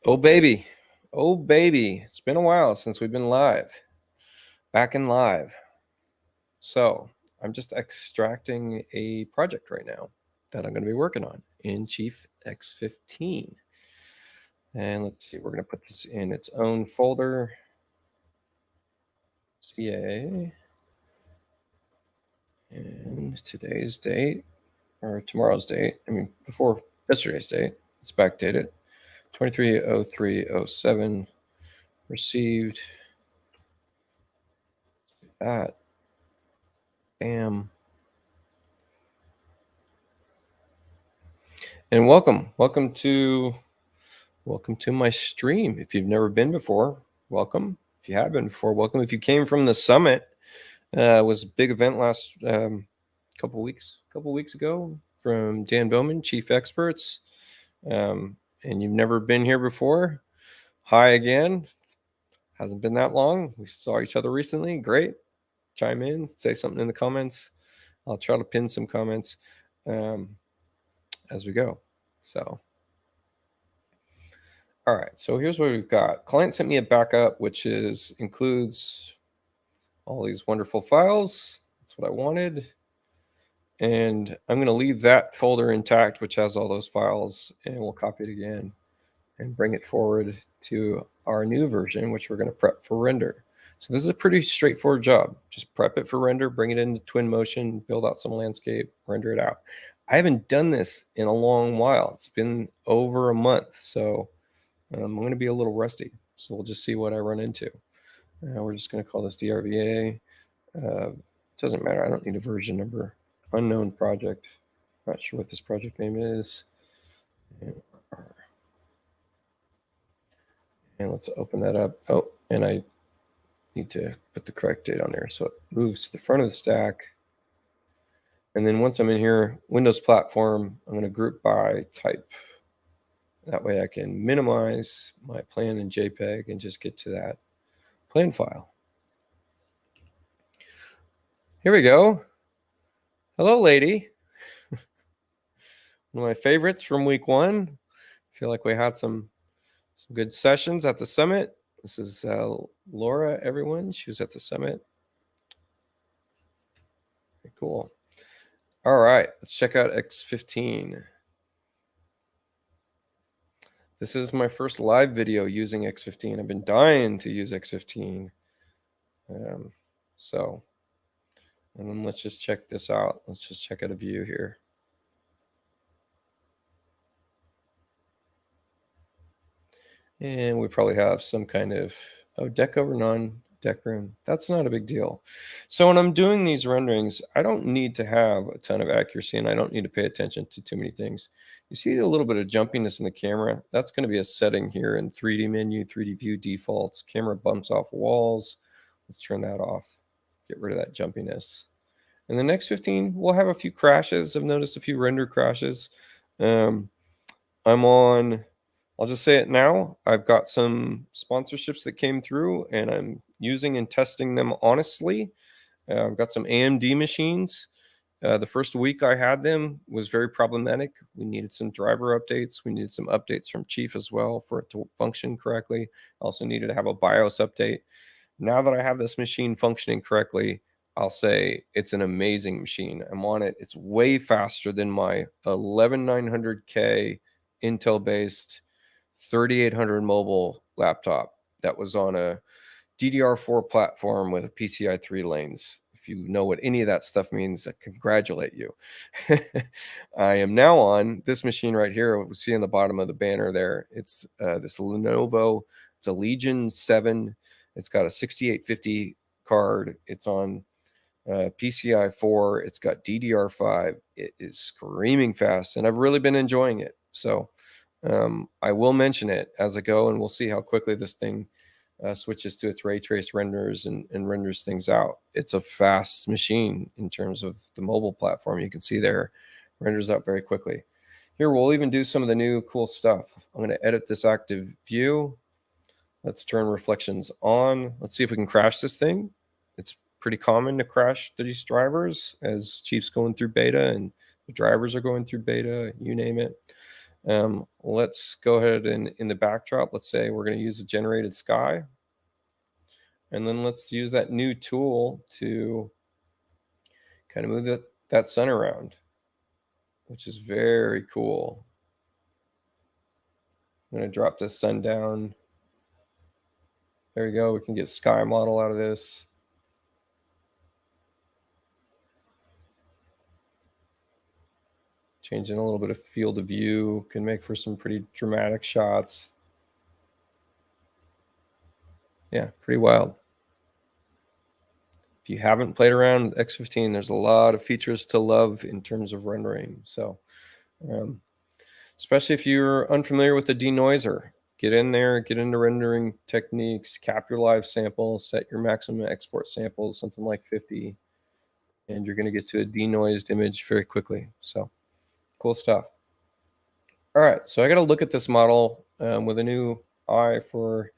Oh baby, oh baby, it's been a while since we've been live, back in live. So I'm just extracting a project right now that I'm going to be working on in Chief X15. And let's see, we're going to put this in its own folder, CA, and today's date, or tomorrow's date, before yesterday's date, it's backdated, 230307, received that. Bam. And welcome to my stream. If you've never been before, welcome. If you have been before, welcome. If you came from the summit, it was a big event last couple weeks ago from Dan Bowman, Chief Experts, and you've never been here before, hi again. Hasn't been that long. We saw each other recently. Great. Chime in, say something in the comments. I'll try to pin some comments as we go. So, all right, so here's what we've got. Client sent me a backup, which includes all these wonderful files. That's what I wanted. And I'm going to leave that folder intact, which has all those files, and we'll copy it again and bring it forward to our new version, which we're going to prep for render. So this is a pretty straightforward job. Just prep it for render, bring it into Twinmotion, build out some landscape, render it out. I haven't done this in a long while. It's been over a month, so I'm going to be a little rusty. So we'll just see what I run into. We're just going to call this DRVA. Doesn't matter. I don't need a version number. Unknown project. Not sure what this project name is. And let's open that up. Oh, and I need to put the correct date on there. So it moves to the front of the stack. And then once I'm in here, Windows platform, I'm going to group by type. That way I can minimize my plan in JPEG and just get to that plan file. Here we go. Hello, lady. One of my favorites from week one. I feel like we had some good sessions at the summit. This is Laura, everyone. She was at the summit. Okay, cool. All right, let's check out X15. This is my first live video using X15. I've been dying to use X15. And then let's just check this out. Let's just check out a view here. And we probably have some kind of, deck over none, deck room. That's not a big deal. So when I'm doing these renderings, I don't need to have a ton of accuracy, and I don't need to pay attention to too many things. You see a little bit of jumpiness in the camera. That's going to be a setting here in 3D menu, 3D view defaults. Camera bumps off walls. Let's turn that off. Get rid of that jumpiness. In the next 15, we'll have a few crashes. I've noticed a few render crashes. I'm on, I'll just say it now, I've got some sponsorships that came through, and I'm using and testing them honestly. I've got some AMD machines. The first week I had them was very problematic. We needed some driver updates. We needed some updates from Chief as well for it to function correctly. Also needed to have a BIOS update. Now that I have this machine functioning correctly, I'll say it's an amazing machine. I'm on it. It's way faster than my 11900K Intel-based 3800 mobile laptop that was on a DDR4 platform with a PCI 3 lanes. If you know what any of that stuff means, I congratulate you. I am now on this machine right here. We see on the bottom of the banner there. It's this Lenovo. It's a Legion 7. It's got a 6850 card. It's on PCI 4. It's got DDR5. It is screaming fast, and I've really been enjoying it. So I will mention it as I go, and we'll see how quickly this thing switches to its ray trace renders and renders things out. It's a fast machine in terms of the mobile platform. You can see there, renders out very quickly. Here, we'll even do some of the new cool stuff. I'm going to edit this active view. Let's turn reflections on. Let's see if we can crash this thing. It's pretty common to crash these drivers as Chief's going through beta and the drivers are going through beta, you name it. Let's go ahead and in the backdrop, let's say we're going to use a generated sky. And then let's use that new tool to kind of move that sun around, which is very cool. I'm going to drop this sun down. There we go. We can get sky model out of this. Changing a little bit of field of view can make for some pretty dramatic shots. Yeah, pretty wild. If you haven't played around with X15, there's a lot of features to love in terms of rendering. So, especially if you're unfamiliar with the denoiser, get in there, get into rendering techniques, cap your live samples, set your maximum export samples, something like 50, and you're going to get to a denoised image very quickly. So, cool stuff. All right, so I got to look at this model with a new eye for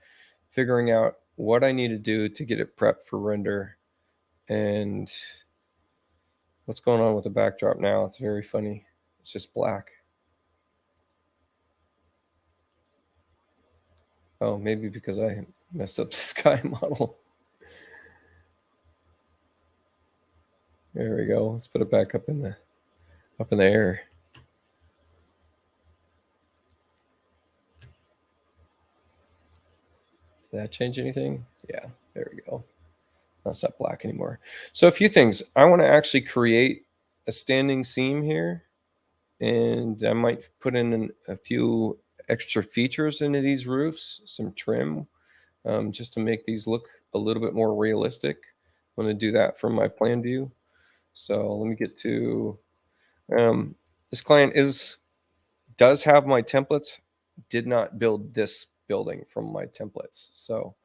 figuring out what I need to do to get it prepped for render. And what's going on with the backdrop now? It's very funny. It's just black. Oh, maybe because I messed up the sky model. There we go. Let's put it back up in the air. Did that change anything? Yeah, there we go. That's not black anymore. So a few things. I want to actually create a standing seam here, and I might put in a few extra features into these roofs, some trim, just to make these look a little bit more realistic. I'm going to do that from my plan view. So let me get to this client does have my templates. Did not build this building from my templates. So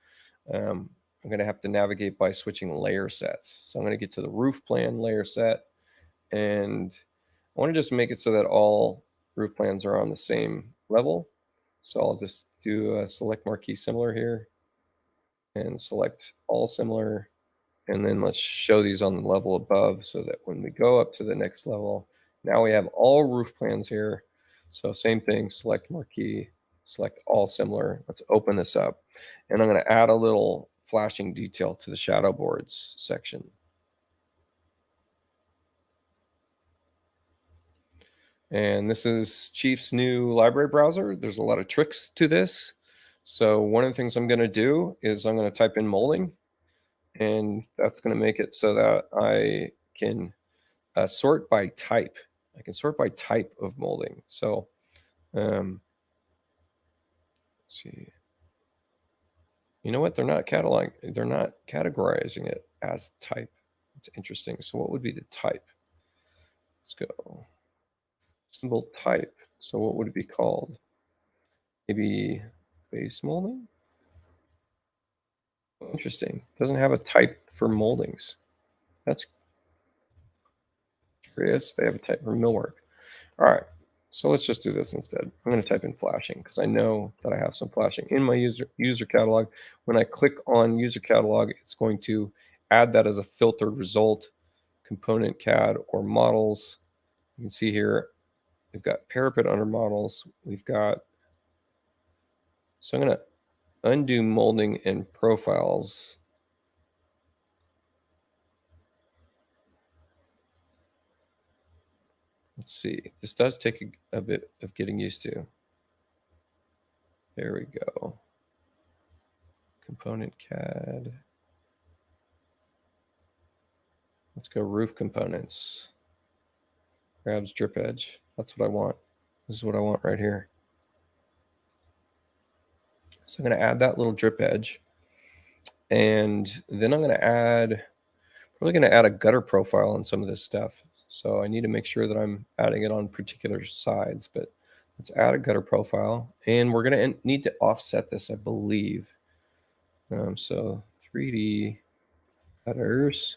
I'm going to have to navigate by switching layer sets. So I'm going to get to the roof plan layer set, and I want to just make it so that all roof plans are on the same level. So I'll just do a select marquee similar here and select all similar. And then let's show these on the level above so that when we go up to the next level, now we have all roof plans here. So same thing, select marquee, select all similar. Let's open this up. And I'm going to add a little flashing detail to the shadow boards section. And this is Chief's new library browser. There's a lot of tricks to this. So one of the things I'm going to do is I'm going to type in molding, and that's going to make it so that I can sort by type. I can sort by type of molding. So let's see. You know what? They're not categorizing it as type. It's interesting. So what would be the type? Let's go. Symbol type. So what would it be called? Maybe base molding? Interesting. It doesn't have a type for moldings. That's curious. They have a type for millwork. All right. So let's just do this instead. I'm going to type in flashing because I know that I have some flashing in my user catalog. When I click on user catalog, it's going to add that as a filtered result, component CAD or models. You can see here, we've got parapet under models. We've got, so I'm going to undo molding and profiles. Let's see. This does take a bit of getting used to. There we go. Component CAD. Let's go roof components. Grabs drip edge. That's what I want. This is what I want right here. So I'm going to add that little drip edge. And then I'm going to add, probably going to add a gutter profile on some of this stuff. So I need to make sure that I'm adding it on particular sides, but let's add a gutter profile. And we're going to need to offset this, I believe. So 3D gutters.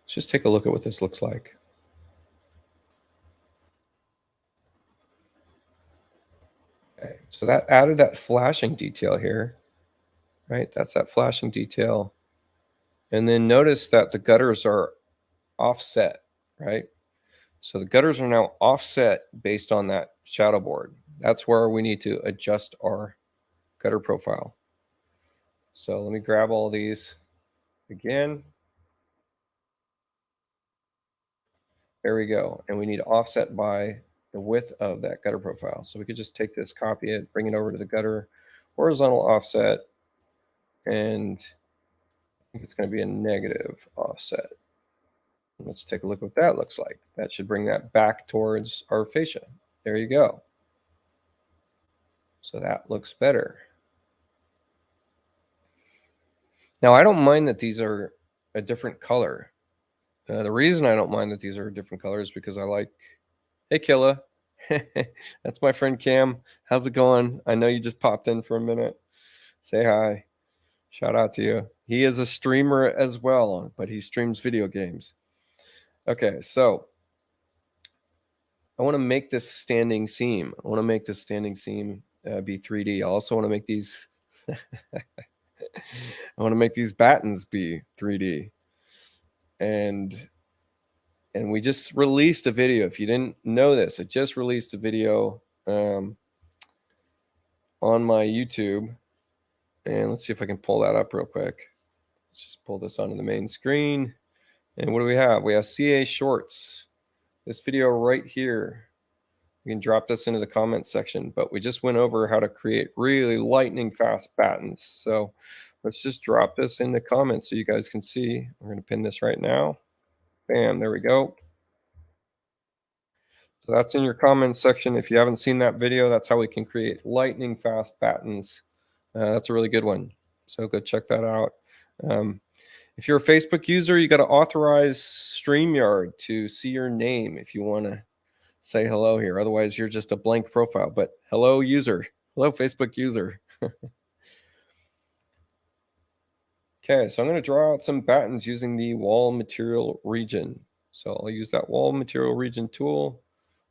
Let's just take a look at what this looks like. Okay, so that added that flashing detail here, right? That's that flashing detail. And then notice that the gutters are offset, right? So the gutters are now offset based on that shadow board. That's where we need to adjust our gutter profile. So let me grab all these again. There we go. And we need to offset by the width of that gutter profile. So we could just take this, copy it, bring it over to the gutter, horizontal offset, and I think it's going to be a negative offset. Let's take a look what that looks like. That should bring that back towards our fascia. There you go. So that looks better. Now, I don't mind that these are a different color. The reason I don't mind that these are a different color is because I like, hey, Killa. That's my friend Cam. How's it going? I know you just popped in for a minute. Say hi. Shout out to you. He is a streamer as well, but he streams video games. Okay, so I want to make this standing seam. I want to make this standing seam be 3D. I also want to make these I want to make these battens be 3D. And we just released a video. If you didn't know this, I just released a video on my YouTube. And let's see if I can pull that up real quick. Let's just pull this onto the main screen. And what do we have? We have CA Shorts. This video right here. You can drop this into the comments section, but we just went over how to create really lightning fast battens. So let's just drop this in the comments so you guys can see. We're going to pin this right now. Bam, there we go. So that's in your comments section. If you haven't seen that video, that's how we can create lightning fast battens. That's a really good one. So go check that out. If you're a Facebook user, you got to authorize StreamYard to see your name if you want to say hello here. Otherwise, you're just a blank profile. But hello, user. Hello, Facebook user. Okay, so I'm going to draw out some battens using the wall material region. So I'll use that wall material region tool.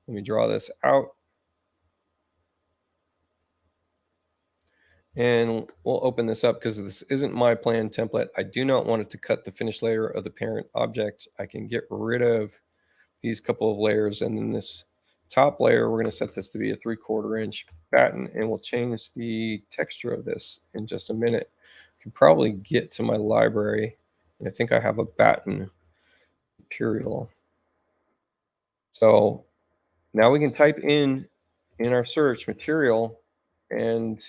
Let me draw this out. And we'll open this up because this isn't my plan template. I do not want it to cut the finished layer of the parent object. I can get rid of these couple of layers, and then this top layer, we're going to set this to be a 3/4 inch batten, and we'll change the texture of this in just a minute. I can probably get to my library, and I think I have a batten material. So now we can type in our search material and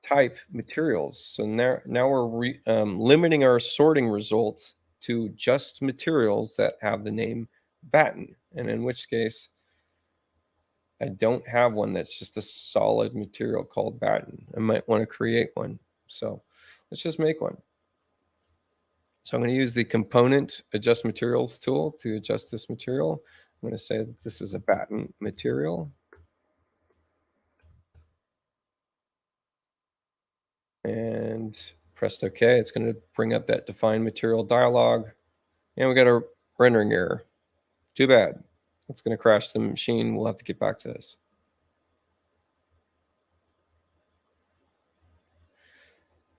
type materials. So now we're limiting our sorting results to just materials that have the name batten, and in which case I don't have one that's just a solid material called batten. I might want to create one. So let's just make one. So I'm going to use the component adjust materials tool to adjust this material. I'm going to say that this is a batten material. And pressed OK. It's going to bring up that define material dialog. And we got a rendering error. Too bad. That's going to crash the machine. We'll have to get back to this.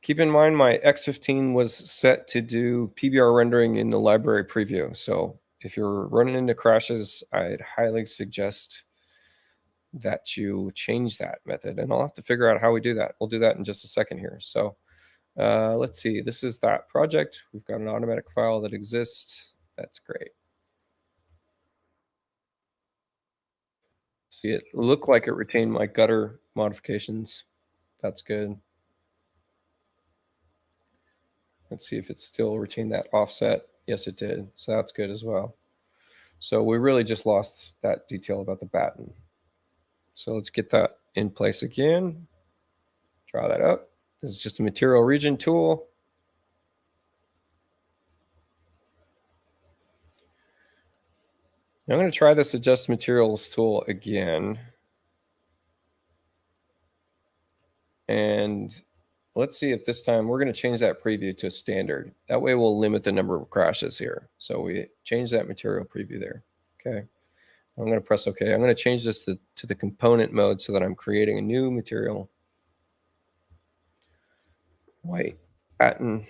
Keep in mind my X15 was set to do PBR rendering in the library preview. So if you're running into crashes, I'd highly suggest that you change that method. And I'll have to figure out how we do that. We'll do that in just a second here. So let's see. This is that project. We've got an automatic file that exists. That's great. See, it looked like it retained my gutter modifications. That's good. Let's see if it still retained that offset. Yes, it did. So that's good as well. So we really just lost that detail about the batten. So let's get that in place again. Draw that up. This is just a material region tool. Now I'm going to try this adjust materials tool again. And let's see if this time we're going to change that preview to standard. That way we'll limit the number of crashes here. So we change that material preview there. Okay. I'm going to press OK. I'm going to change this to the component mode so that I'm creating a new material. White batten.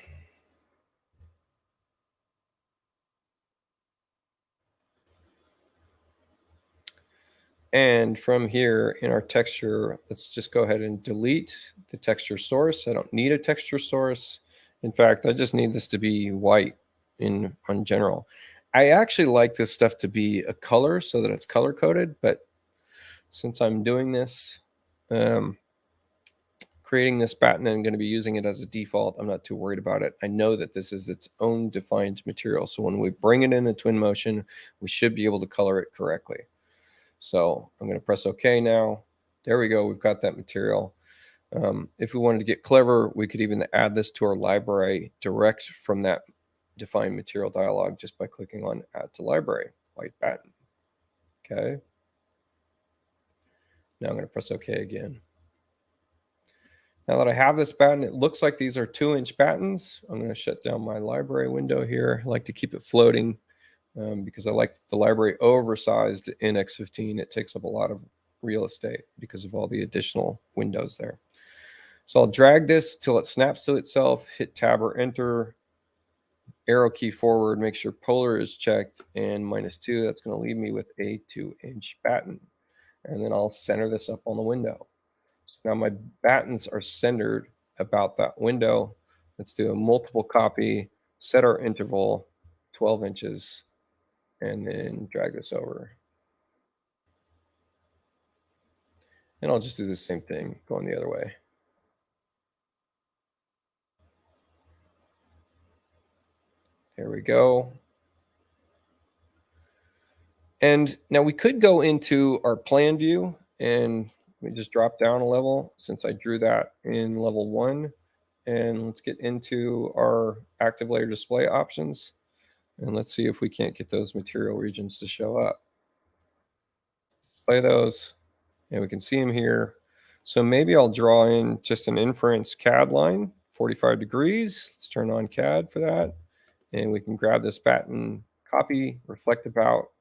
And from here in our texture, let's just go ahead and delete the texture source. I don't need a texture source. In fact, I just need this to be white on general. I actually like this stuff to be a color so that it's color coded, but since I'm doing this, um, creating this batten and going to be using it as a default, I'm not too worried about it. I know that this is its own defined material. So when we bring it into Twinmotion, we should be able to color it correctly. So I'm going to press OK now. There we go. We've got that material. If we wanted to get clever, we could even add this to our library direct from that define material dialog just by clicking on add to library, white batten. Okay. Now I'm going to press OK again. Now that I have this batten, it looks like these are 2-inch battens. I'm going to shut down my library window here. I like to keep it floating because I like the library oversized in X15. It takes up a lot of real estate because of all the additional windows there. So I'll drag this till it snaps to itself, hit tab or enter, arrow key forward, make sure polar is checked, and -2. That's going to leave me with a 2-inch batten. And then I'll center this up on the window. Now my battens are centered about that window. Let's do a multiple copy, set our interval 12 inches, and then drag this over. And I'll just do the same thing going the other way. There we go. And now we could go into our plan view and we just drop down a level since I drew that in level 1. And let's get into our active layer display options. And let's see if we can't get those material regions to show up. Play those, and we can see them here. So maybe I'll draw in just an inference CAD line, 45 degrees. Let's turn on CAD for that. And we can grab this batten, copy, reflect about,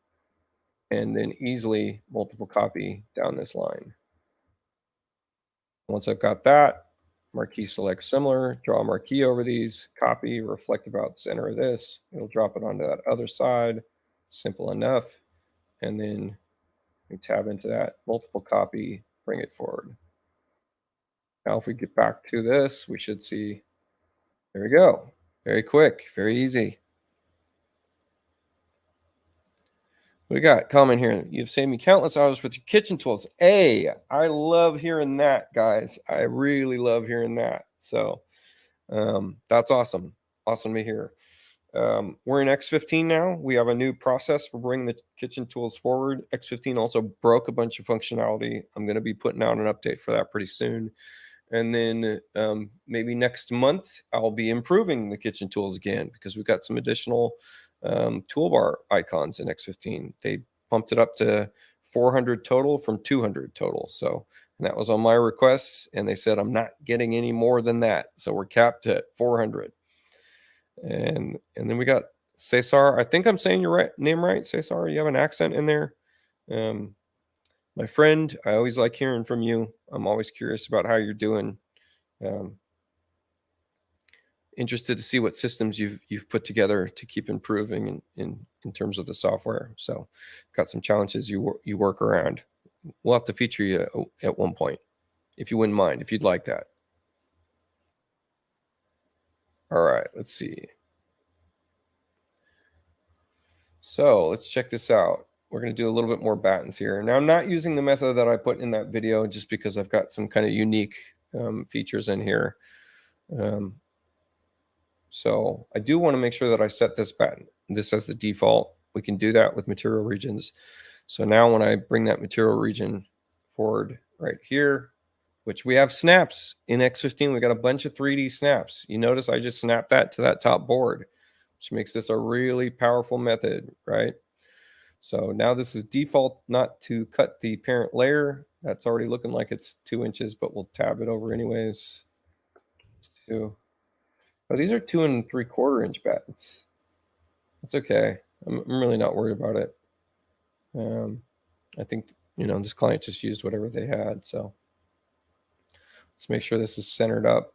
and then easily multiple copy down this line. Once I've got that, marquee select similar, draw a marquee over these, copy, reflect about center of this. It'll drop it onto that other side. Simple enough. And then we tab into that, multiple copy, bring it forward. Now, if we get back to this, we should see, there we go. Very quick, very easy. What we got? Comment here. You've saved me countless hours with your kitchen tools. Hey, I love hearing that, guys. I really love hearing that. So that's awesome. Awesome to hear. We're in X15 now. We have a new process for bringing the kitchen tools forward. X15 also broke a bunch of functionality. I'm going to be putting out an update for that pretty soon. And then maybe next month, I'll be improving the kitchen tools again because we've got some additional toolbar icons in X15. They pumped it up to 400 total from 200 total. So, and that was on my request. And they said, I'm not getting any more than that. So we're capped at 400. And then we got Cesar. I think I'm saying your name right, Cesar. You have an accent in there. My friend, I always like hearing from you. I'm always curious about how you're doing. Interested to see what systems you've put together to keep improving in terms of the software. So, got some challenges you work around. We'll have to feature you at one point, if you wouldn't mind, if you'd like that. All right, let's see. So let's check this out. We're going to do a little bit more battens here. Now, I'm not using the method that I put in that video just because I've got some kind of unique features in here. So I do want to make sure that I set this as the default. We can do that with material regions. So now when I bring that material region forward right here, which we have snaps in X15, we got a bunch of 3D snaps. You notice I just snapped that to that top board, which makes this a really powerful method, right? So now this is default not to cut the parent layer. That's already looking like it's 2 inches, but we'll tab it over anyways. Oh, these are 2 3/4 inch battens. That's okay. I'm really not worried about it. I think, this client just used whatever they had. So let's make sure this is centered up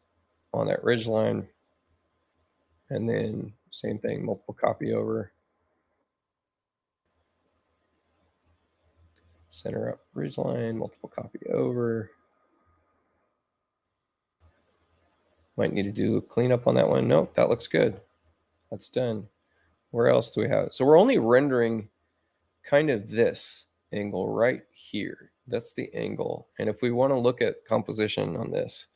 on that ridge line. And then same thing, multiple copy over. Center up ridgeline, multiple copy over. Might need to do a cleanup on that one. Nope, that looks good. That's done. Where else do we have it? So we're only rendering kind of this angle right here. That's the angle. And if we want to look at composition on this,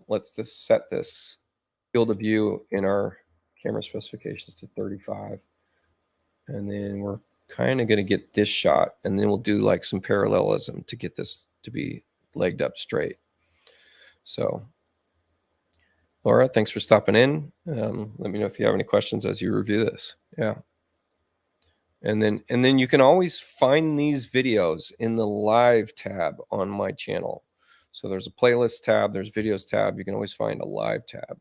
let's just set this field of view in our camera specifications to 35. And then we're kind of going to get this shot, and then we'll do like some parallelism to get this to be legged up straight. So Laura, thanks for stopping in. Let me know if you have any questions as you review this. Yeah. And then you can always find these videos in the live tab on my channel. So there's a playlist tab, there's videos tab. You can always find a live tab.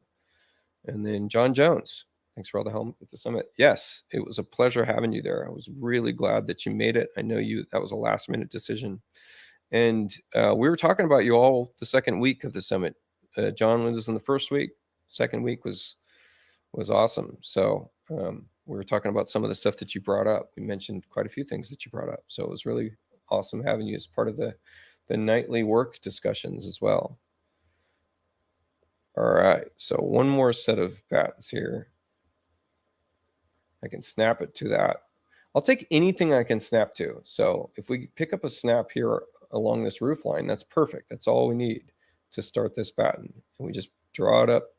And then John Jones, thanks for all the help at the summit. Yes, it was a pleasure having you there. I was really glad that you made it. I know that was a last minute decision. And we were talking about you all the second week of the summit. John was in the first week. Second week was awesome. So we were talking about some of the stuff that you brought up. We mentioned quite a few things that you brought up. So it was really awesome having you as part of the nightly work discussions as well. All right. So one more set of battens here. I can snap it to that. I'll take anything I can snap to. So if we pick up a snap here along this roof line, that's perfect. That's all we need to start this batten. And we just draw it up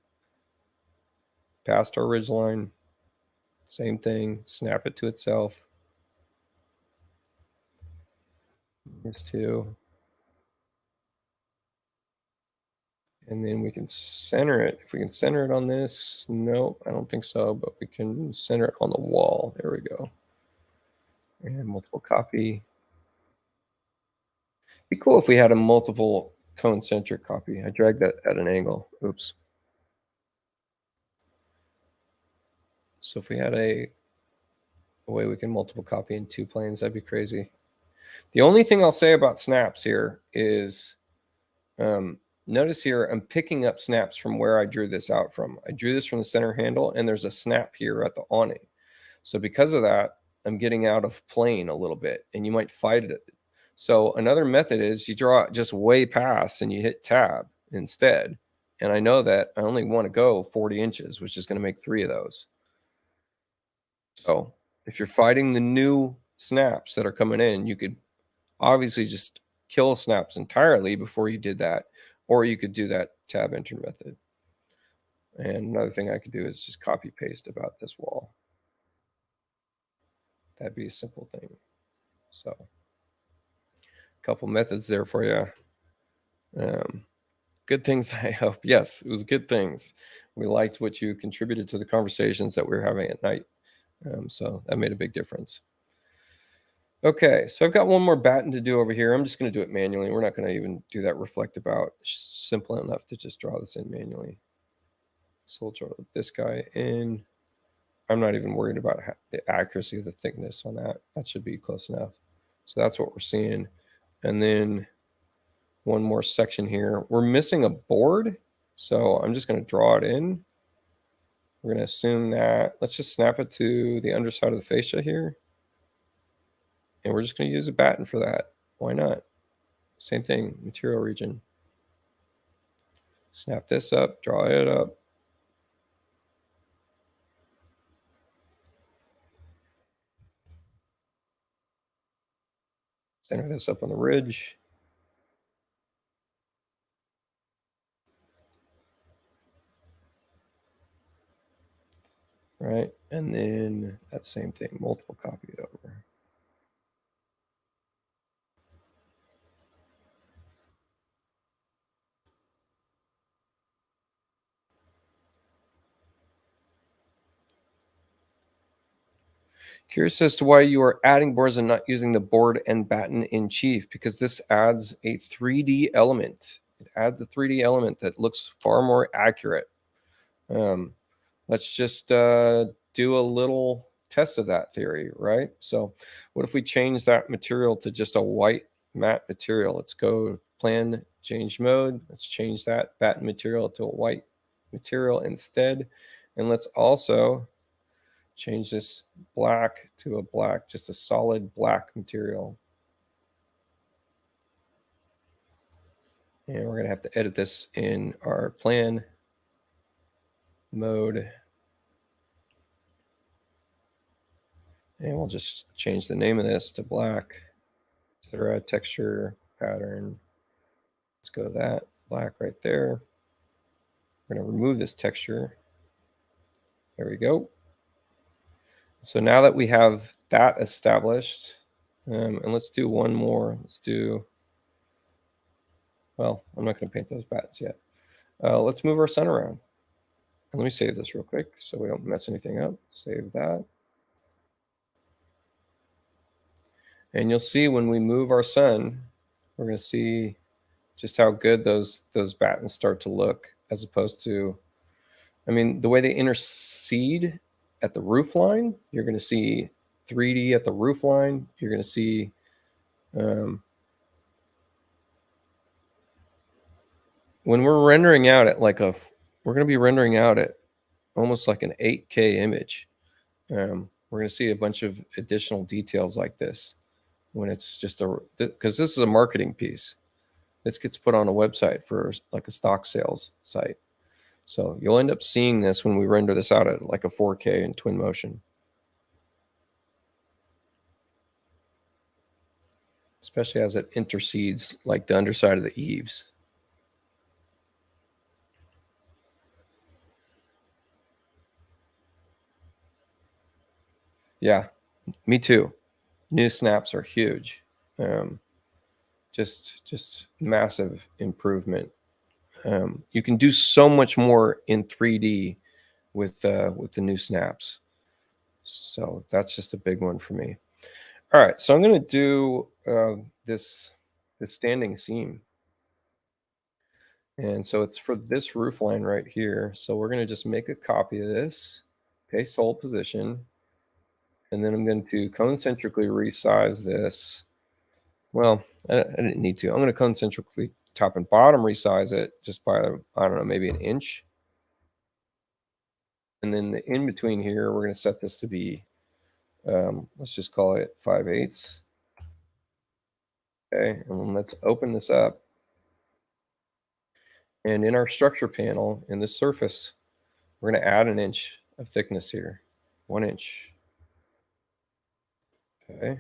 past our ridge line. Same thing, snap it to itself. Here's two. And then we can center it. If we can center it on this, no, I don't think so, but we can center it on the wall. There we go. And multiple copy. Be cool if we had a multiple concentric copy. I dragged that at an angle. Oops. So if we had a way we can multiple copy in two planes, that'd be crazy. The only thing I'll say about snaps here is, notice here, I'm picking up snaps from where I drew this out from. I drew this from the center handle, and there's a snap here at the awning. So because of that, I'm getting out of plane a little bit, and you might fight it. So another method is you draw it just way past and you hit tab instead. And I know that I only want to go 40 inches, which is going to make 3 of those. So if you're fighting the new snaps that are coming in, you could obviously just kill snaps entirely before you did that, or you could do that tab enter method. And another thing I could do is just copy paste about this wall. That'd be a simple thing. So a couple methods there for you. Good things, I hope. Yes, it was good things. We liked what you contributed to the conversations that we were having at night. So that made a big difference. Okay, so I've got one more batten to do over here. I'm just going to do it manually. We're not going to even do that reflect about. It's simple enough to just draw this in manually. So we'll draw this guy in. I'm not even worried about the accuracy of the thickness on that. That should be close enough. So that's what we're seeing. And then one more section here. We're missing a board, so I'm just going to draw it in. We're going to assume that. Let's just snap it to the underside of the fascia here. And we're just going to use a batten for that. Why not? Same thing, material region. Snap this up, draw it up. Center this up on the ridge. Right, and then that same thing, multiple copy it over. Curious as to why you are adding boards and not using the board and batten in chief, because this adds a 3D element. It adds a 3D element that looks far more accurate. Let's just do a little test of that theory, right? So what if we change that material to just a white matte material? Let's go plan, change mode. Let's change that batten material to a white material instead. And let's also change this black to a black, just a solid black material. And we're going to have to edit this in our plan mode. And we'll just change the name of this to black, etc. Texture, pattern. Let's go to that, black right there. We're going to remove this texture. There we go. So now that we have that established, and let's do one more. Let's do, well, I'm not going to paint those battens yet. Let's move our sun around. And let me save this real quick so we don't mess anything up. Save that. And you'll see when we move our sun, we're going to see just how good those battens start to look, as opposed to, I mean, the way they intercede at the roof line, you're going to see 3D at the roof line. You're going to see when we're rendering out at like we're going to be rendering out at almost like an 8K image. We're going to see a bunch of additional details like this when it's just because this is a marketing piece. This gets put on a website for like a stock sales site. So you'll end up seeing this when we render this out at like a 4K in Twinmotion. Especially as it intercedes like the underside of the eaves. Yeah, me too. New snaps are huge. Just massive improvement. You can do so much more in 3D with the new snaps. So that's just a big one for me. All right, so I'm going to do this standing seam. And so it's for this roof line right here. So we're going to just make a copy of this, paste hold position, and then I'm going to concentrically resize this. Well, I didn't need to. I'm going to concentrically top and bottom resize it just by, I don't know, maybe an inch. And then the in between here, we're going to set this to be, let's just call it 5/8. Okay, and let's open this up. And in our structure panel, in the surface, we're going to add an inch of thickness here, 1 inch. Okay.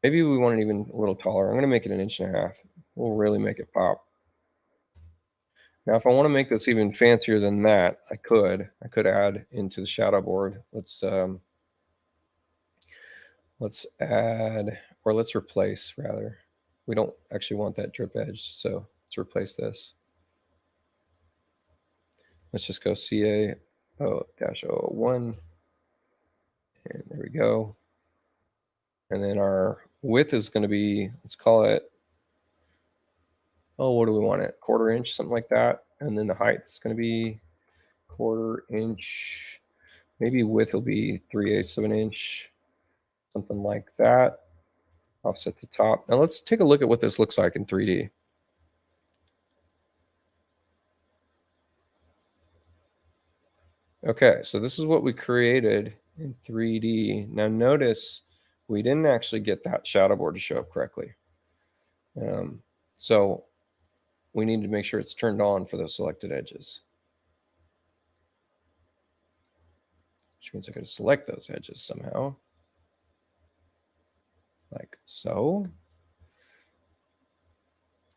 Maybe we want it even a little taller. I'm going to make it 1.5 inches. We'll really make it pop. Now, if I want to make this even fancier than that, I could add into the shadow board. Let's add, or let's replace rather. We don't actually want that drip edge, so let's replace this. Let's just go CA-0-01, and there we go. And then our width is going to be, let's call it, oh, what do we want it? 1/4 inch, something like that. And then the height is going to be 1/4 inch. Maybe width will be 3/8 of an inch, something like that. Offset the top. Now let's take a look at what this looks like in 3D. Okay, so this is what we created in 3D. Now notice we didn't actually get that shadow board to show up correctly. So we need to make sure it's turned on for those selected edges. Which means I got to select those edges somehow. Like so.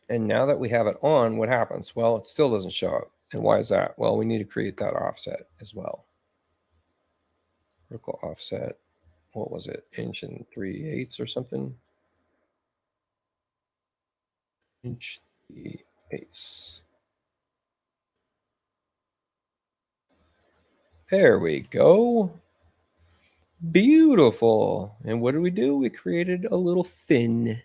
And now that we have it on, what happens? Well, it still doesn't show up. And why is that? Well, we need to create that offset as well. Vertical offset. What was it? 1 3/8 or something? 1 3/8. There we go. Beautiful. And what did we do? We created a little fin.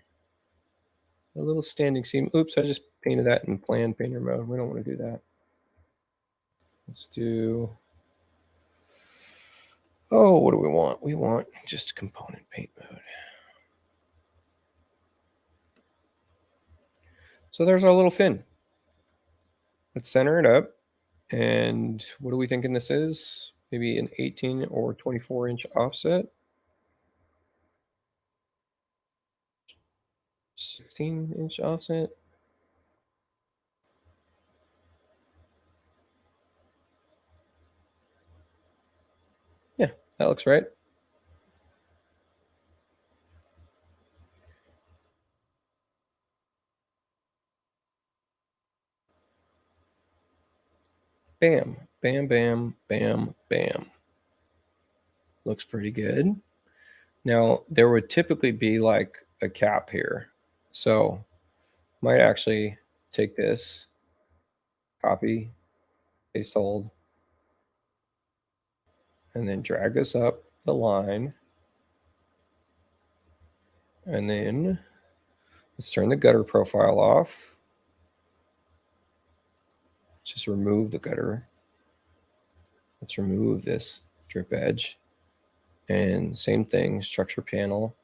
A little standing seam. Oops, I just painted that in plan painter mode. We don't want to do that. Let's do, oh, what do we want? We want just component paint mode. So there's our little fin. Let's center it up. And what are we thinking this is? Maybe an 18 or 24 inch offset. 16 inch offset. That looks right. Bam, bam, bam, bam, bam. Looks pretty good. Now, there would typically be like a cap here. So might actually take this, copy, paste hold, and then drag this up the line. And then let's turn the gutter profile off. Just remove the gutter. Let's remove this drip edge. And same thing, structure panel.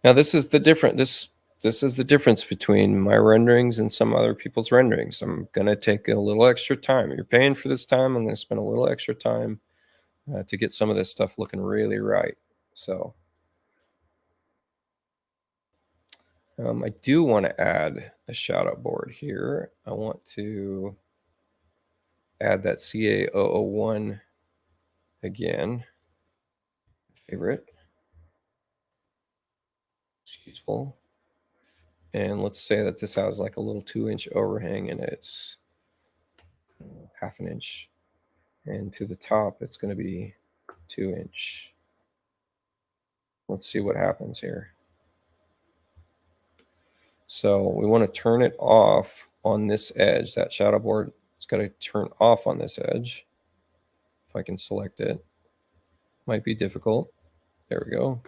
Now this is the difference between my renderings and some other people's renderings. I'm gonna take a little extra time. You're paying for this time. I'm gonna spend a little extra time to get some of this stuff looking really right. So I do want to add a shout out board here. I want to add that CA001 again. Favorite. It's useful. And let's say that this has like a little 2-inch overhang in it. It's half an inch. And to the top, it's going to be 2-inch. Let's see what happens here. So we want to turn it off on this edge. That shadow board is going to turn off on this edge. If I can select it, might be difficult. There we go.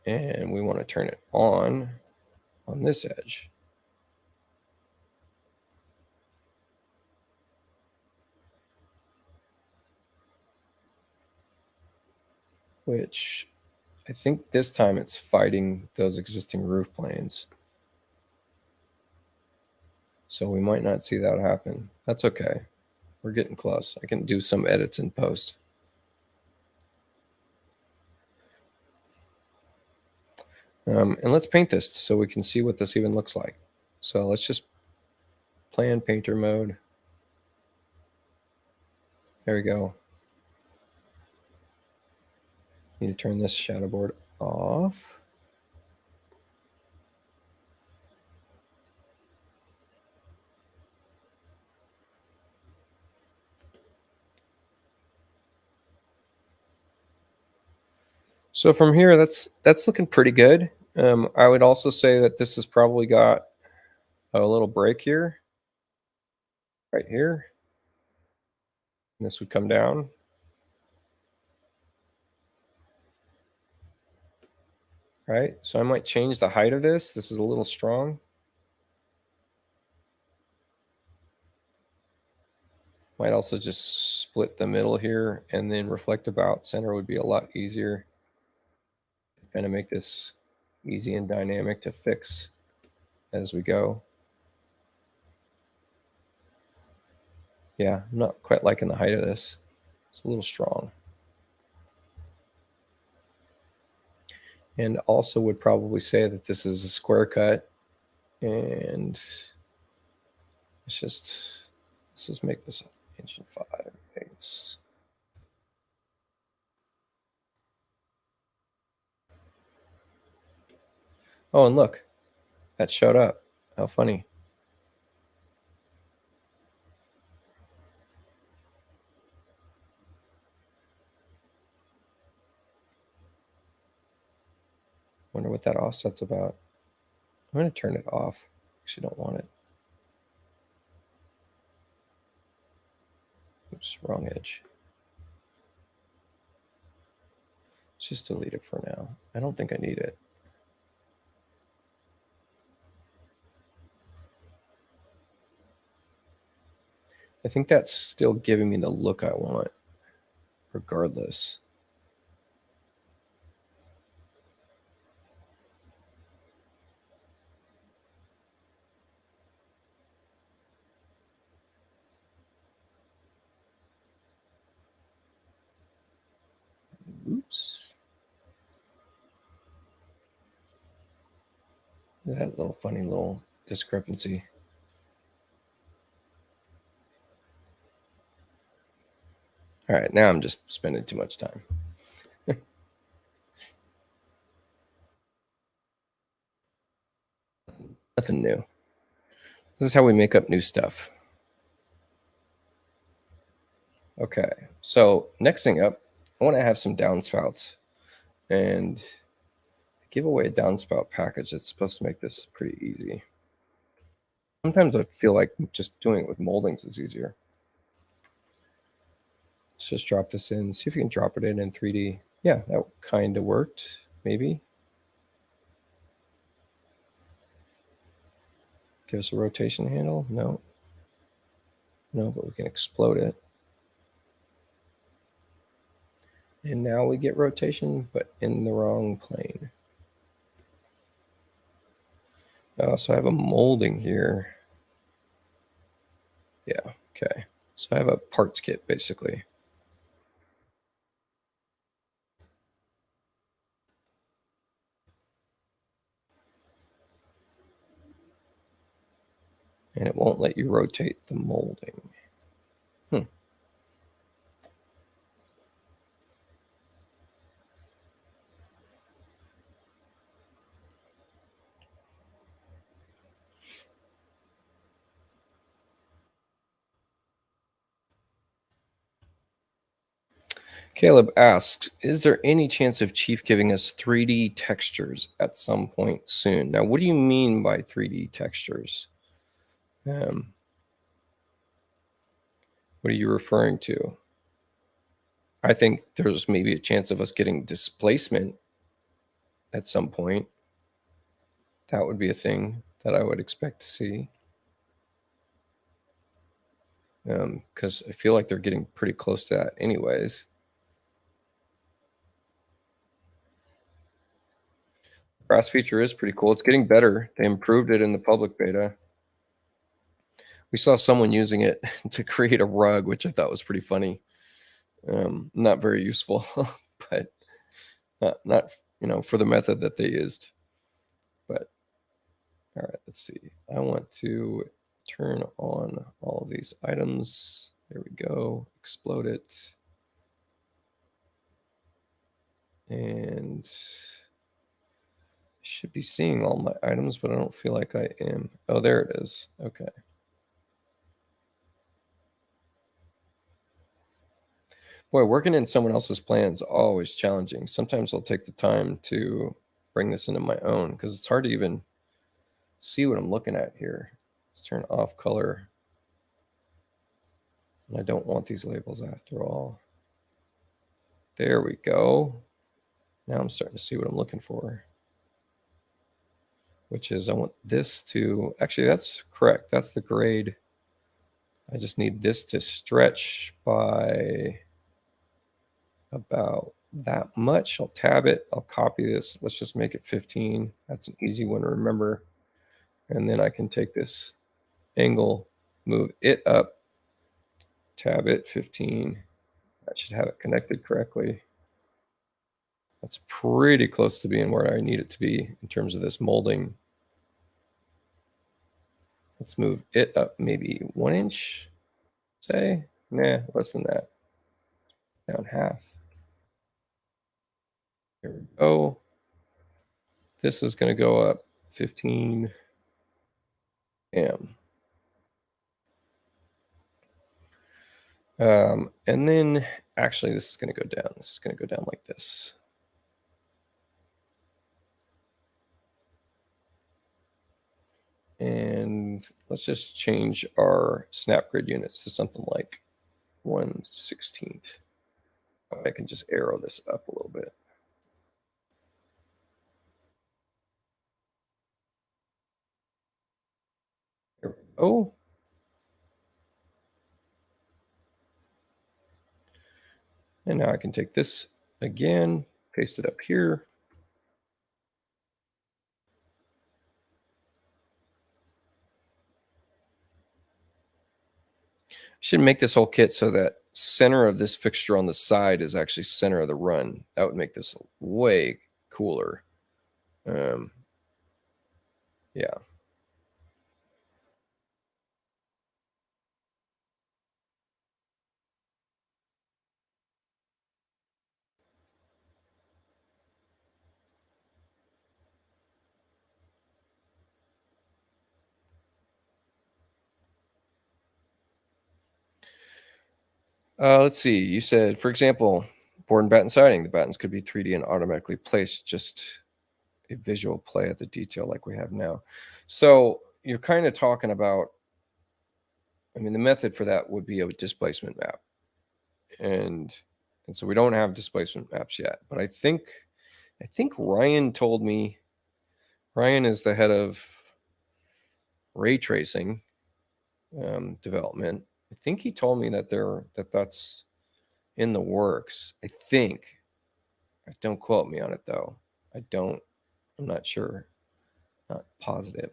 And we want to turn it on this edge. Which I think this time it's fighting those existing roof planes. So we might not see that happen. That's okay. We're getting close. I can do some edits in post. And let's paint this so we can see what this even looks like. So let's just play in painter mode. There we go. Need to turn this shadow board off. So from here, that's looking pretty good. I would also say that this has probably got a little break here, right here. And this would come down. Right, so I might change the height of this. This is a little strong. Might also just split the middle here and then reflect about center would be a lot easier. Kind of make this easy and dynamic to fix as we go. Yeah, I'm not quite liking the height of this. It's a little strong. And also would probably say that this is a square cut. And let's just make this 1.5 inch. Oh, and look, that showed up. How funny. Wonder what that offset's about. I'm going to turn it off. Actually, don't want it. Oops, wrong edge. Let's just delete it for now. I don't think I need it. I think that's still giving me the look I want, regardless. Oops. That little funny little discrepancy. All right, now I'm just spending too much time. Nothing new. This is how we make up new stuff. Okay, so next thing up, I want to have some downspouts and give away a downspout package that's supposed to make this pretty easy. Sometimes I feel like just doing it with moldings is easier. Let's just drop this in, see if you can drop it in 3D. Yeah, that kind of worked, maybe. Give us a rotation handle. No, but we can explode it. And now we get rotation, but in the wrong plane. So I have a molding here. Yeah, okay. So I have a parts kit, basically. And it won't let you rotate the molding. Caleb asks, is there any chance of Chief giving us 3D textures at some point soon? Now, what do you mean by 3D textures? What are you referring to? I think there's maybe a chance of us getting displacement at some point. That would be a thing that I would expect to see. Because I feel like they're getting pretty close to that anyways. Grass feature is pretty cool. It's getting better. They improved it in the public beta. We saw someone using it to create a rug, which I thought was pretty funny. Not very useful, but not for the method that they used. But all right, let's see. I want to turn on all of these items. There we go. Explode it. And I should be seeing all my items, but I don't feel like I am. Oh, there it is. Okay. Boy, working in someone else's plan is always challenging. Sometimes I'll take the time to bring this into my own because it's hard to even see what I'm looking at here. Let's turn off color. And I don't want these labels after all. There we go. Now I'm starting to see what I'm looking for, which is I want this to, actually that's correct. That's the grade. I just need this to stretch by about that much. I'll tab it. I'll copy this. Let's just make it 15. That's an easy one to remember. And then I can take this angle, move it up, tab it 15. That should have it connected correctly. That's pretty close to being where I need it to be in terms of this molding. Let's move it up maybe 1 inch, say. Nah, less than that. Down half. There we go. This is going to go up 15 and then actually this is going to go down. This is going to go down like this. And let's just change our snap grid units to something like 1/16. I can just arrow this up a little bit. There we go. And now I can take this again, paste it up here. Should make this whole kit so that center of this fixture on the side is actually center of the run. That would make this way cooler. Yeah. Let's see. You said, for example, board and batten siding. The battens could be 3D and automatically placed, just a visual play at the detail like we have now. So you're kind of talking about, I mean, the method for that would be a displacement map. And so we don't have displacement maps yet, but I think Ryan told me, Ryan is the head of ray tracing development. I think he told me that that's in the works. I think. Don't quote me on it though. I'm not sure. Not positive.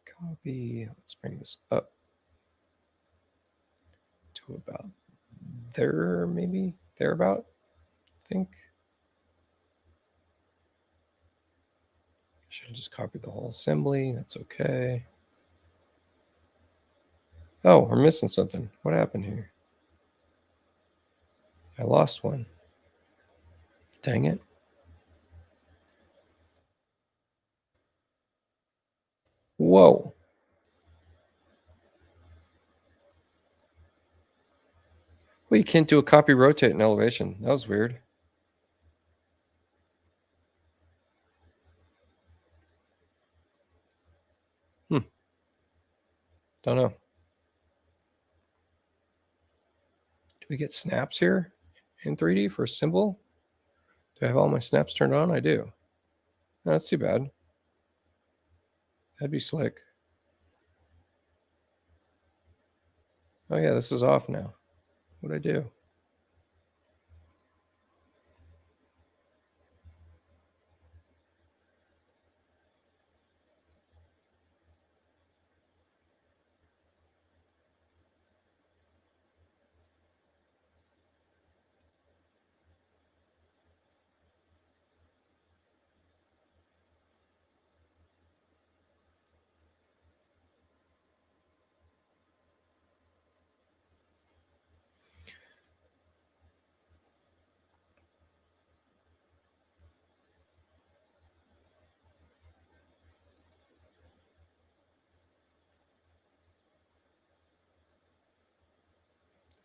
Copy. Let's bring this up to about there, maybe thereabout. I think. Should have just copied the whole assembly. That's okay. Oh, we're missing something. What happened here? I lost one. Dang it. Whoa. Well, you can't do a copy rotate in elevation. That was weird. Don't know. Do we get snaps here in 3D for a symbol? Do I have all my snaps turned on? I do. No, that's too bad. That'd be slick. Oh yeah, this is off now. What'd I do?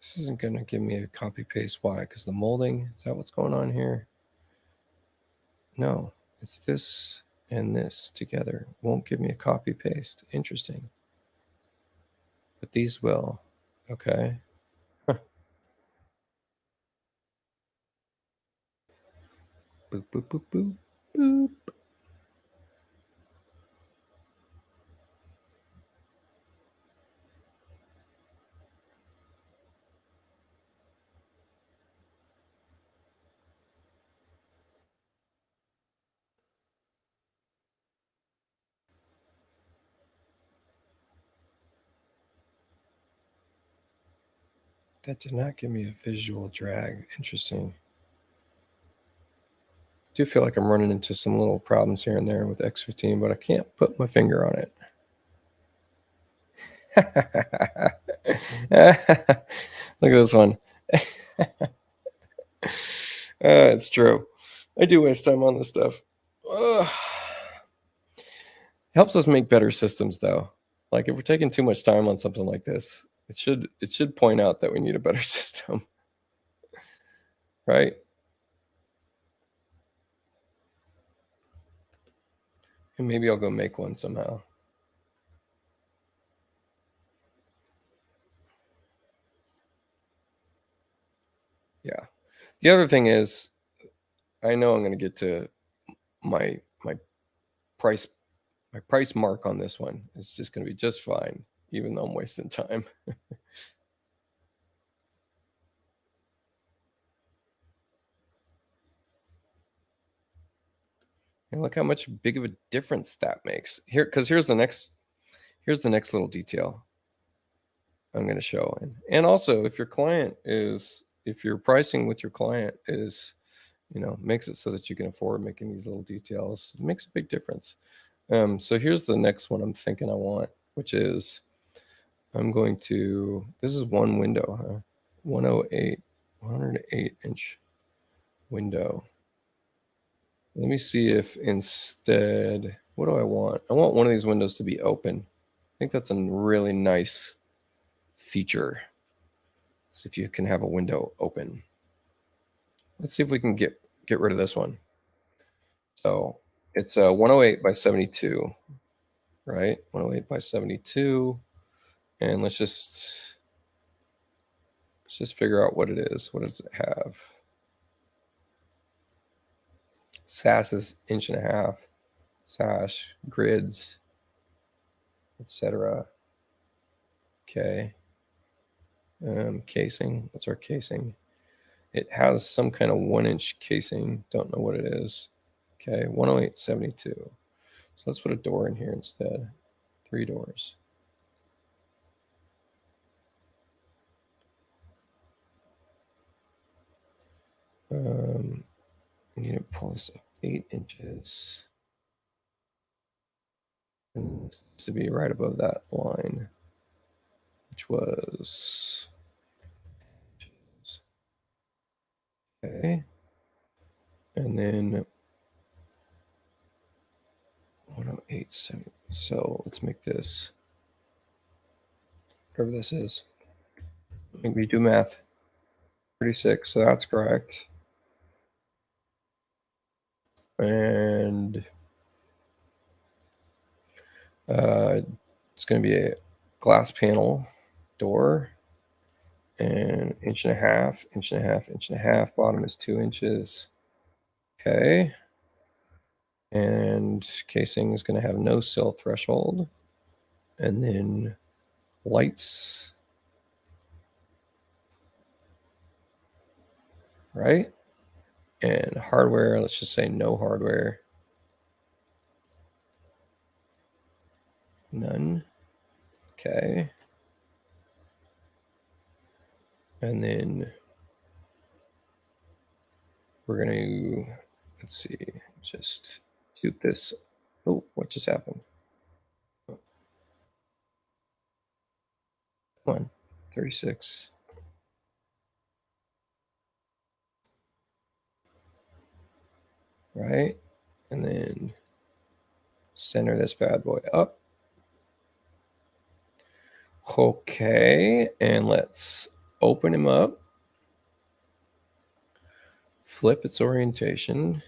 This isn't going to give me a copy paste. Why? Because the molding, is that what's going on here? No, it's this and this together. Won't give me a copy paste. Interesting. But these will. Okay. Huh. Boop, boop, boop, boop, boop. That did not give me a visual drag. Interesting. I do feel like I'm running into some little problems here and there with X15, but I can't put my finger on it. Look at this one. It's true. I do waste time on this stuff. Helps us make better systems, though. Like if we're taking too much time on something like this, it should point out that we need a better system, right? And maybe I'll go make one somehow. Yeah. The other thing is, I know I'm going to get to my price my price mark on this one. It's just going to be just fine, even though I'm wasting time. And look how much big of a difference that makes here. Because here's the next little detail I'm going to show. And also, if your pricing with your client is, makes it so that you can afford making these little details, it makes a big difference. So here's the next one I'm thinking I want, which is this is one window, huh? 108, 108 inch window. Let me see if instead, what do I want? I want one of these windows to be open. I think that's a really nice feature. So if you can have a window open. Let's see if we can get rid of this one. So it's a 108 by 72, right? 108 by 72. And let's just figure out what it is. What does it have? SAS is 1.5 inches. Sash, grids, etc. Okay. Casing. That's our casing. It has some kind of 1-inch casing. Don't know what it is. Okay, 108/72. So let's put a door in here instead. 3 doors. I need to pull this up 8 inches. And this needs to be right above that line, which was okay. And then 108/7. So let's make this whatever this is. Make me do math. 36. So that's correct. And it's going to be a glass panel door, and 1.5 inches, 1.5 inches, 1.5 bottom is 2 inches. Okay. And casing is going to have no sill threshold. And then lights, right? And hardware, let's just say no hardware. None. Okay. And then we're going to, let's see, just shoot this. Oh, what just happened? Come on, 36. Right? And then center this bad boy up. Okay, and let's open him up. Flip its orientation.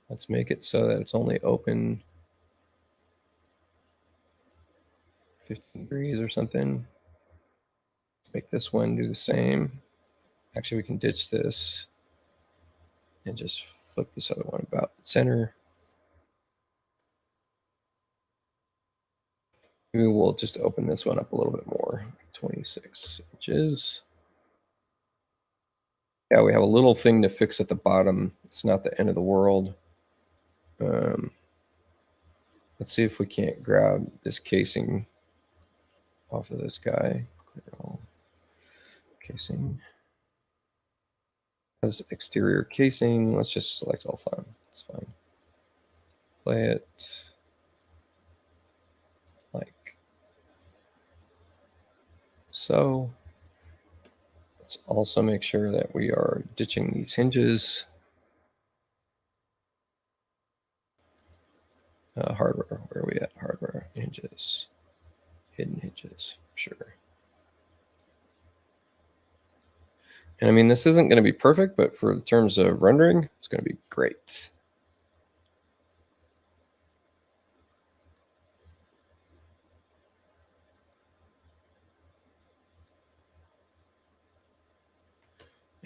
Let's make it so that it's only open 15 degrees or something. Make this one do the same. Actually, we can ditch this and just flip this other one about center. Maybe we'll just open this one up a little bit more. 26 inches. Yeah, we have a little thing to fix at the bottom. It's not the end of the world. Let's see if we can't grab this casing off of this guy. Clear all casing. Has exterior casing. Let's just select all fine. It's fine. Play it like so. Let's also make sure that we are ditching these hinges. Hardware, where are we at? Hardware, hinges, hidden hinges, sure. And I mean, this isn't going to be perfect, but for terms of rendering, it's going to be great.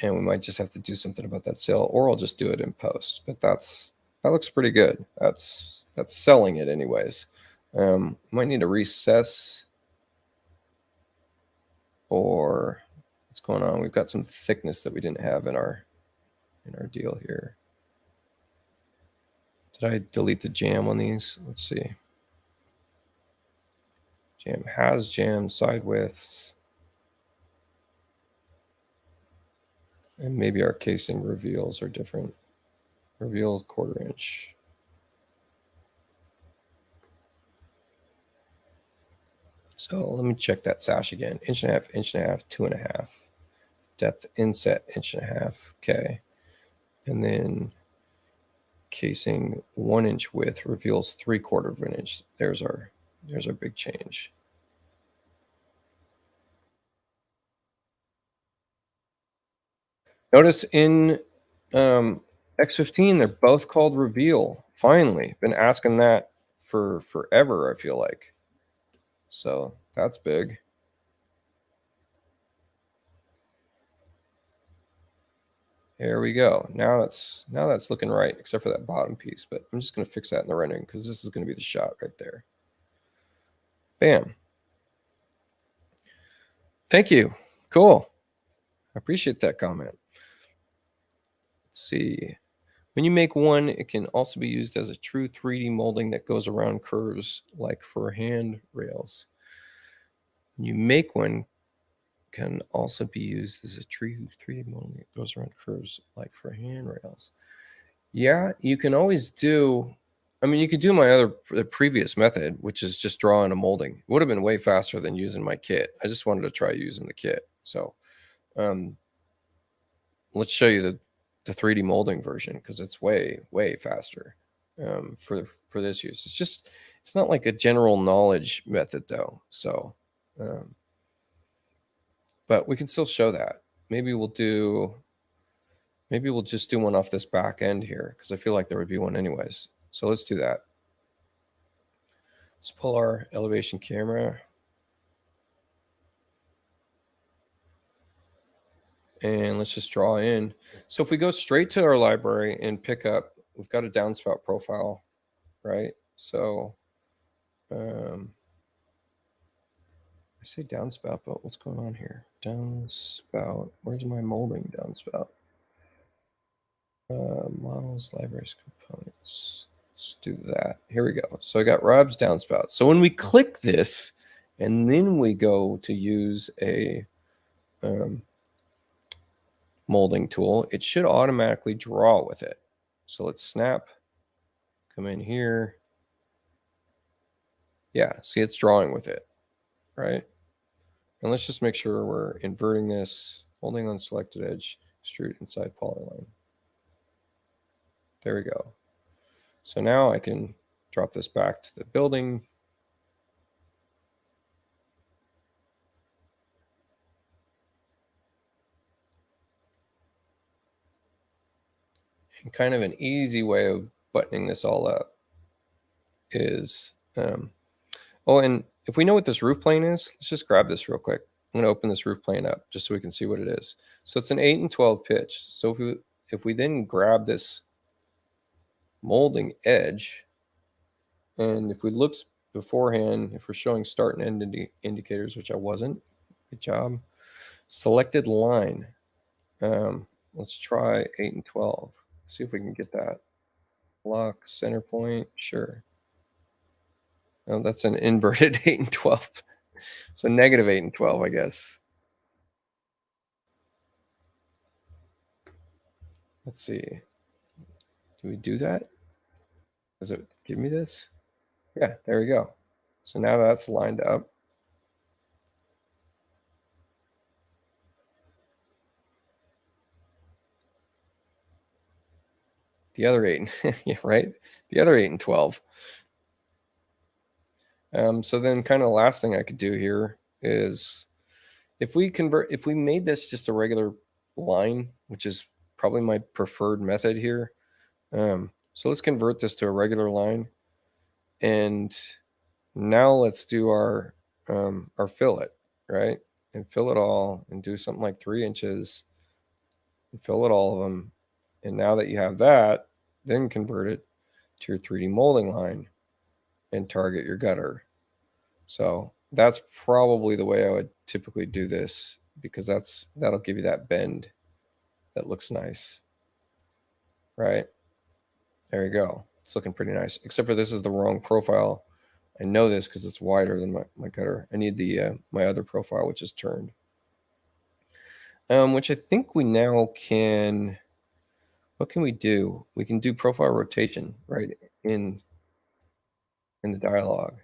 And we might just have to do something about that sale, or I'll just do it in post. But that looks pretty good. That's selling it anyways. Might need to recess, or what's going on? We've got some thickness that we didn't have in our deal here. Did I delete the jam on these? Let's see. Jam has jam side widths. And maybe our casing reveals are different. Reveal 1/4 inch. So let me check that sash again. Inch and a half, inch and a half, 2.5. Depth inset, inch and a half. Okay. And then casing 1 inch width reveals 3/4 of an inch. There's our big change. Notice in X15, they're both called reveal. Finally, been asking that for forever, I feel like. So that's big. There we go. Now that's looking right, except for that bottom piece. But I'm just going to fix that in the rendering because this is going to be the shot right there. Bam. Thank you. Cool. I appreciate that comment. Let's see. When you make one, it can also be used as a true 3D molding that goes around curves, like for handrails. When you make one, can also be used as a true 3D molding that goes around curves, like for handrails. Yeah, you can always do. I mean, you could do the previous method, which is just drawing a molding. It would have been way faster than using my kit. I just wanted to try using the kit. So let's show you the 3D molding version because it's way faster for this use. It's not like a general knowledge method though. So, but we can still show that. Maybe we'll just do one off this back end here because I feel like there would be one anyways. So let's do that. Let's pull our elevation camera. And let's just draw in. So if we go straight to our library and pick up, we've got a downspout profile, right? So I say downspout, but what's going on here? Downspout, where's my molding downspout? Models, libraries, components. Let's do that. Here we go. So I got Rob's downspout. So when we click this, and then we go to use a molding tool, it should automatically draw with it. So let's snap, come in here. Yeah, see, it's drawing with it, right? And let's just make sure we're inverting this, holding on selected edge, extrude inside polyline. There we go. So now I can drop this back to the building. And kind of an easy way of buttoning this all up is, oh, and if we know what this roof plane is, let's just grab this real quick. I'm going to open this roof plane up just so we can see what it is. So it's an 8 and 12 pitch. So if we then grab this molding edge, and if we looked beforehand, if we're showing start and end indicators, which I wasn't, good job. Selected line. Let's try 8 and 12. Let's see if we can get that. Lock, center point, sure. Oh, that's an inverted 8 and 12. So negative 8 and 12, I guess. Let's see. Do we do that? Does it give me this? Yeah, there we go. So now that's lined up. The other 8, yeah, right? The other 8 and 12. So then kind of the last thing I could do here is if we made this just a regular line, which is probably my preferred method here. So let's convert this to a regular line. And now let's do our fillet, right? And fill it all and do something like 3 inches and fill it all of them. And now that you have that, then convert it to your 3D molding line and target your gutter. So that's probably the way I would typically do this because that'll give you that bend that looks nice, right? There you go. It's looking pretty nice, except for this is the wrong profile. I know this because it's wider than my gutter. I need the my other profile, which is turned. Which I think we now can. What can we do? We can do profile rotation right in the dialog,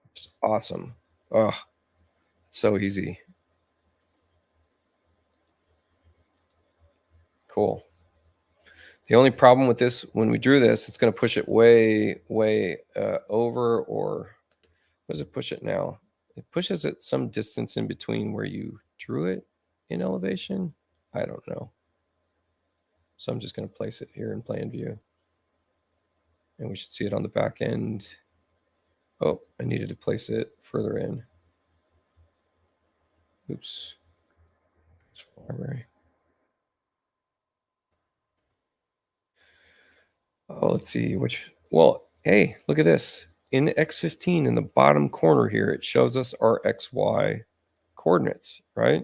which is awesome. Oh, So easy. Cool. The only problem with this, when we drew this, it's going to push it way, way over, or what does it push it now? It pushes it some distance in between where you drew it in elevation. I don't know. So I'm just going to place it here in plan view. And we should see it on the back end. Oh, I needed to place it further in. Oops. Library. Oh, let's see which. Well, hey, look at this. In the X15, in the bottom corner here, it shows us our XY coordinates, right?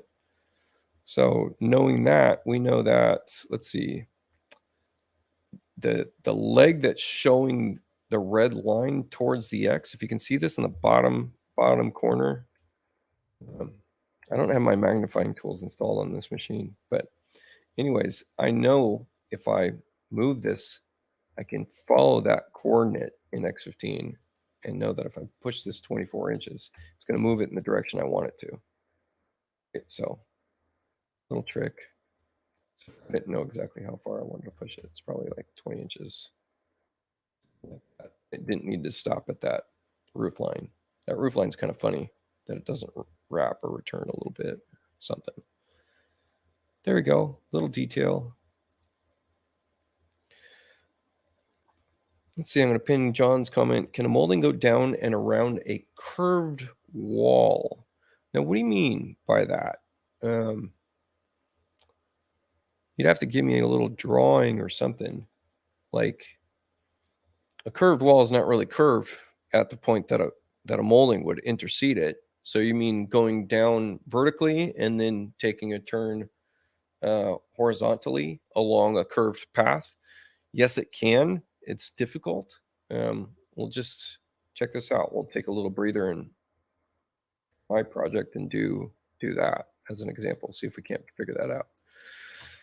So knowing that, we know that, let's see, the leg that's showing the red line towards the X, if you can see this in the bottom corner. um, I don't have my magnifying tools installed on this machine, but anyways, I know if I move this, I can follow that coordinate in X15 and know that if I push this 24 inches, it's going to move it in the direction I want it to. Okay, so little trick. So I didn't know exactly how far I wanted to push it. It's probably like 20 inches. Like that. It didn't need to stop at that roof line. That roof line's kind of funny that it doesn't wrap or return a little bit, something. There we go, little detail. Let's see, I'm going to pin John's comment. Can a molding go down and around a curved wall? Now, what do you mean by that? You'd have to give me a little drawing or something. Like, a curved wall is not really curved at the point that a molding would intercede it. So you mean going down vertically and then taking a turn horizontally along a curved path? Yes, it can. It's difficult. We'll just check this out. We'll take a little breather in my project and do that as an example. See if we can't figure that out.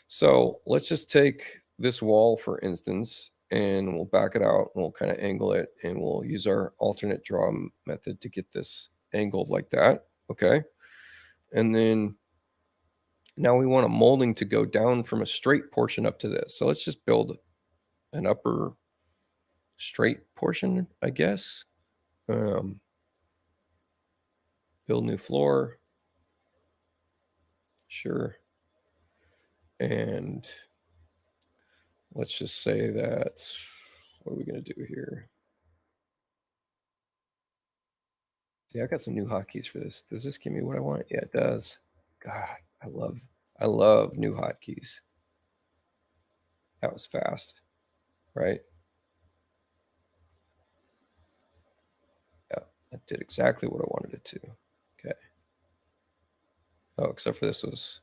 So let's just take this wall, for instance, and we'll back it out and we'll kind of angle it, and we'll use our alternate draw method to get this angled like that. Okay. And then now we want a molding to go down from a straight portion up to this. So let's just build an upper straight portion, I guess. Build new floor. Sure. And let's just say that, what are we going to do here? Yeah, I got some new hotkeys for this. Does this give me what I want? Yeah, it does. God, I love new hotkeys. That was fast, right? Yeah, that did exactly what I wanted it to. Okay. Oh, except for this was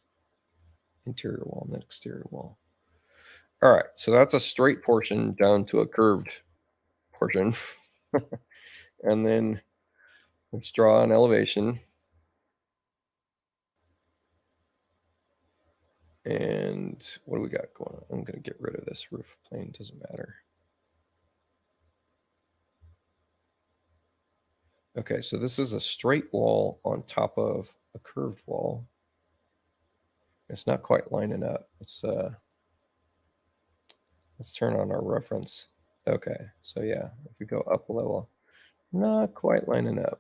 interior wall, not exterior wall. All right, so that's a straight portion down to a curved portion. And then let's draw an elevation. And what do we got going on? I'm going to get rid of this roof plane. Doesn't matter. Okay, so this is a straight wall on top of a curved wall. It's not quite lining up. Let's turn on our reference. Okay, so yeah, if we go up a level, not quite lining up.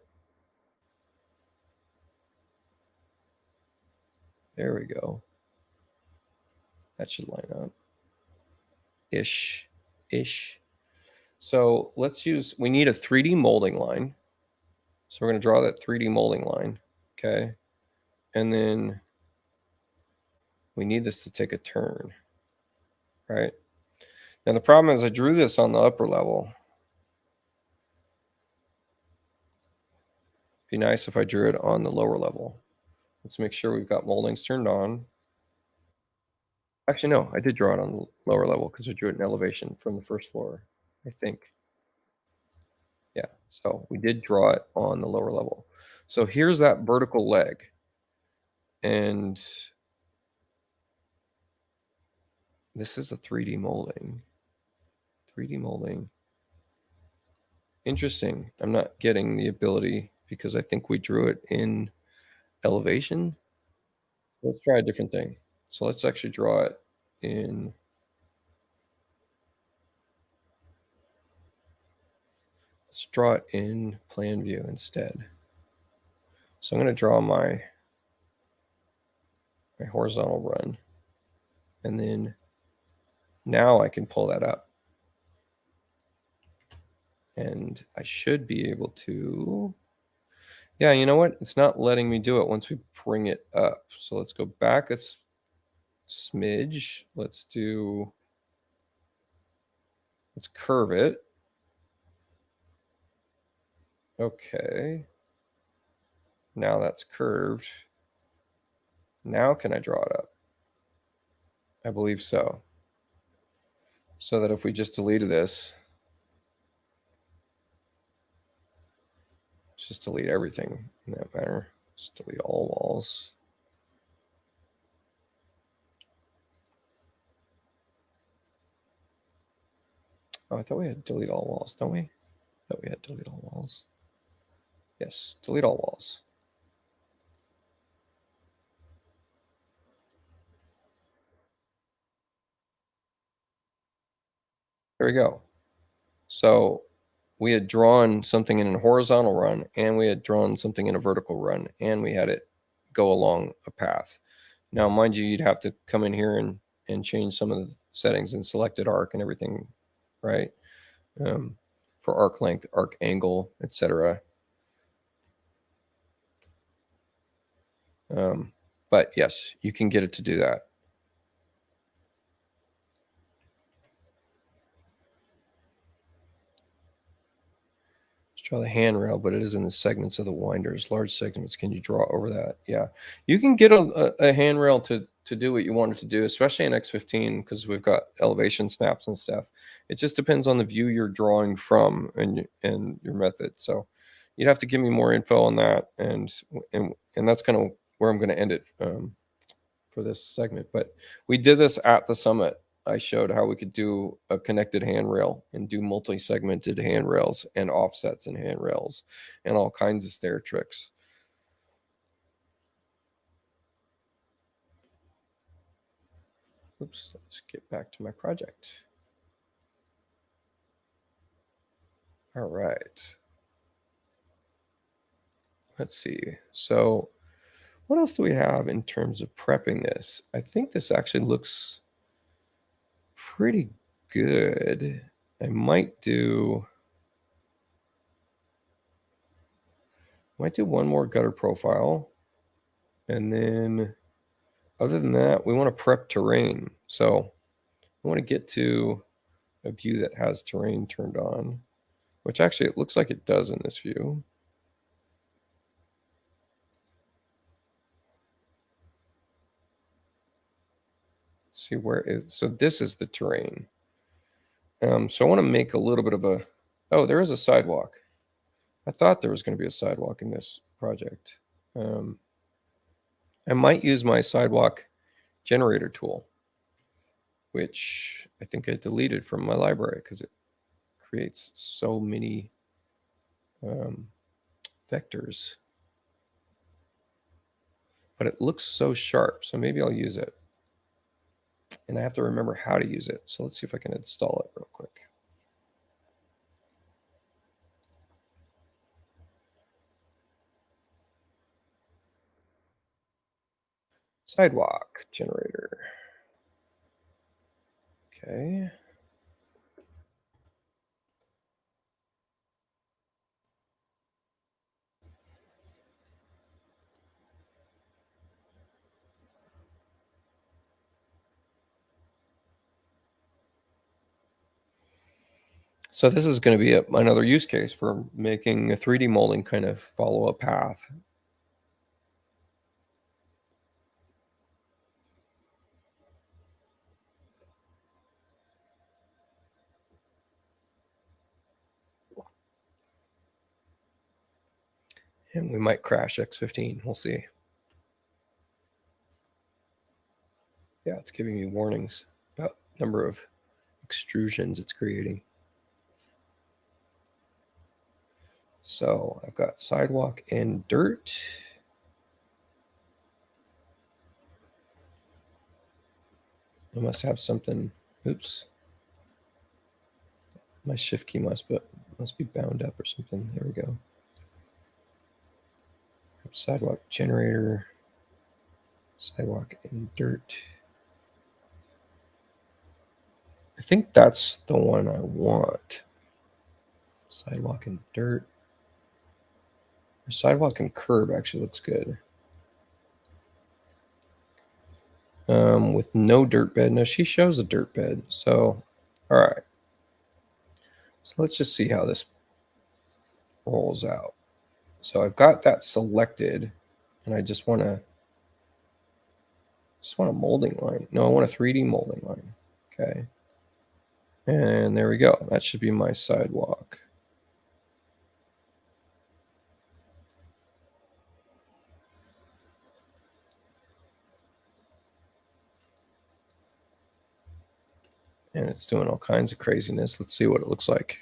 There we go. That should line up. Ish. So let's use, we need a 3D molding line. So we're going to draw that 3D molding line. Okay. And then we need this to take a turn, right? Now the problem is I drew this on the upper level. Be nice if I drew it on the lower level. Let's make sure we've got moldings turned on. Actually, no, I did draw it on the lower level because I drew it in elevation from the first floor, I think. Yeah, so we did draw it on the lower level. So here's that vertical leg. And this is a 3D molding. 3D molding. Interesting. I'm not getting the ability because I think we drew it in elevation. Let's try a different thing. So let's actually draw it in. Let's draw it in plan view instead. So I'm going to draw my horizontal run, and then now I can pull that up. And I should be able to, yeah, you know what? It's not letting me do it once we bring it up. So let's go back a smidge. Let's curve it. Okay. Now that's curved. Now can I draw it up? I believe so. So that if we just deleted this, let's just delete everything in that matter. Just delete all walls. Oh, I thought we had delete all walls, don't we? I thought we had delete all walls. Yes, delete all walls. There we go. So we had drawn something in a horizontal run, and we had drawn something in a vertical run, and we had it go along a path. Now, mind you, you'd have to come in here and change some of the settings and selected arc and everything, right? For arc length, arc angle, etc. But yes, you can get it to do that. Let's draw the handrail, but it is in the segments of the winders. Large segments. Can you draw over that? Yeah, you can get a handrail to do what you want it to do, especially in X15 because we've got elevation snaps and stuff. It just depends on the view you're drawing from and your method. So you'd have to give me more info on that, and that's kind of where I'm going to end it for this segment. But we did this at the summit. I showed how we could do a connected handrail and do multi-segmented handrails and offsets and handrails and all kinds of stair tricks. Oops, let's get back to my project. All right. Let's see. So what else do we have in terms of prepping this? I think this actually looks pretty good. I might do one more gutter profile, and then other than that, we want to prep terrain. So I want to get to a view that has terrain turned on, which actually it looks like it does in this view. Let's see where is, so this is the terrain. So I want to make a little bit of a, oh, there is a sidewalk. I thought there was going to be a sidewalk in this project. I might use my sidewalk generator tool, which I think I deleted from my library because it creates so many vectors. But it looks so sharp, so maybe I'll use it. And I have to remember how to use it. So let's see if I can install it real quick. Sidewalk generator. Okay. So this is going to be another use case for making a 3D molding kind of follow a path. And we might crash X15. We'll see. Yeah, it's giving me warnings about number of extrusions it's creating. So I've got sidewalk and dirt. I must have something. Oops. My shift key must be bound up or something. There we go. Sidewalk generator. Sidewalk and dirt. I think that's the one I want. Sidewalk and dirt. Or sidewalk and curb actually looks good. With no dirt bed. No, she shows a dirt bed. So, all right. So let's just see how this rolls out. So I've got that selected, and I just want a molding line. No, I want a 3D molding line. Okay. And there we go. That should be my sidewalk. And it's doing all kinds of craziness. Let's see what it looks like.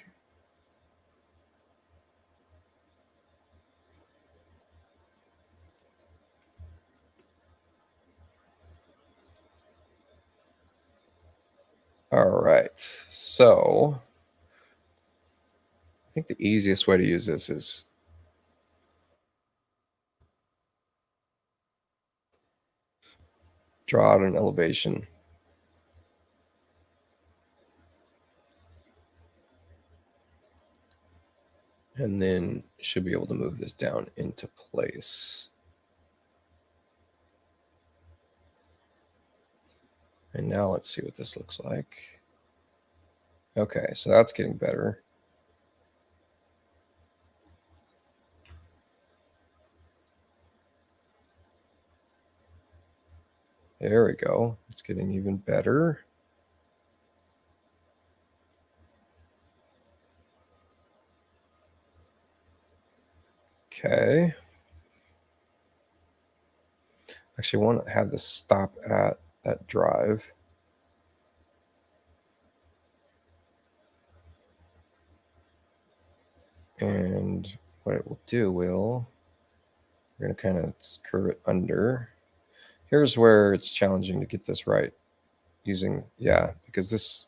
All right. So I think the easiest way to use this is draw out an elevation. And then should be able to move this down into place. And now let's see what this looks like. Okay, so that's getting better. There we go. It's getting even better. Okay. Actually, I want to have this stop at that drive. And what it will do we're going to kind of curve it under. Here's where it's challenging to get this right using, because this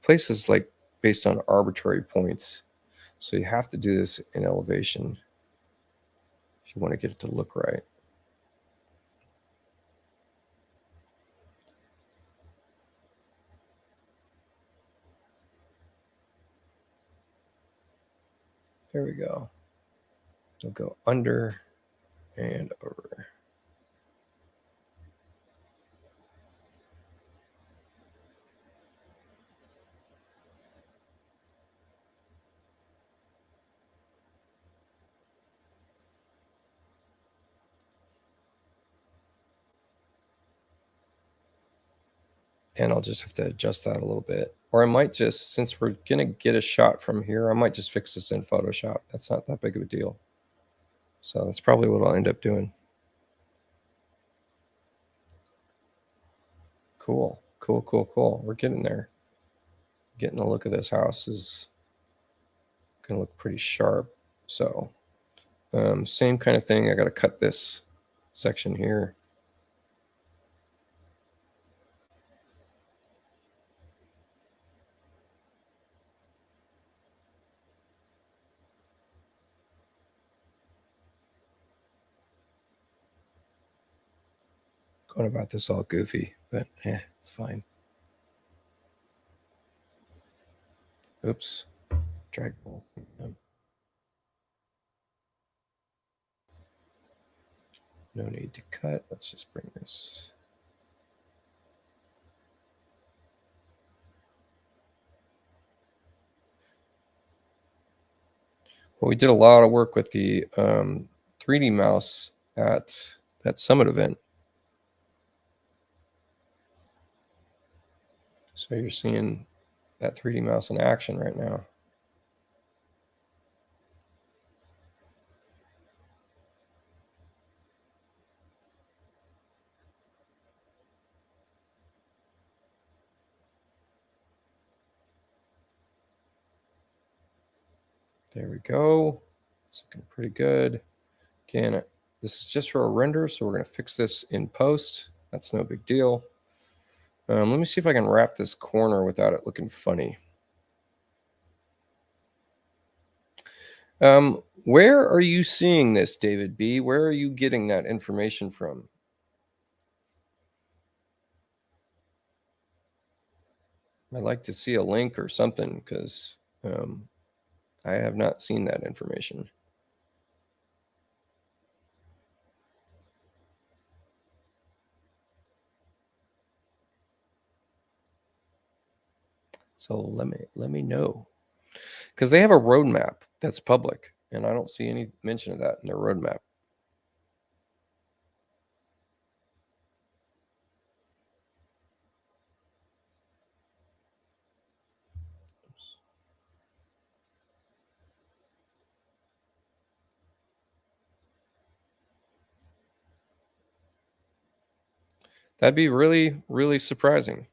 place is like based on arbitrary points. So you have to do this in elevation if you want to get it to look right. There we go. So go under and over. And I'll just have to adjust that a little bit. Or I might just, since we're going to get a shot from here, I might just fix this in Photoshop. That's not that big of a deal. So that's probably what I'll end up doing. Cool. We're getting there. Getting a look at this house is going to look pretty sharp. So same kind of thing. I got to cut this section here. Going about this all goofy, but it's fine. Oops. Drag ball. No need to cut. Let's just bring this. Well, we did a lot of work with the 3D mouse at that summit event. So you're seeing that 3D mouse in action right now. There we go. It's looking pretty good. Again, this is just for a render, so we're going to fix this in post. That's no big deal. Let me see if I can wrap this corner without it looking funny. Where are you seeing this, David B? Where are you getting that information from? I'd like to see a link or something, because I have not seen that information. So let me know, because they have a roadmap that's public, and I don't see any mention of that in their roadmap. Oops. That'd be really, really surprising.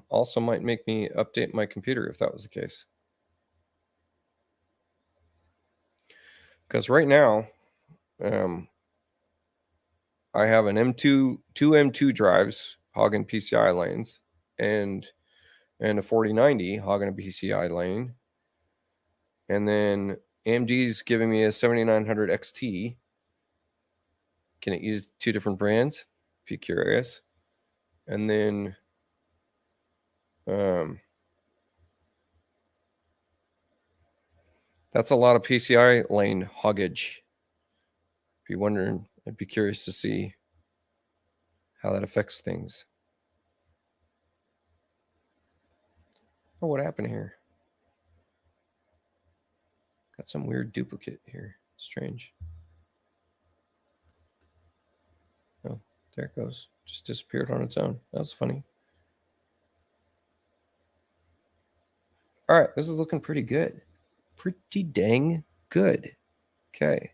Also might make me update my computer if that was the case. Because right now, I have an two M2 drives hogging PCI lanes, and a 4090 hogging a PCI lane. And then AMD's giving me a 7900 XT. Can it use two different brands? If you're curious. And then that's a lot of PCI lane hoggage. If you're wondering, I'd be curious to see how that affects things. Oh, what happened here? Got some weird duplicate here. Strange. Oh, there it goes. Just disappeared on its own. That was funny. All right, this is looking pretty good. Pretty dang good. Okay.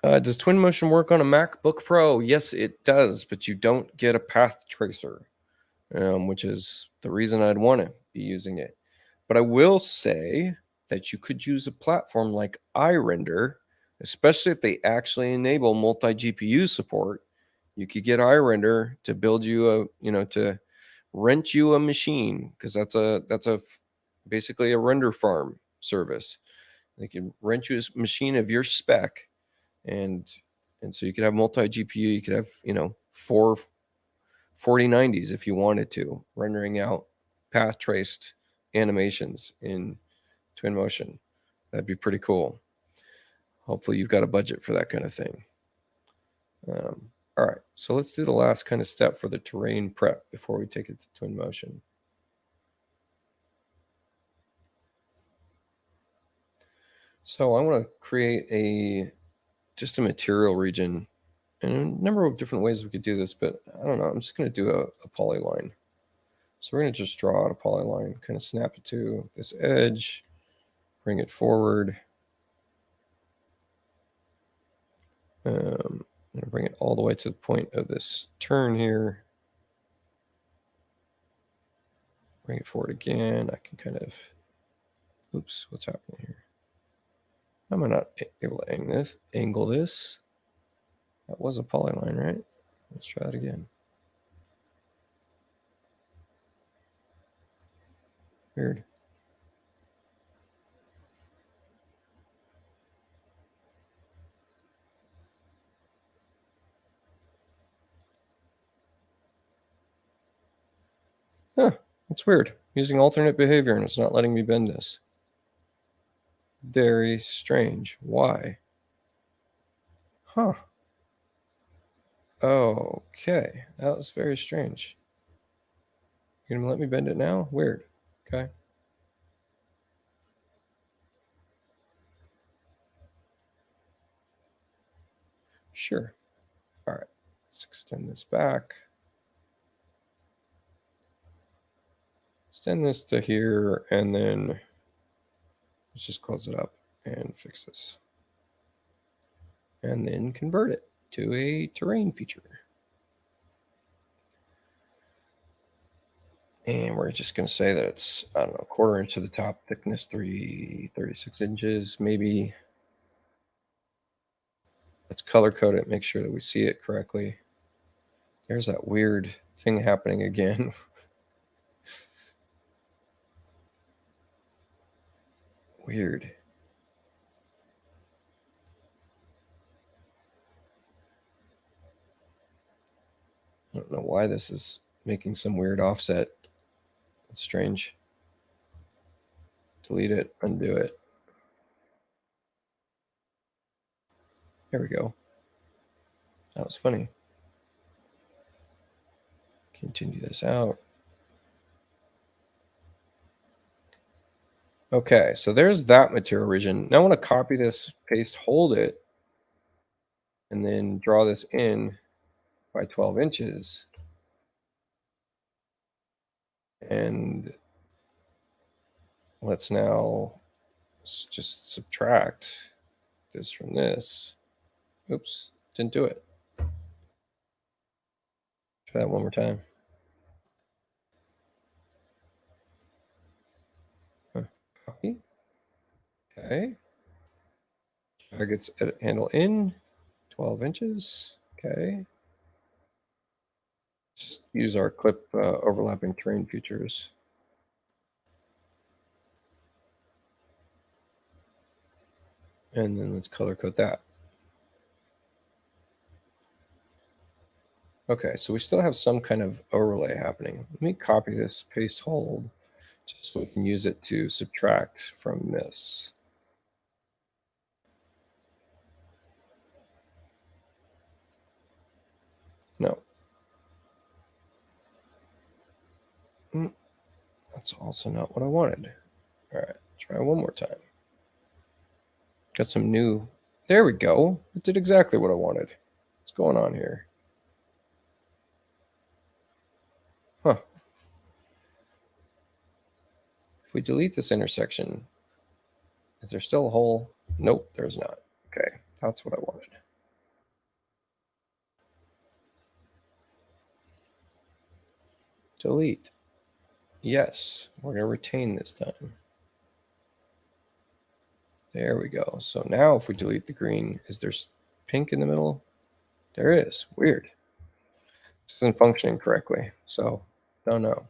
Does Twinmotion work on a MacBook Pro? Yes, it does, but you don't get a path tracer, which is the reason I'd want to be using it. But I will say that you could use a platform like iRender, especially if they actually enable multi-GPU support. You could get iRender to build you to rent you a machine, because that's basically a render farm service. They can rent you a machine of your spec, and so you could have multi GPU. You could have 4 4090s if you wanted to, rendering out path traced animations in Twinmotion. That'd be pretty cool. Hopefully you've got a budget for that kind of thing. All right, so let's do the last kind of step for the terrain prep before we take it to Twinmotion. So I want to create just a material region, and a number of different ways we could do this, but I don't know. I'm just going to do a polyline. So we're going to just draw out a polyline, kind of snap it to this edge, bring it forward. I'm going to bring it all the way to the point of this turn here. Bring it forward again. I can kind of, oops, what's happening here? Am I not able to angle this? That was a polyline, right? Let's try it again. Weird. Huh, that's weird. Using alternate behavior and it's not letting me bend this. Very strange. Why? Huh. Okay. That was very strange. You're gonna let me bend it now? Weird. Okay. Sure. All right. Let's extend this back. Extend this to here, and then let's just close it up and fix this. And then convert it to a terrain feature. And we're just going to say that it's, I don't know, 1/4 inch to the top, thickness 36 inches, maybe. Let's color code it, make sure that we see it correctly. There's that weird thing happening again. Weird. I don't know why this is making some weird offset. It's strange. Delete it, undo it. There we go. That was funny. Continue this out. Okay, so there's that material region. Now I want to copy this, paste, hold it, and then draw this in by 12 inches. And let's now just subtract this from this. Oops, didn't do it. Try that one more time. Copy. Okay. Drag its edit handle in 12 inches. Okay. Just use our clip overlapping terrain features. And then let's color code that. Okay, so we still have some kind of overlay happening. Let me copy this, paste, hold, just so we can use it to subtract from this. No. That's also not what I wanted. All right, try one more time. Got some new, there we go. It did exactly what I wanted. What's going on here? Huh. If we delete this intersection, is there still a hole? Nope, there's not. Okay, that's what I wanted. Delete. Yes, we're going to retain this time. There we go. So now if we delete the green, is there pink in the middle? There is. Weird. This isn't functioning correctly, so don't know.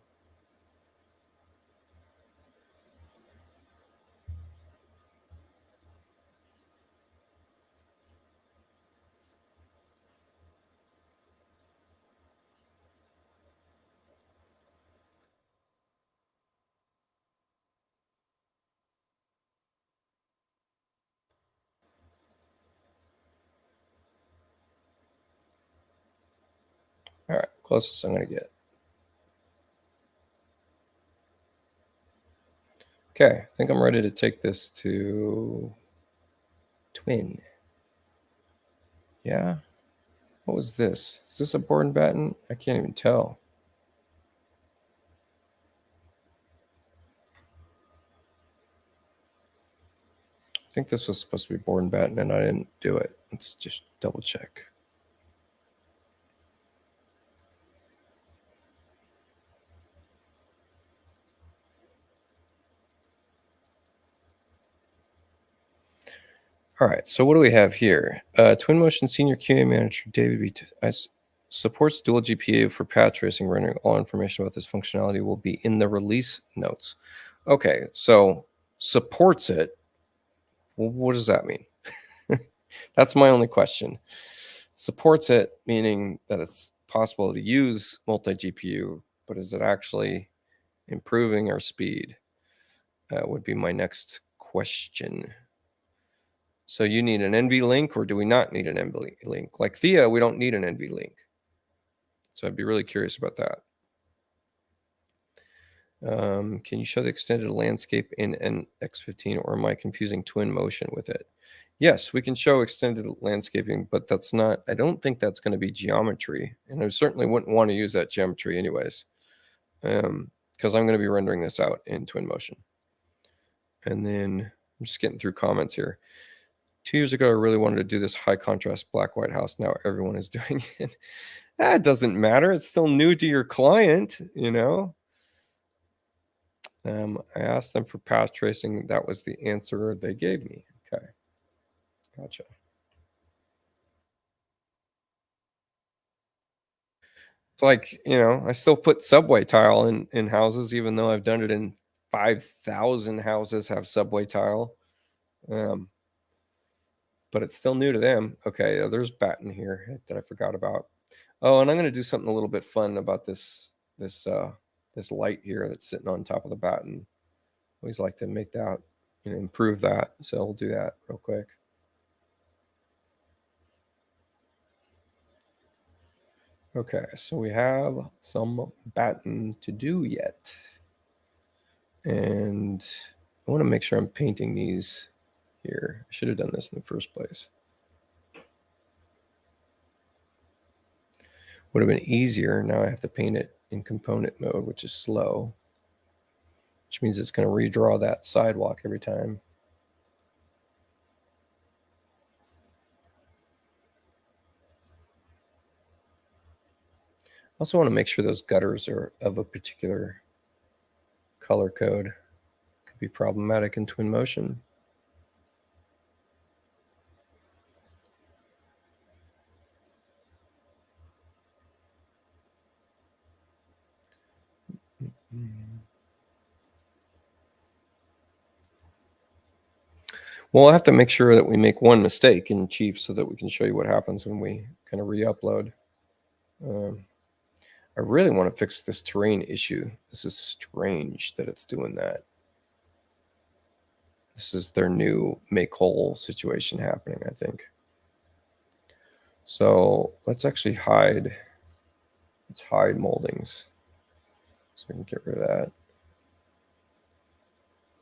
All right, closest I'm going to get. Okay, I think I'm ready to take this to twin. Yeah? What was this? Is this a board and batten? I can't even tell. I think this was supposed to be board and batten and I didn't do it. Let's just double check. All right, so what do we have here? Twinmotion Senior QA Manager David B. Supports dual GPU for path tracing rendering. All information about this functionality will be in the release notes. Okay, so supports it. Well, what does that mean? That's my only question. Supports it, meaning that it's possible to use multi-GPU, but is it actually improving our speed? Would be my next question. So you need an NVLink, or do we not need an NVLink? Like Thea, we don't need an NVLink. So I'd be really curious about that. Can you show the extended landscape in an X15, or am I confusing Twinmotion with it? Yes, we can show extended landscaping, but that's not, I don't think that's going to be geometry. And I certainly wouldn't want to use that geometry anyways, because I'm going to be rendering this out in Twinmotion. And then I'm just getting through comments here. 2 years ago, I really wanted to do this high contrast black white house. Now everyone is doing it. That doesn't matter. It's still new to your client, you know? I asked them for path tracing. That was the answer they gave me. Okay, gotcha. It's like, I still put subway tile in houses, even though I've done it in 5,000 houses have subway tile. Um, but it's still new to them. Okay, there's batten here that I forgot about. Oh, and I'm gonna do something a little bit fun about this light here that's sitting on top of the batten. Always like to make that, improve that. So we'll do that real quick. Okay, so we have some batten to do yet. And I want to make sure I'm painting these here. I should have done this in the first place. Would have been easier. Now I have to paint it in component mode, which is slow, which means it's going to redraw that sidewalk every time. Also want to make sure those gutters are of a particular color code. Could be problematic in Twinmotion. Well, we'll have to make sure that we make one mistake in Chief so that we can show you what happens when we kind of re-upload. I really want to fix this terrain issue. This is strange that it's doing that. This is their new make whole situation happening, I think. So let's actually hide. Let's hide moldings. So we can get rid of that.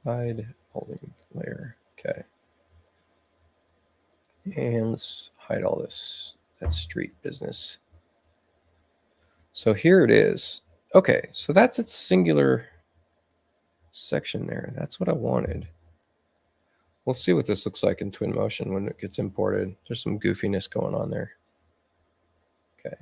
Hide molding layer. Okay. And let's hide all this. That's street business. So here it is. Okay, so that's its singular section there. That's what I wanted. We'll see what this looks like in Twinmotion when it gets imported. There's some goofiness going on there. Okay.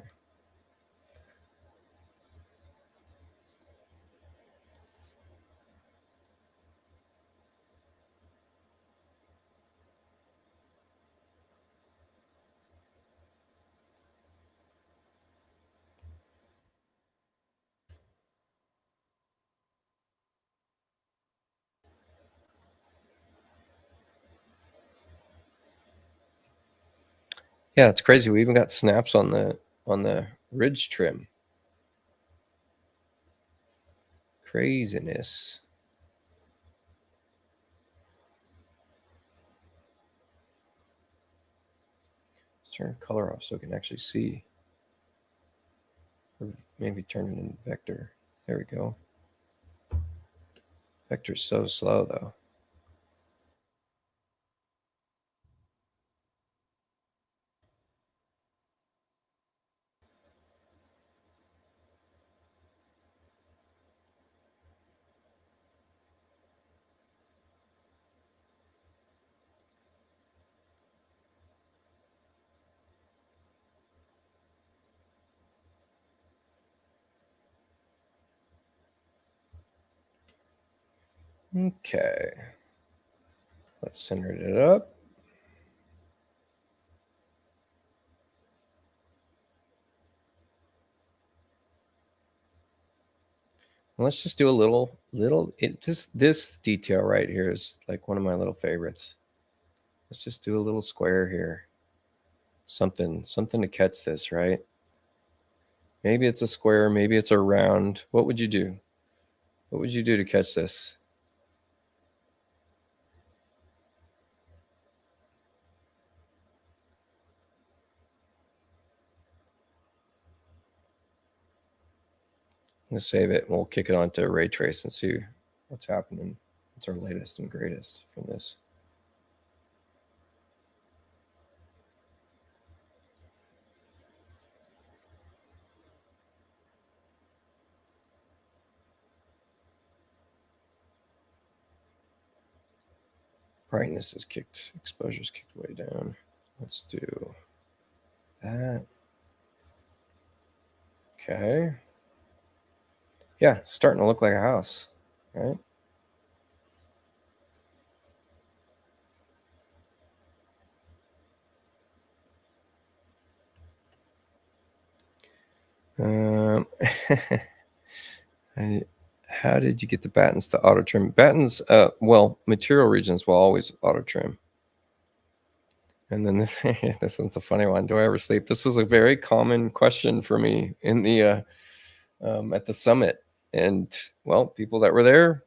Yeah, it's crazy. We even got snaps on the ridge trim. Craziness. Let's turn color off so we can actually see. Or maybe turn it in vector. There we go. Vector's so slow though. Okay. Let's center it up. Let's just do a little this detail right here is like one of my little favorites. Let's just do a little square here. Something to catch this, right? Maybe it's a square, maybe it's a round. What would you do? What would you do to catch this? I'm gonna save it and we'll kick it onto ray trace and see what's happening. What's our latest and greatest from this? Brightness is kicked, exposure's kicked way down. Let's do that. Okay. Yeah, starting to look like a house, right? How did you get the battens to auto trim? Battens, well, material regions will always auto trim. And then this this one's a funny one. Do I ever sleep? This was a very common question for me in the at the summit. And well, people that were there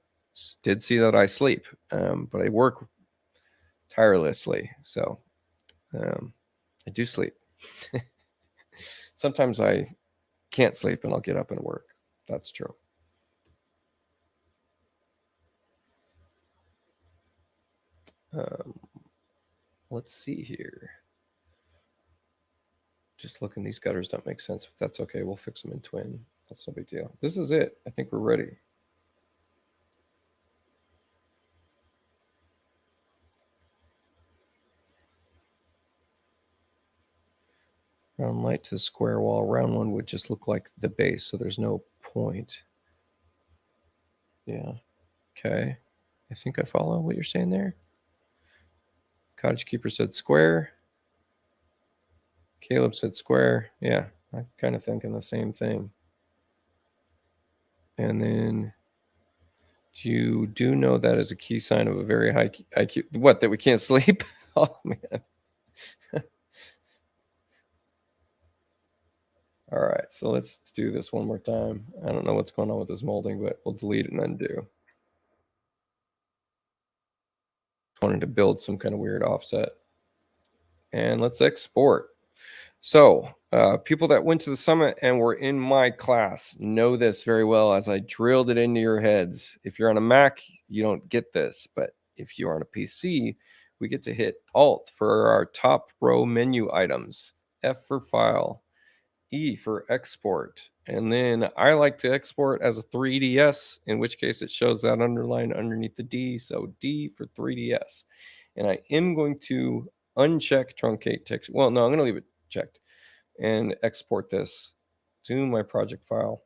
did see that I sleep, but I work tirelessly, so I do sleep. Sometimes I can't sleep and I'll get up and work. That's true. Um, let's see here. Just looking, these gutters don't make sense. If that's okay, we'll fix them in Twin. That's no big deal. This is it. I think we're ready. Round light to the square wall. Round one would just look like the base, so there's no point. Yeah. Okay. I think I follow what you're saying there. Cottage Keeper said square. Caleb said square. Yeah, I'm kind of thinking the same thing. And then you do know that is a key sign of a very high IQ. What, that we can't sleep? Oh, man. All right, so let's do this one more time. I don't know what's going on with this molding, but we'll delete and undo. Wanted to build some kind of weird offset. And let's export. So people that went to the summit and were in my class know this very well as I drilled it into your heads. If you're on a Mac, you don't get this, but if you're on a PC, we get to hit Alt for our top row menu items, F for file, E for export. And then I like to export as a 3DS, in which case it shows that underline underneath the D. So D for 3DS. And I am going to uncheck truncate text. Well, no, I'm going to leave it checked and export this to my project file.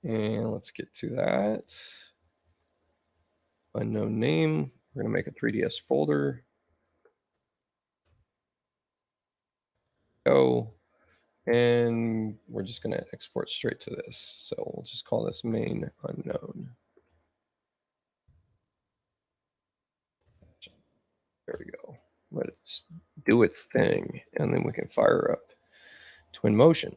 And let's get to that. Unknown name. We're going to make a 3DS folder. Go. And we're just going to export straight to this. So we'll just call this main unknown. There we go. Let it do its thing. And then we can fire up Twinmotion.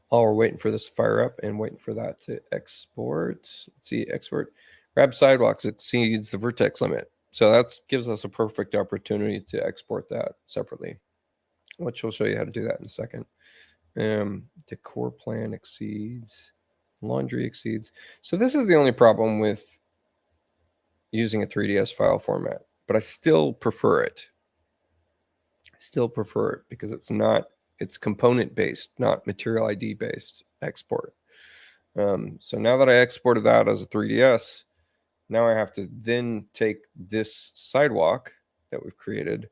While we're waiting for this to fire up and waiting for that to export, let's see, export, grab sidewalks exceeds the vertex limit. So that gives us a perfect opportunity to export that separately, which we'll show you how to do that in a second. Decor plan exceeds, laundry exceeds. So this is the only problem with using a 3DS file format, but I still prefer it. Because it's component based, not material ID based export. So now that I exported that as a 3DS, now I have to then take this sidewalk that we've created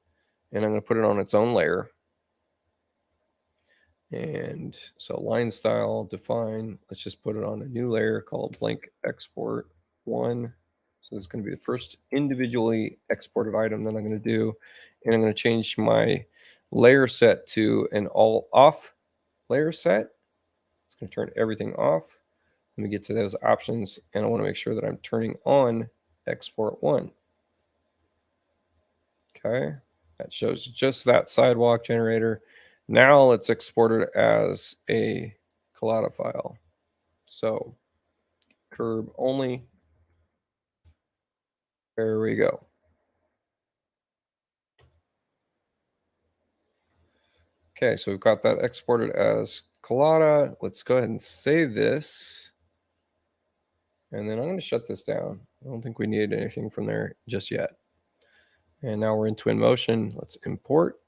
and I'm going to put it on its own layer. And so line style, define, let's just put it on a new layer called blank export 1. So this is going to be the first individually exported item that I'm going to do. And I'm going to change my layer set to an all off layer set. It's going to turn everything off. Let me get to those options, and I want to make sure that I'm turning on export 1. Okay, that shows just that sidewalk generator. Now let's export it as a collada file. So curb only. There we go. Okay, so we've got that exported as collada. Let's go ahead and save this. And then I'm going to shut this down. I don't think we need anything from there just yet. And now we're in Twinmotion. Let's import.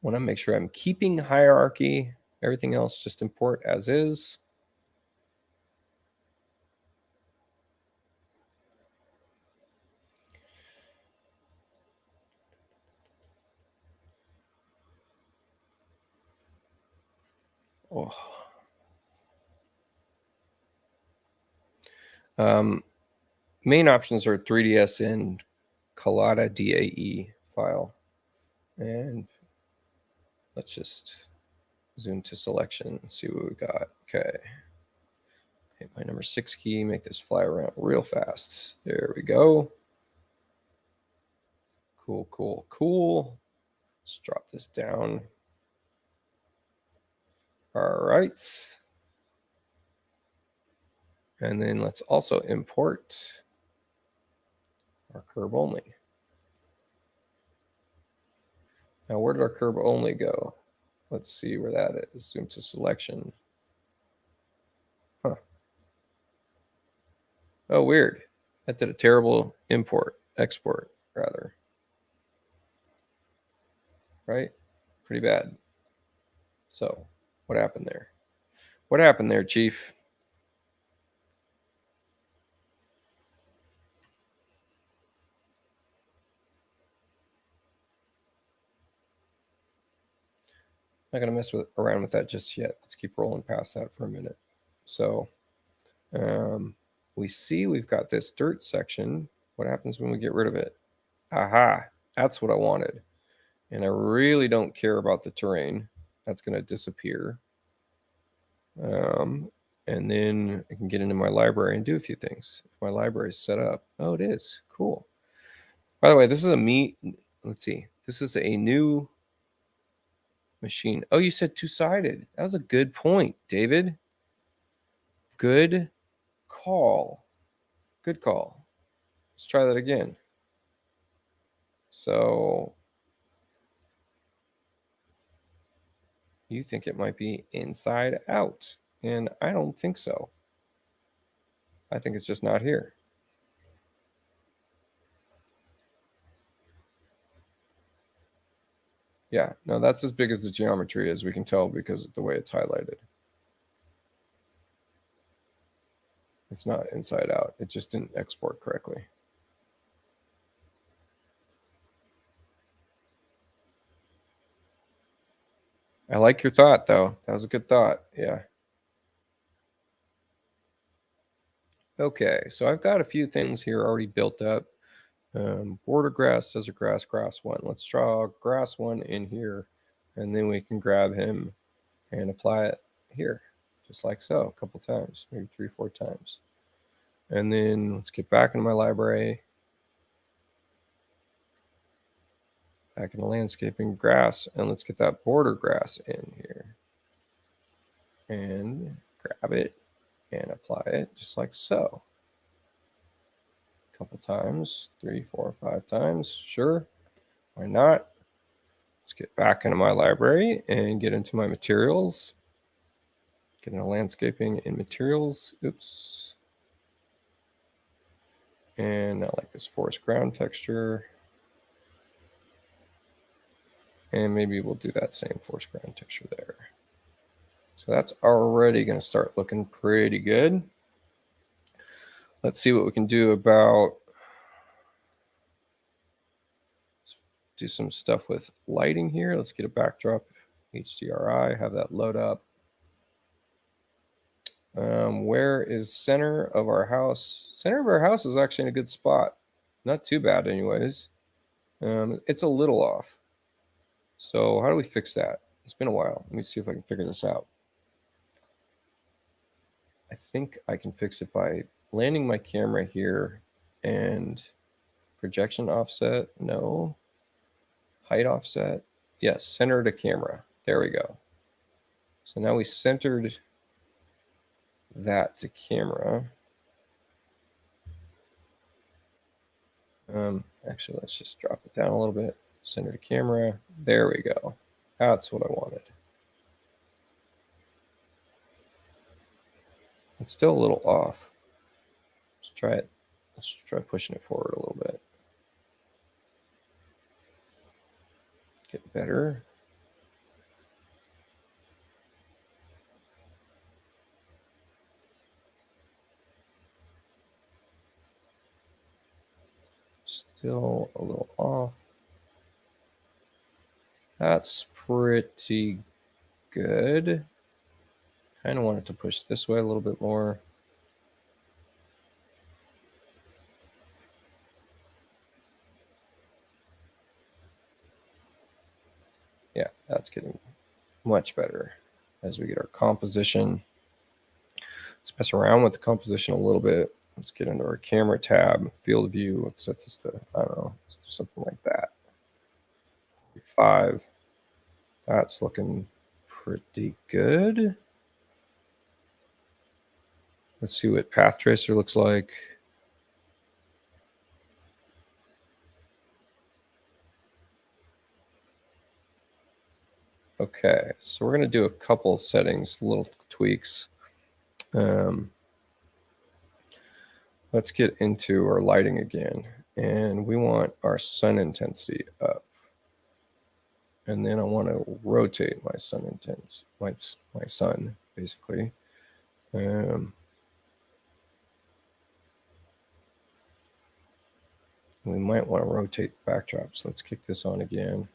Want to make sure I'm keeping hierarchy. Everything else just import as is. Oh. Main options are 3ds and Collada DAE file. And let's just zoom to selection and see what we got. Okay. Hit my number 6 key, make this fly around real fast. There we go. Cool, cool, cool. Let's drop this down. All right. And then let's also import our curve only. Now, where did our curve only go? Let's see where that is. Zoom to selection. Huh. Oh, weird. That did a terrible export, rather. Right? Pretty bad. So, what happened there? What happened there, Chief? Not going to mess around with that just yet. Let's keep rolling past that for a minute. So, we see we've got this dirt section. What happens when we get rid of it? Aha, that's what I wanted. And I really don't care about the terrain. That's going to disappear. And then I can get into my library and do a few things. If my library is set up. Oh, it is. Cool. By the way, this is let's see. This is a new machine. Oh, you said two-sided. That was a good point, David. Good call. Good call. Let's try that again. So you think it might be inside out, and I don't think so. I think it's just not here. Yeah, no, that's as big as the geometry as we can tell because of the way it's highlighted. It's not inside out. It just didn't export correctly. I like your thought, though. That was a good thought. Yeah. Okay, so I've got a few things here already built up. Border grass, desert grass, grass one. Let's draw grass one in here, and then we can grab him and apply it here, just like so, a couple times, maybe 3-4 times. And then let's get back into my library, back into landscaping, grass, and let's get that border grass in here. And grab it and apply it just like so. A couple times, 3, 4, 5 times, sure, why not? Let's get back into my library and get into my materials. Get into landscaping and materials. Oops. And I like this forest ground texture. And maybe we'll do that same forest ground texture there. So that's already going to start looking pretty good. Let's see what we can do about, let's do some stuff with lighting here. Let's get a backdrop HDRI, have that load up. Where is center of our house? Center of our house is actually in a good spot. Not too bad anyways. It's a little off. So how do we fix that? It's been a while. Let me see if I can figure this out. I think I can fix it by landing my camera here and projection offset. No. Height offset. Yes, center to camera. There we go. So now we centered that to camera. Actually, let's just drop it down a little bit. Center to camera. There we go. That's what I wanted. It's still a little off. Let's try it. Let's try pushing it forward a little bit. Get better. Still a little off. That's pretty good. Kind of want it to push this way a little bit more. Yeah, that's getting much better as we get our composition. Let's mess around with the composition a little bit. Let's get into our camera tab, field of view. Let's set this to, I don't know, let's do something like that. 5. That's looking pretty good. Let's see what path tracer looks like. Okay, so we're going to do a couple settings, little tweaks. Let's get into our lighting again. And we want our sun intensity up. And then I want to rotate my sun intensity, my sun, basically. We might want to rotate the backdrop. So let's kick this on again.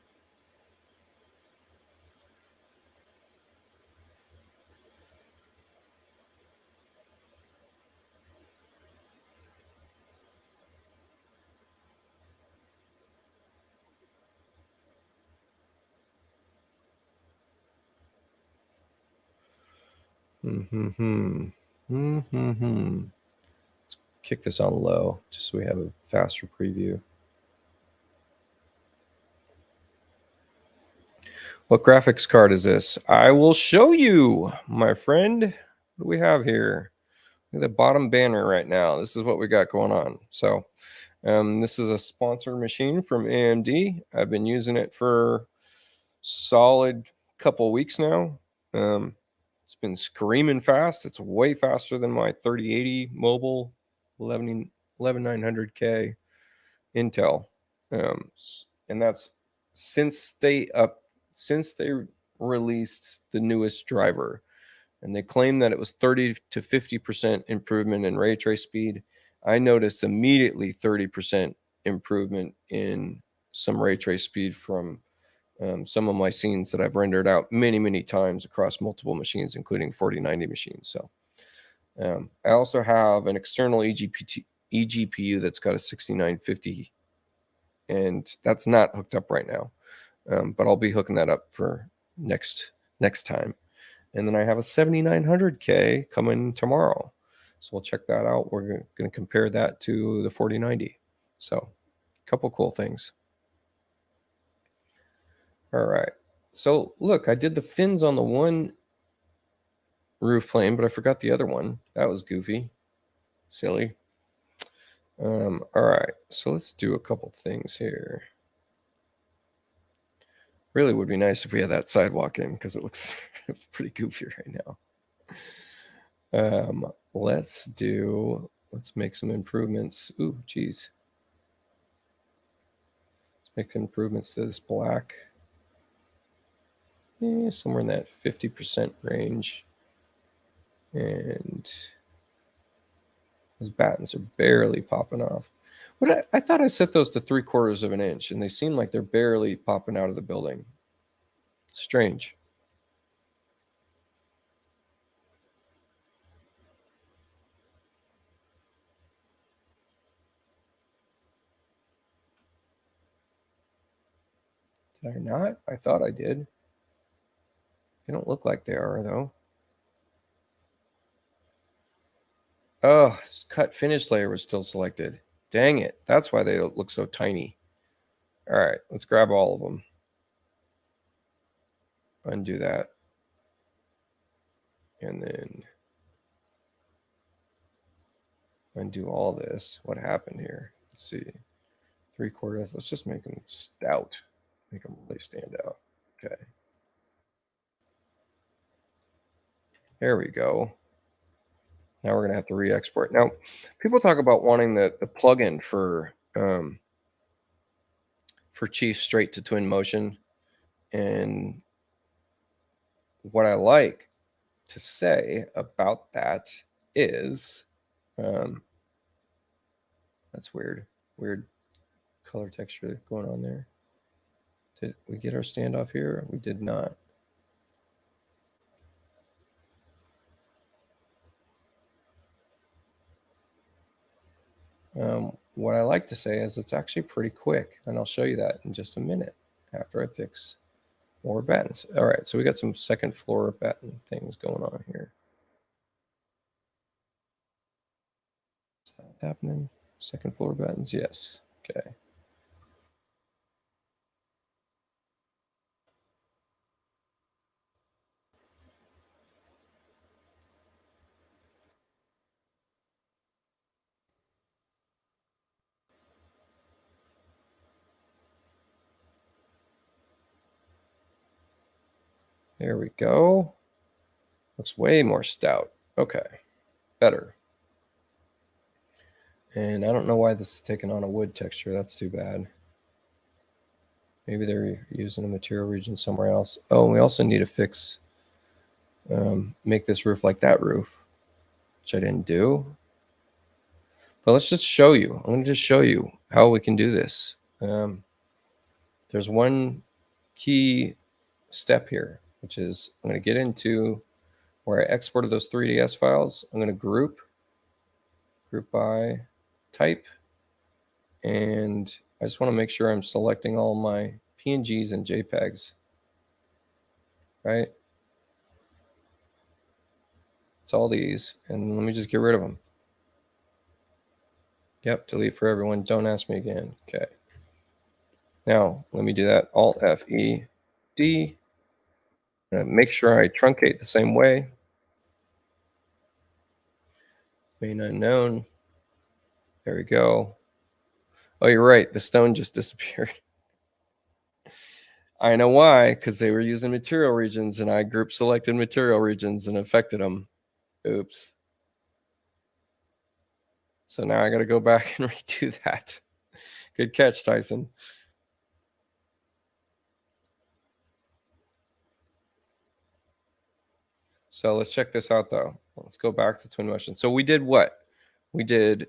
Let's kick this on low just so we have a faster preview. What graphics card is this? I will show you, my friend. What do we have here? Look at the bottom banner right now. This is what we got going on. So this is a sponsored machine from AMD. I've been using it for solid couple weeks now. It's been screaming fast. It's way faster than my 3080 mobile 11900K Intel. And that's since they released the newest driver, and they claimed that it was 30 to 50% improvement in ray trace speed. I noticed immediately 30% improvement in some ray trace speed from some of my scenes that I've rendered out many times across multiple machines, including 4090 machines. So I also have an external eGPU that's got a 6950, and that's not hooked up right now. But I'll be hooking that up for next time. And then I have a 7900K coming tomorrow. So we'll check that out. We're going to compare that to the 4090. So a couple cool things. All right. So look, I did the fins on the one roof plane, but I forgot the other one. That was goofy. Silly. All right. So let's do a couple things here. Really would be nice if we had that sidewalk in because it looks pretty goofy right now. Let's make some improvements. Ooh, geez. Let's make improvements to this black. Somewhere in that 50% range. And those battens are barely popping off. But I thought I set those to 3/4 of an inch, and they seem like they're barely popping out of the building. Strange. Did I not? I thought I did. They don't look like they are, though. Oh, cut finish layer was still selected. Dang it. That's why they look so tiny. All right, let's grab all of them. Undo that. And then undo all this. What happened here? Let's see. 3/4. Let's just make them stout. Make them really stand out. Okay. There we go. Now we're going to have to re-export. Now, people talk about wanting the plugin for Chief straight to Twinmotion. And what I like to say about that is, that's weird. color texture going on there. Did we get our standoff here? We did not. What I like to say is it's actually pretty quick, and I'll show you that in just a minute after I fix more battens. All right, so we got some second floor batten things going on here. Is that happening? Second floor battens, yes. Okay. There we go. Looks way more stout. Okay, better. And I don't know why this is taking on a wood texture. That's too bad. Maybe they're using a material region somewhere else. Oh, and we also need to fix, make this roof like that roof, which I didn't do. But let's just show you. I'm going to just show you how we can do this. There's one key step here, which is I'm going to get into where I exported those 3ds files. I'm going to group by type, and I just want to make sure I'm selecting all my PNGs and JPEGs, right? It's all these, and let me just get rid of them. Yep, delete for everyone. Don't ask me again. Okay. Now, let me do that. Alt F E D. Make sure I truncate the same way. Main unknown. There we go. Oh, you're right. The stone just disappeared. I know why, because they were using material regions, and I group selected material regions and affected them. Oops. So now I got to go back and redo that. Good catch, Tyson. So let's check this out, though. Let's go back to Twinmotion. So we did what? We did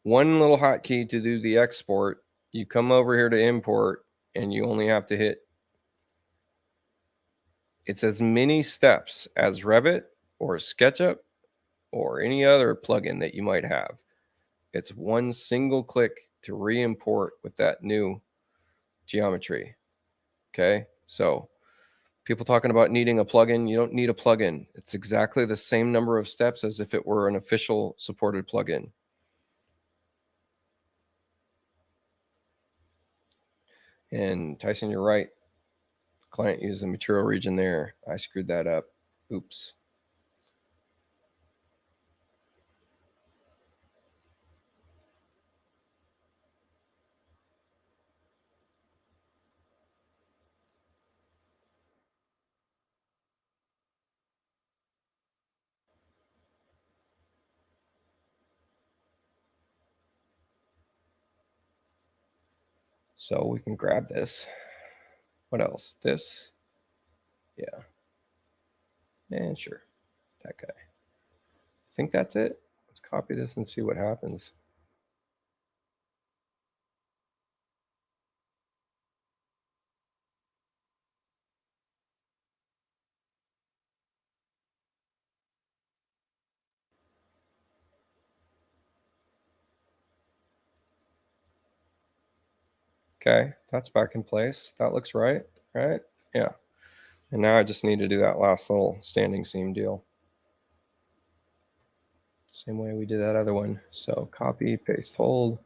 one little hotkey to do the export. You come over here to import, and you only have to hit. It's as many steps as Revit or SketchUp or any other plugin that you might have. It's one single click to re-import with that new geometry. Okay, so people talking about needing a plugin, you don't need a plugin. It's exactly the same number of steps as if it were an official supported plugin. And Tyson, you're right. Client used the material region there. I screwed that up. Oops. So we can grab this. What else? This? Yeah. And sure. That guy. I think that's it. Let's copy this and see what happens. Okay, that's back in place. That looks right, right? Yeah. And now I just need to do that last little standing seam deal. Same way we did that other one. So copy, paste, hold.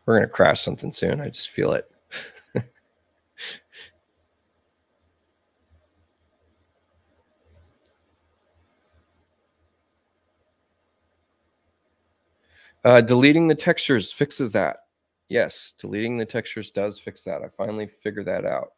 We're going to crash something soon. I just feel it. Deleting the textures fixes that. Yes, deleting the textures does fix that. I finally figured that out.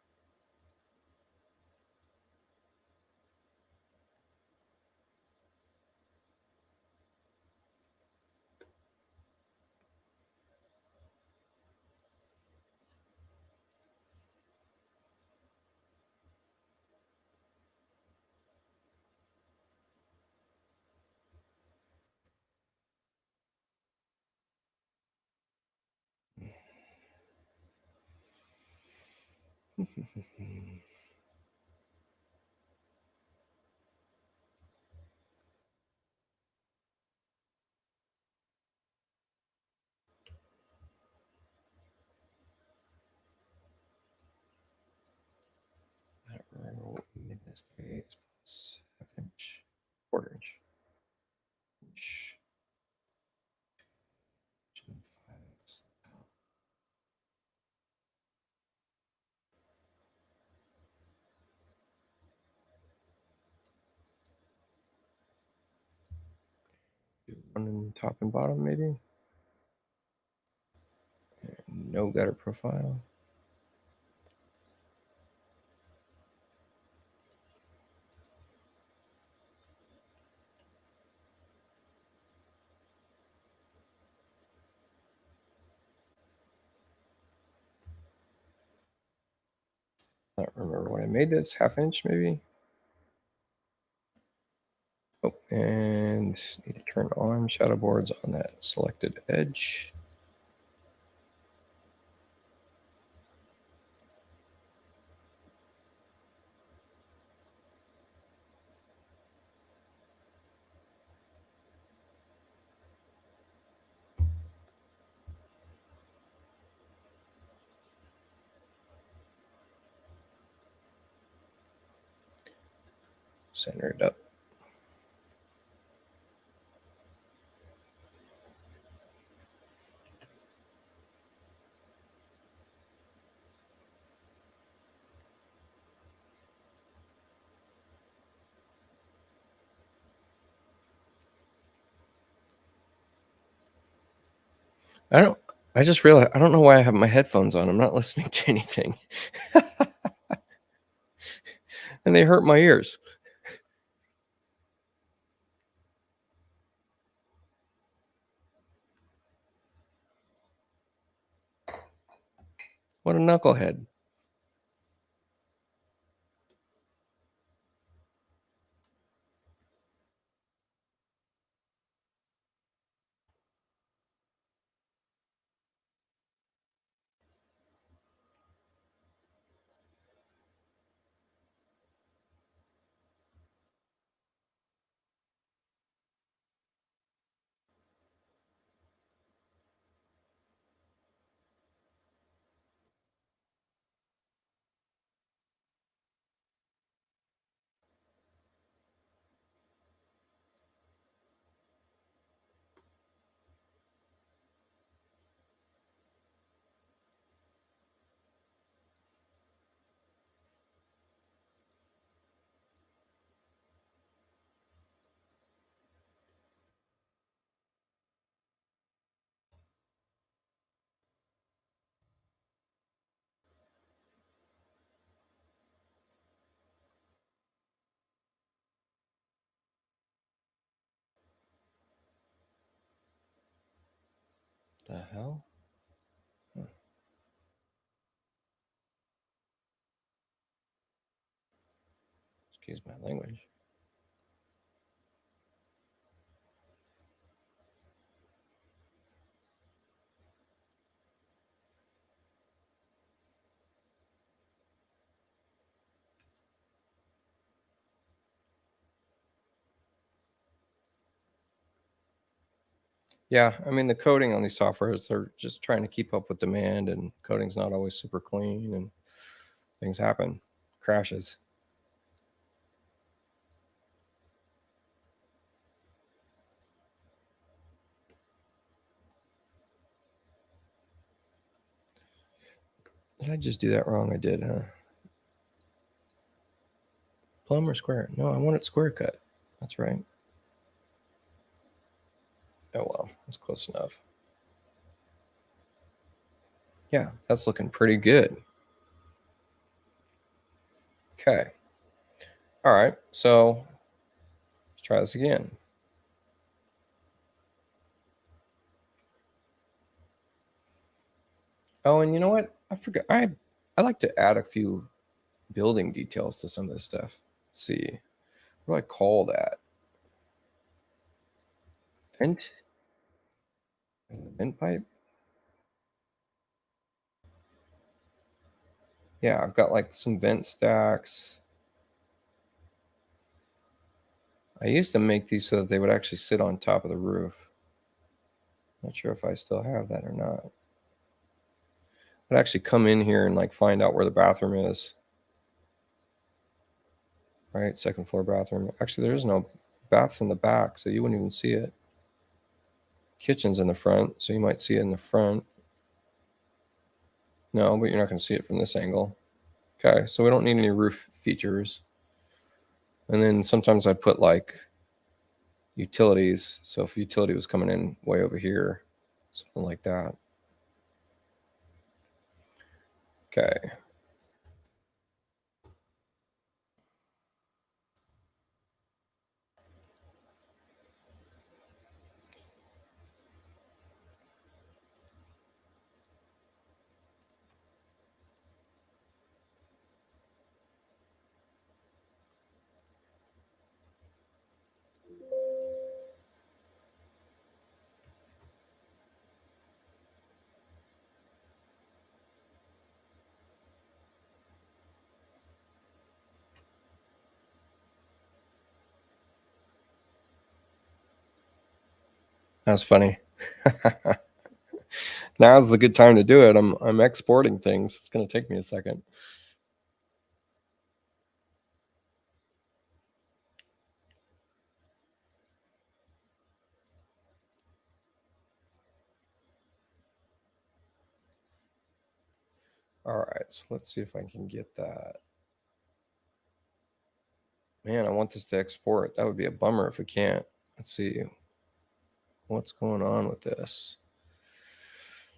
I don't remember what we made this 3/8 plus half inch, quarter inch. Inch, 2 5. Do one in top and bottom, maybe. And no gutter profile. I don't remember when I made this, half inch maybe. Oh, and need to turn on shadow boards on that selected edge. Center it up. I just realized I don't know why I have my headphones on. I'm not listening to anything. And they hurt my ears. What a knucklehead. The hell? Huh. Excuse my language. Yeah, I mean the coding on these softwares, they're just trying to keep up with demand, and coding's not always super clean, and things happen, crashes. Did I just do that wrong? I did, huh? Plumb or square? No, I want it square cut. That's right. Oh well, that's close enough. Yeah, that's looking pretty good. Okay. All right, so let's try this again. Oh, and you know what? I forgot. I like to add a few building details to some of this stuff. Let's see. What do I call that? Vent? Vent pipe? Yeah, I've got like some vent stacks. I used to make these so that they would actually sit on top of the roof. Not sure if I still have that or not. I'd actually come in here and like find out where the bathroom is. Right, second floor bathroom. Actually, there is no baths in the back, so you wouldn't even see it. Kitchen's in the front, so you might see it in the front. No, but you're not going to see it from this angle. Okay, so we don't need any roof features. And then sometimes I put like utilities. So if utility was coming in way over here, something like that. Okay. That's funny. Now's the good time to do it. I'm exporting things. It's going to take me a second. All right, so let's see if I can get that. Man, I want this to export. That would be a bummer if we can't. Let's see what's going on with this.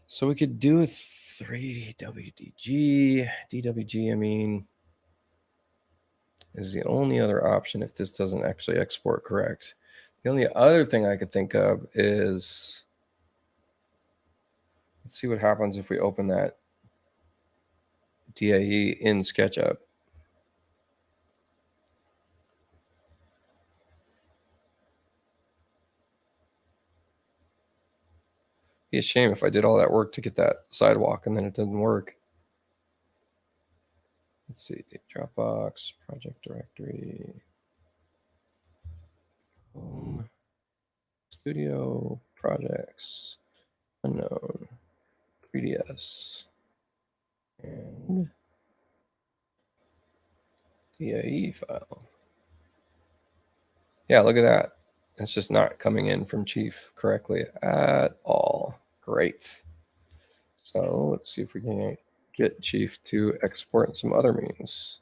So we could do a 3 WDG. DWG, I mean, is the only other option if this doesn't actually export correct. The only other thing I could think of is, let's see what happens if we open that DAE in SketchUp. Be a shame if I did all that work to get that sidewalk and then it didn't work. Let's see, Dropbox, project directory, home, studio, projects, unknown, 3ds, and DAE file. Yeah, look at that. It's just not coming in from Chief correctly at all. Great. So let's see if we can get Chief to export in some other means.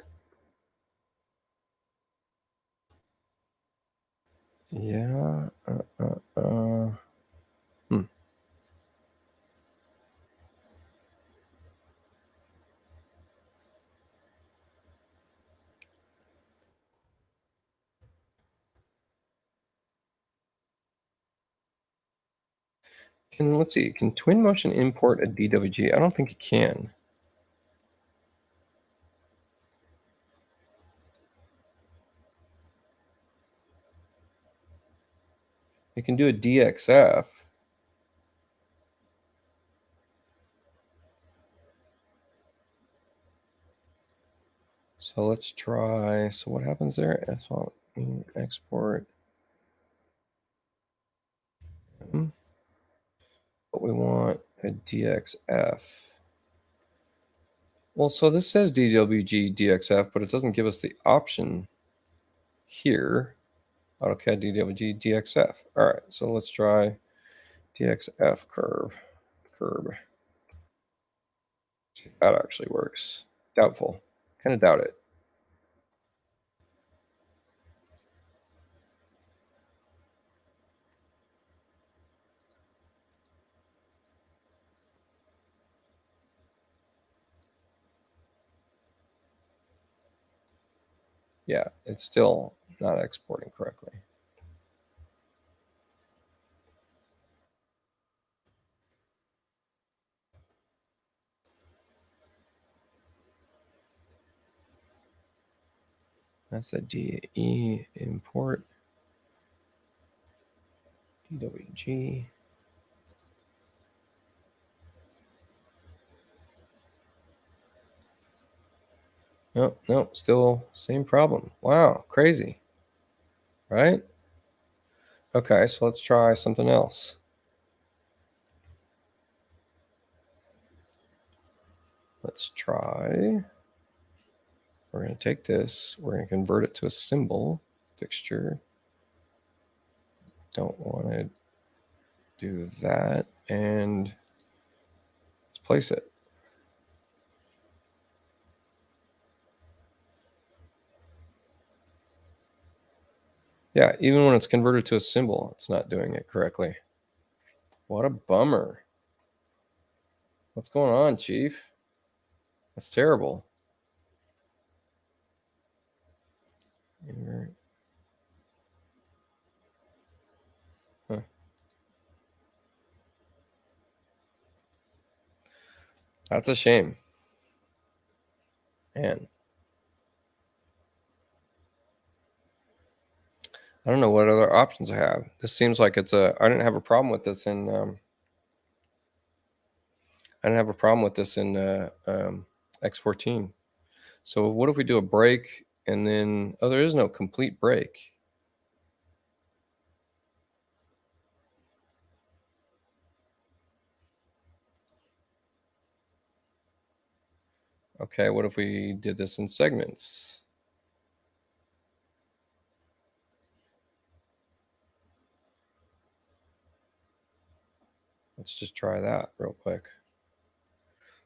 Yeah. Let's see, can Twinmotion import a DWG? I don't think it can. It can do a DXF. So let's try. So what happens there? Asphalt export. But we want a DXF. Well, so this says DWG DXF, but it doesn't give us the option here. AutoCAD DWG DXF. All right, so let's try DXF curve. See if that actually works. Doubtful. Kind of doubt it. Yeah, it's still not exporting correctly. That's a DE import. DWG. No, no, still same problem. Wow, crazy, right? Okay, so let's try something else. Let's try, we're going to take this, we're going to convert it to a symbol, fixture. Don't want to do that, and let's place it. Yeah, even when it's converted to a symbol, it's not doing it correctly. What a bummer. What's going on, Chief? That's terrible. Huh. That's a shame. Man. I don't know what other options I have. This seems like it's a, I didn't have a problem with this in, I didn't have a problem with this in X14. So what if we do a break and then, oh, there is no complete break. Okay, what if we did this in segments? Let's just try that real quick.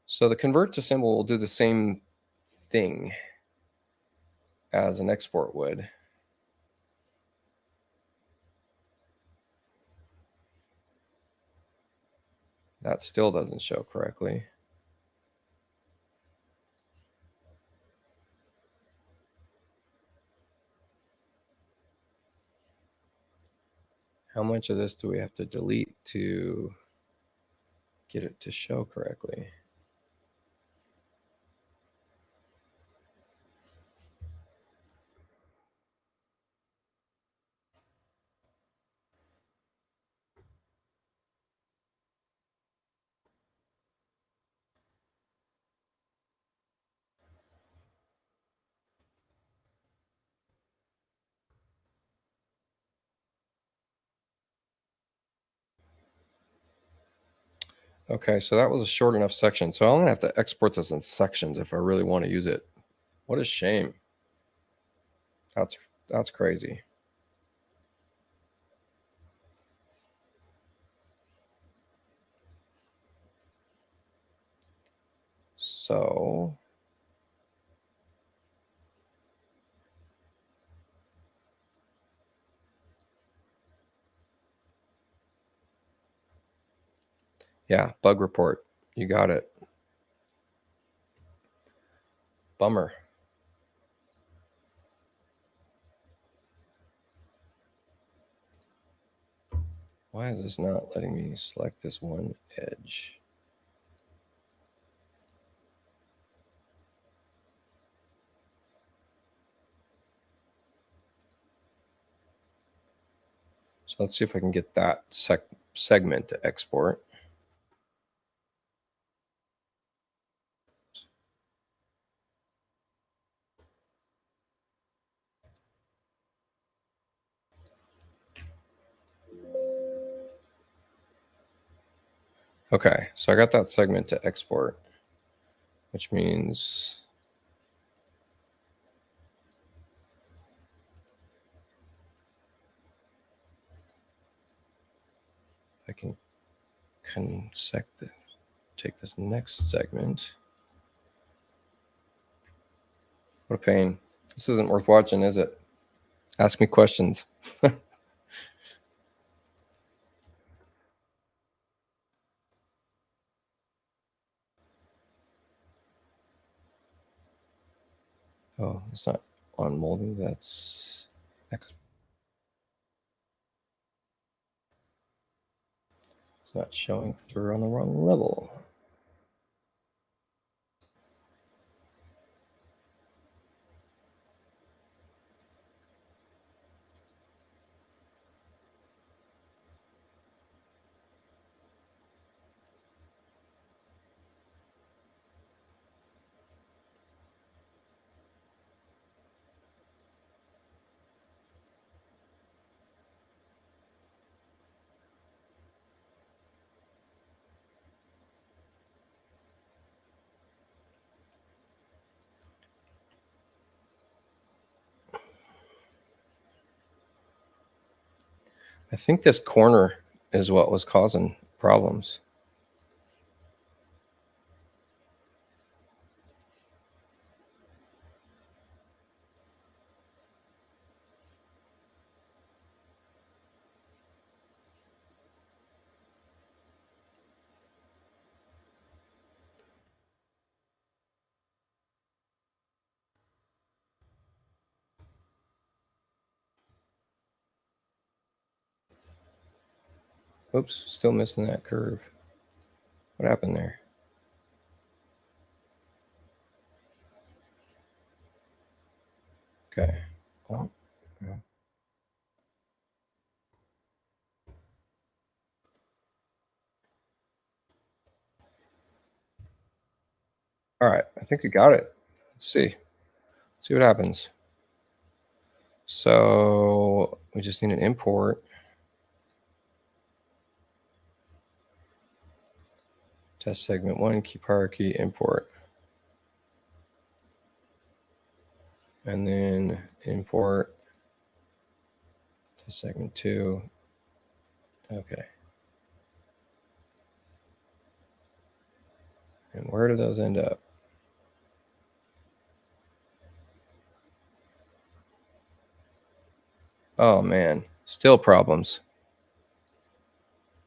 So the convert to symbol will do the same thing as an export would. That still doesn't show correctly. How much of this do we have to delete to get it to show correctly? Okay, so that was a short enough section. So I'm gonna have to export this in sections if I really want to use it. What a shame. That's crazy. So yeah, bug report. You got it. Bummer. Why is this not letting me select this one edge? So let's see if I can get that segment to export. Okay, so I got that segment to export, which means I can take this next segment. What a pain. This isn't worth watching, is it? Ask me questions. Oh, it's not on molding. That's it's not showing because we're on the wrong level. I think this corner is what was causing problems. Oops, still missing that curve. What happened there? Okay. Oh, yeah. All right, I think we got it. Let's see. Let's see what happens. So we just need an import. Test segment 1, keep hierarchy, import. And then import test segment 2. Okay. And where do those end up? Oh man, still problems.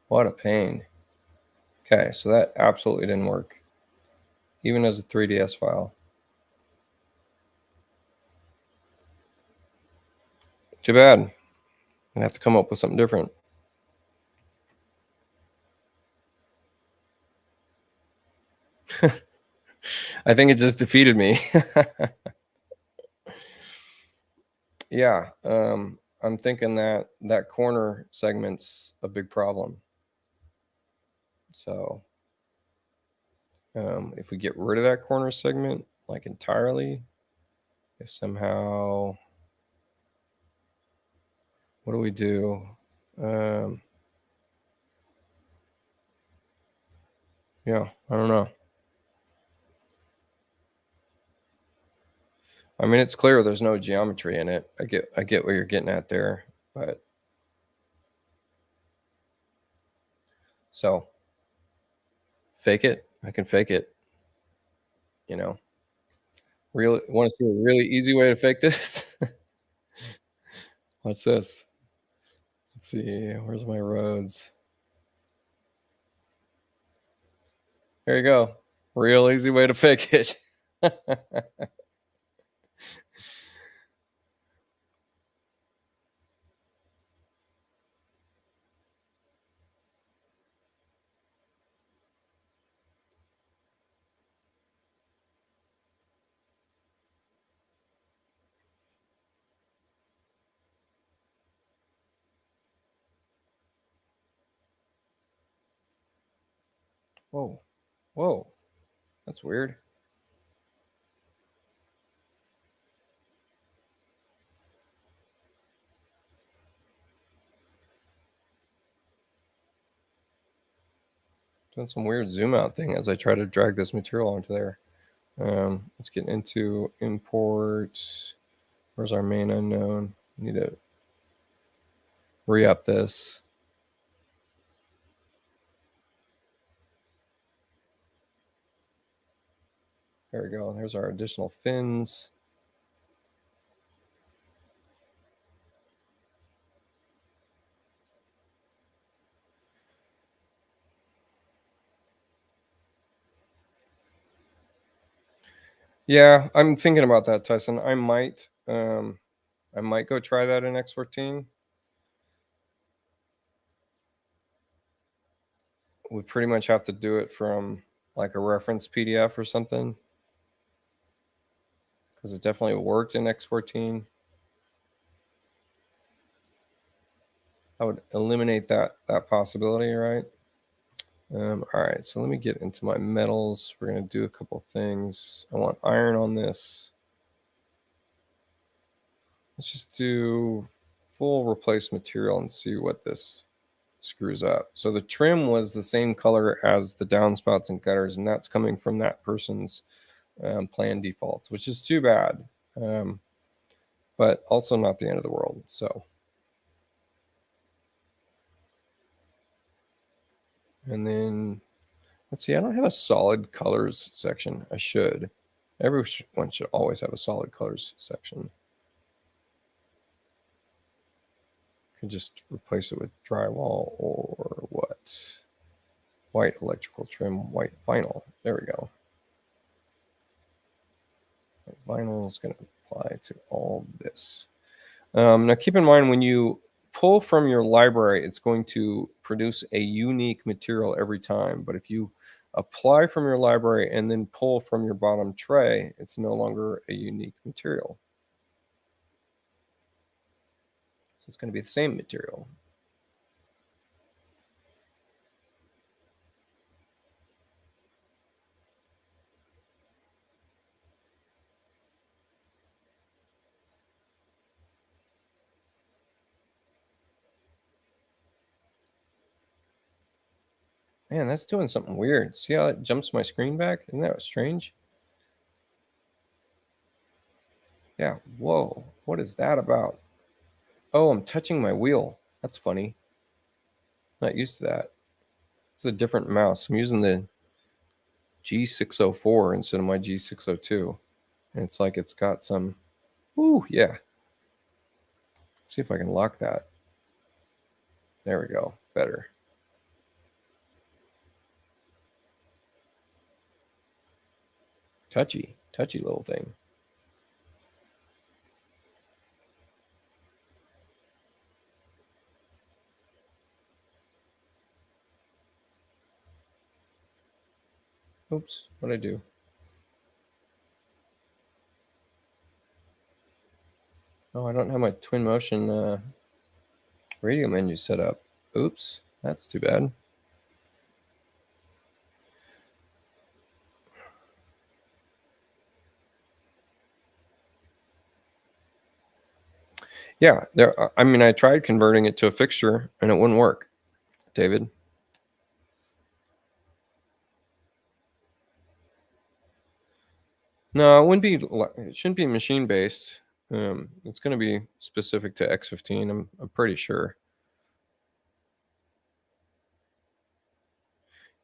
What a pain. Okay, so that absolutely didn't work, even as a 3ds file. Too bad. I'm gonna have to come up with something different. I think it just defeated me. Yeah, I'm thinking that that corner segment's a big problem. So if we get rid of that corner segment like entirely, if somehow, what do we do? Yeah, I don't know. I mean, it's clear there's no geometry in it. I get what you're getting at there, but so fake it. I can fake it. You know, really want to see a really easy way to fake this? What's this? Let's see. Where's my roads? There you go. Real easy way to fake it. Whoa, whoa, that's weird. Doing some weird zoom out thing as I try to drag this material onto there. Let's get into import. Where's our main unknown? Need to re-up this. There we go. There's our additional fins. Yeah, I'm thinking about that, Tyson. I might go try that in X14. We pretty much have to do it from like a reference PDF or something, because it definitely worked in X14. I would eliminate that possibility, right? All right, so let me get into my metals. We're gonna do a couple things. I want iron on this. Let's just do full replace material and see what this screws up. So the trim was the same color as the downspouts and gutters, and that's coming from that person's plan defaults, which is too bad, but also not the end of the world. So And then, let's see, I don't have a solid colors section. I should. Everyone should always have a solid colors section. Could just replace it with drywall or what? White electrical trim, white vinyl. There we go. White vinyl is going to apply to all this. Now keep in mind, when you pull from your library, it's going to produce a unique material every time. But if you apply from your library and then pull from your bottom tray, it's no longer a unique material. So it's going to be the same material. Man, that's doing something weird. See how it jumps my screen back? Isn't that strange? Yeah, whoa, what is that about? Oh, I'm touching my wheel. That's funny. Not used to that. It's a different mouse. I'm using the G604 instead of my G602. And it's like it's got some, ooh, yeah. Let's see if I can lock that. There we go, better. Touchy little thing. Oops, what'd I do? Oh, I don't have my Twinmotion radio menu set up. Oops, that's too bad. Yeah, I mean, I tried converting it to a fixture and it wouldn't work, David. No, it wouldn't be. It shouldn't be machine based. It's going to be specific to X15. I'm pretty sure.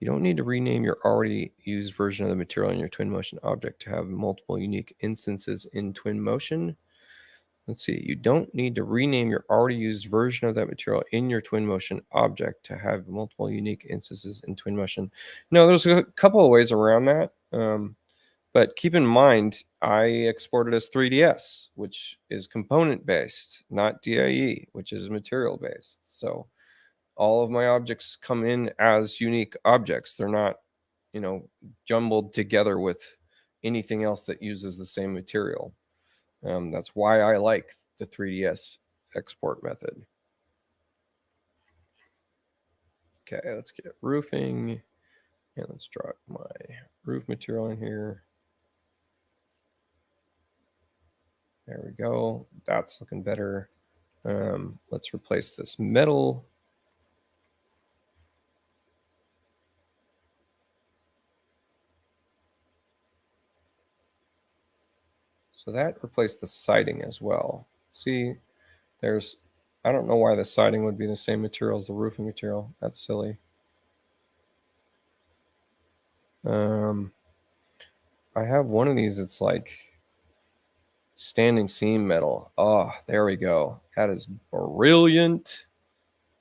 You don't need to rename your already used version of the material in your Twinmotion object to have multiple unique instances in Twinmotion. Let's see. You don't need to rename your already used version of that material in your Twinmotion object to have multiple unique instances in Twinmotion. No, there's a couple of ways around that. But keep in mind, I exported as 3ds, which is component based, not DIE, which is material based. So all of my objects come in as unique objects. They're not, jumbled together with anything else that uses the same material. That's why I like the 3ds export method. Okay, let's get roofing. And let's drop my roof material in here. There we go. That's looking better. Let's replace this metal. So that replaced the siding as well. See, I don't know why the siding would be the same material as the roofing material. That's silly. I have one of these. It's like standing seam metal. Oh, there we go. That is brilliant.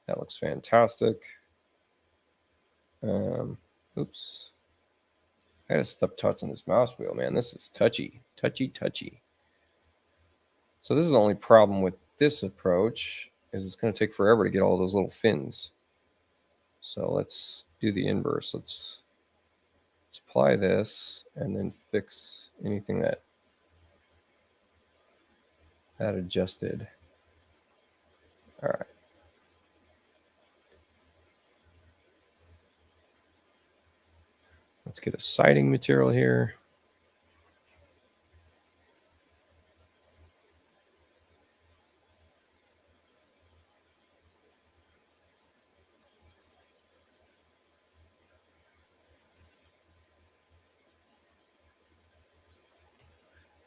That looks fantastic. Oops. I gotta stop touching this mouse wheel, man. This is touchy. So this is the only problem with this approach is it's going to take forever to get all those little fins. So let's do the inverse. Let's apply this and then fix anything that adjusted. All right. Let's get a siding material here.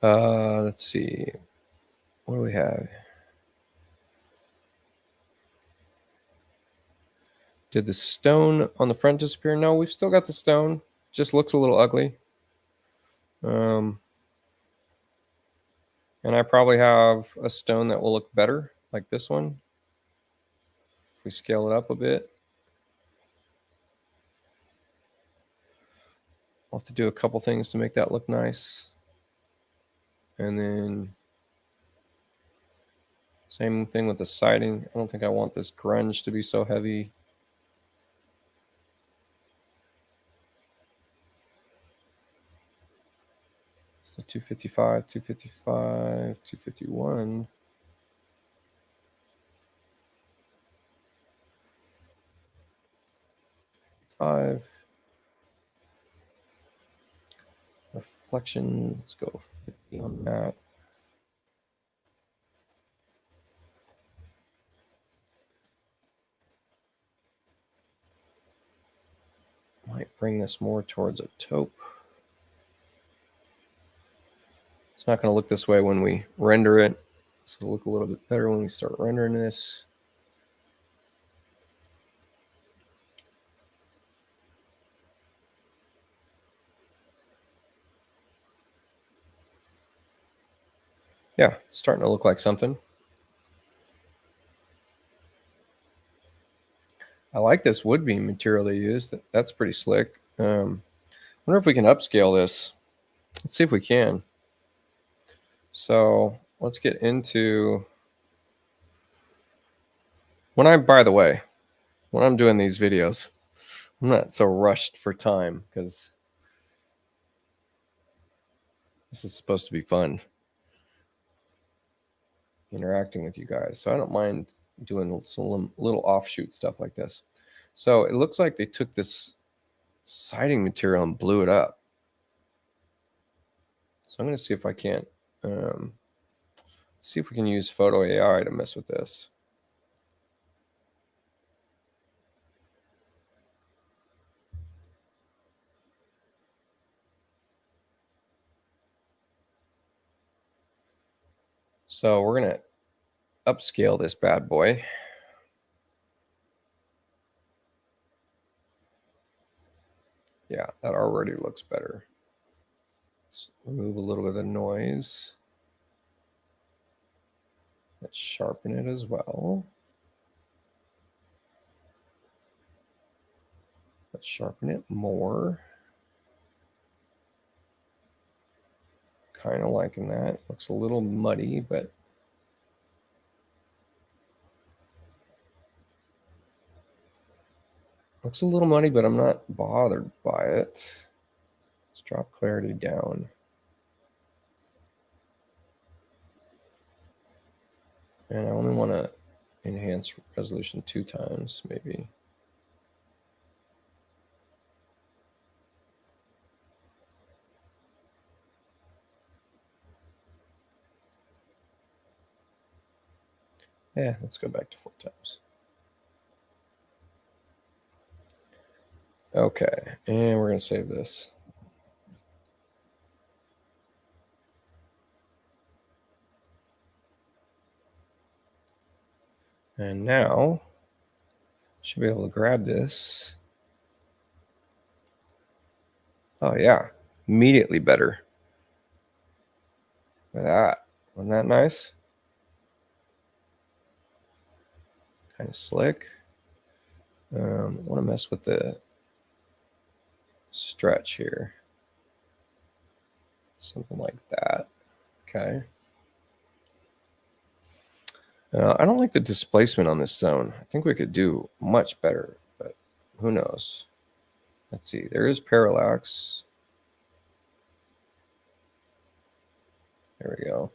Let's see. What do we have? Did the stone on the front disappear? No, we've still got the stone. Just looks a little ugly. And I probably have a stone that will look better, like this one. If we scale it up a bit. I'll have to do a couple things to make that look nice. And then same thing with the siding. I don't think I want this grunge to be so heavy. It's the 255, 255, 251. Reflection, let's go 50 on that. Might bring this more towards a taupe. It's not going to look this way when we render it. It's going to look a little bit better when we start rendering this. Yeah, it's starting to look like something. I like this wood beam material they used. That's pretty slick. Wonder if we can upscale this. Let's see if we can. So let's get into by the way, when I'm doing these videos, I'm not so rushed for time because this is supposed to be fun, interacting with you guys. So I don't mind doing some little offshoot stuff like this. So it looks like they took this siding material and blew it up. So I'm going to see if I can't see if we can use Photo AI to mess with this. So we're going to upscale this bad boy. Yeah, that already looks better. Let's remove a little bit of the noise. Let's sharpen it as well. Let's sharpen it more. Kind of liking that. Looks a little muddy, but looks a little muddy, but I'm not bothered by it. Let's drop clarity down. And I only want to enhance resolution 2 times, maybe. Yeah, let's go back to 4 times. Okay, and we're going to save this. And now, should be able to grab this. Oh yeah, immediately better. Look at that. Wasn't that nice? Kind of slick. I want to mess with the stretch here. Something like that. Okay. I don't like the displacement on this zone. I think we could do much better, but who knows? Let's see. There is parallax. There we go.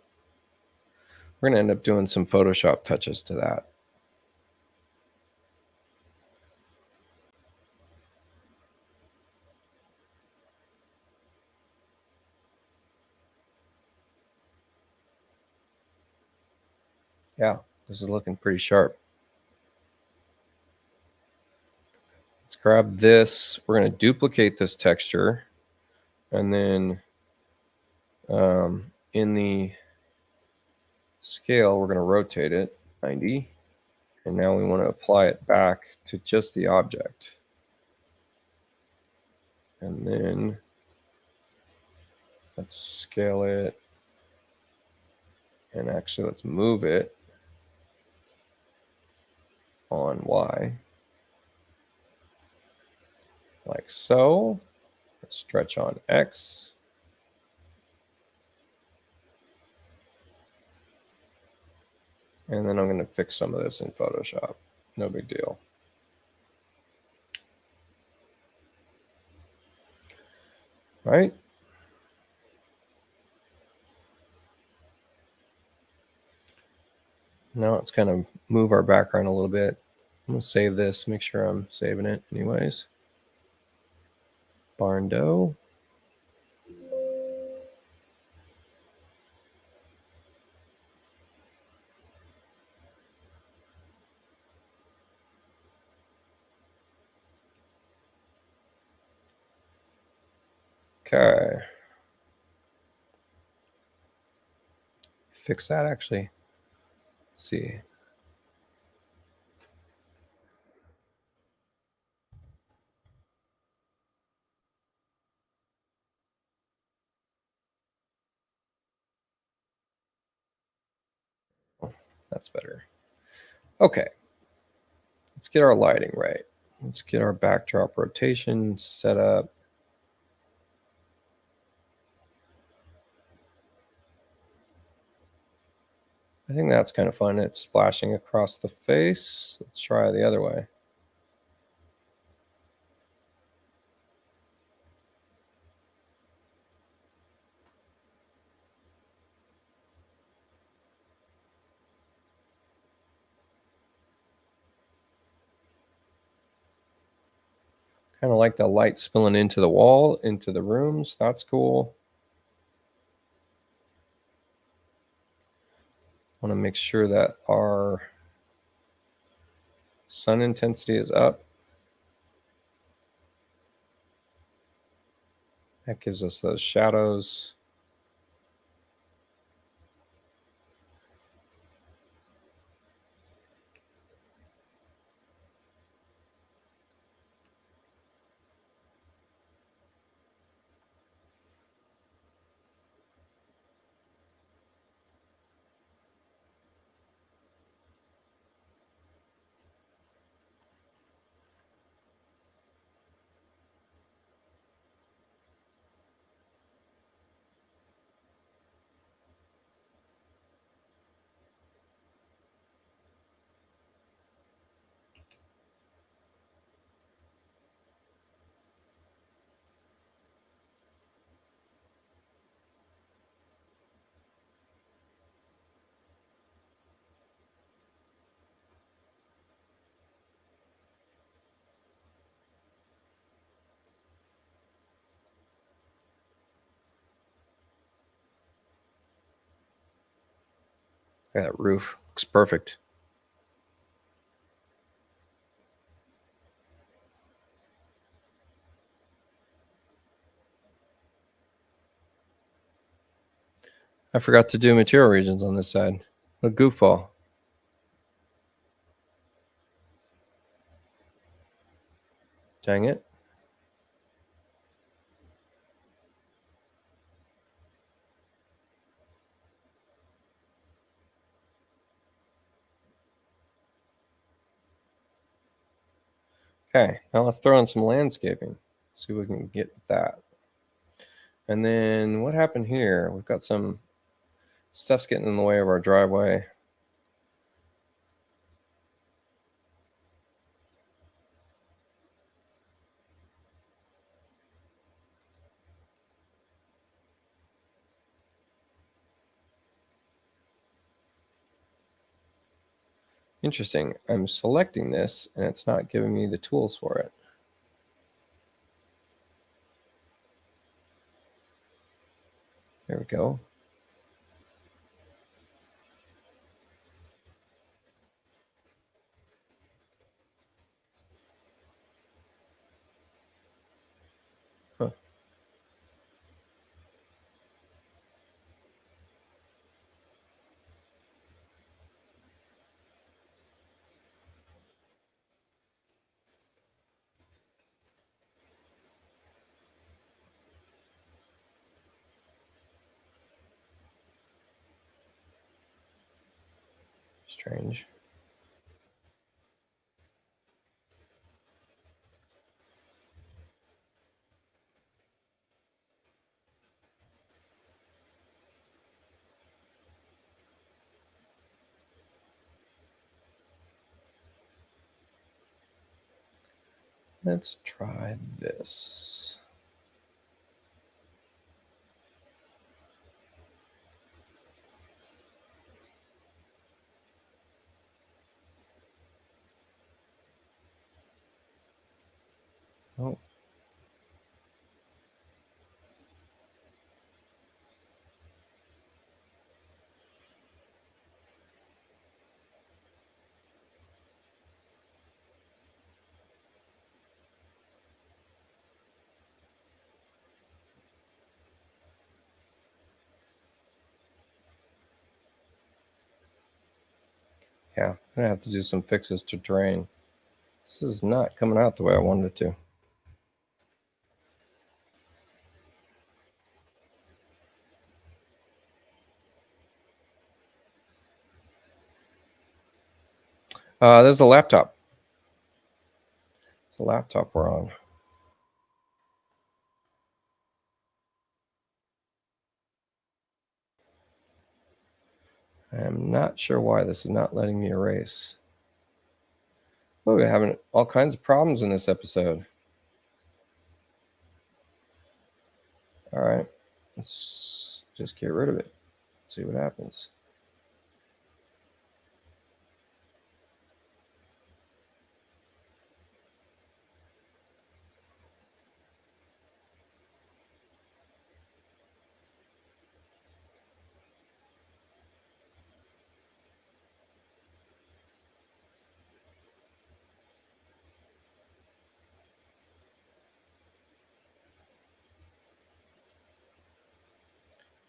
We're going to end up doing some Photoshop touches to that. Yeah, this is looking pretty sharp. Let's grab this. We're going to duplicate this texture. And then in the scale, we're going to rotate it 90. And now we want to apply it back to just the object. And then let's scale it. And actually, let's move it on Y. Like so. Let's stretch on X. And then I'm going to fix some of this in Photoshop. No big deal. Right? Now let's kind of move our background a little bit. I'm going to save this, make sure I'm saving it anyways. Barn dough. Okay. Fix that actually. Let's see. Oh, that's better. Okay. Let's get our lighting right. Let's get our backdrop rotation set up. I think that's kind of fun. It's splashing across the face. Let's try the other way. Kind of like the light spilling into the wall, into the rooms. That's cool. Want to make sure that our sun intensity is up. That gives us those shadows. That roof looks perfect. I forgot to do material regions on this side. A goofball. Dang it. Okay, now let's throw in some landscaping. See what we can get with that. And then what happened here? We've got some stuff's getting in the way of our driveway. Interesting. I'm selecting this and it's not giving me the tools for it. There we go. Huh. Strange. Let's try this. Oh. Yeah, I'm gonna have to do some fixes to terrain. This is not coming out the way I wanted it to. There's a laptop. It's a laptop we're on. I'm not sure why this is not letting me erase. Oh, we're having all kinds of problems in this episode. All right, let's just get rid of it. See what happens.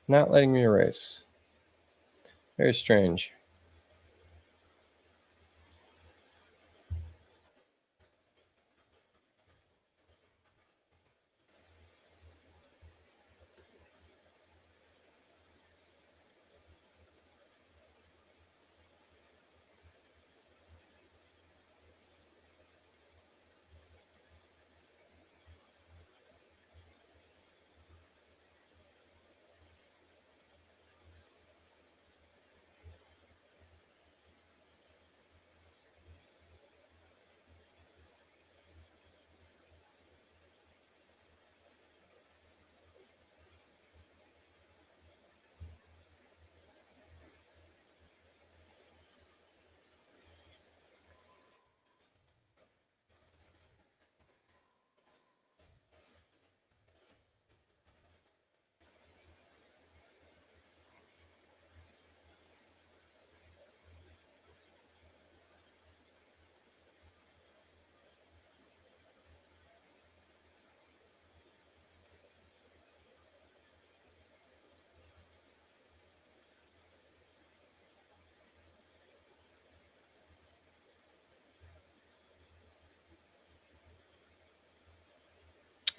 Not letting me erase. Very strange.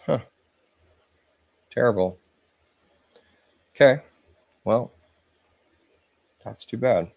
Huh. Terrible. Okay. Well, that's too bad.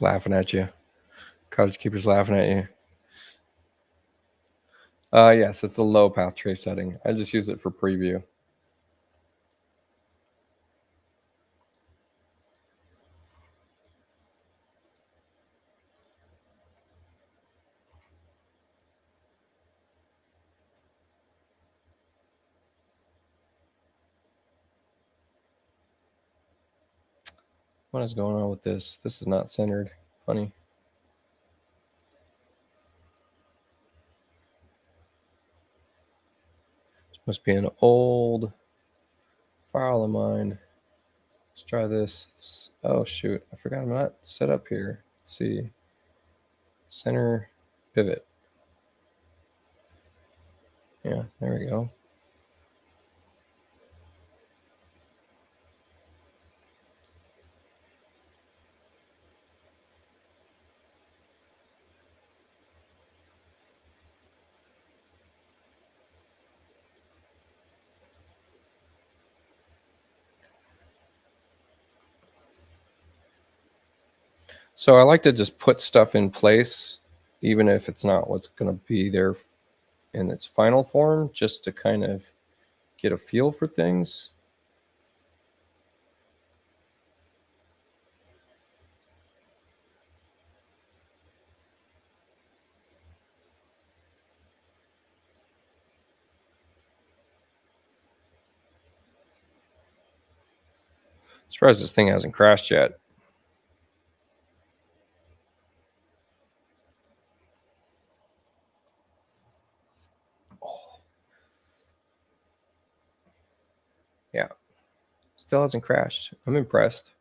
Laughing at you. Cottage keeper's laughing at you. Yes, it's a low path trace setting. I just use it for preview. What is going on with this? This is not centered. Funny. This must be an old file of mine. Let's try this. Oh shoot, I forgot I'm not set up here. Let's see. Center pivot. Yeah, there we go. So I like to just put stuff in place, even if it's not what's going to be there in its final form, just to kind of get a feel for things. Surprised this thing hasn't crashed yet. Oh. Yeah, still hasn't crashed. I'm impressed.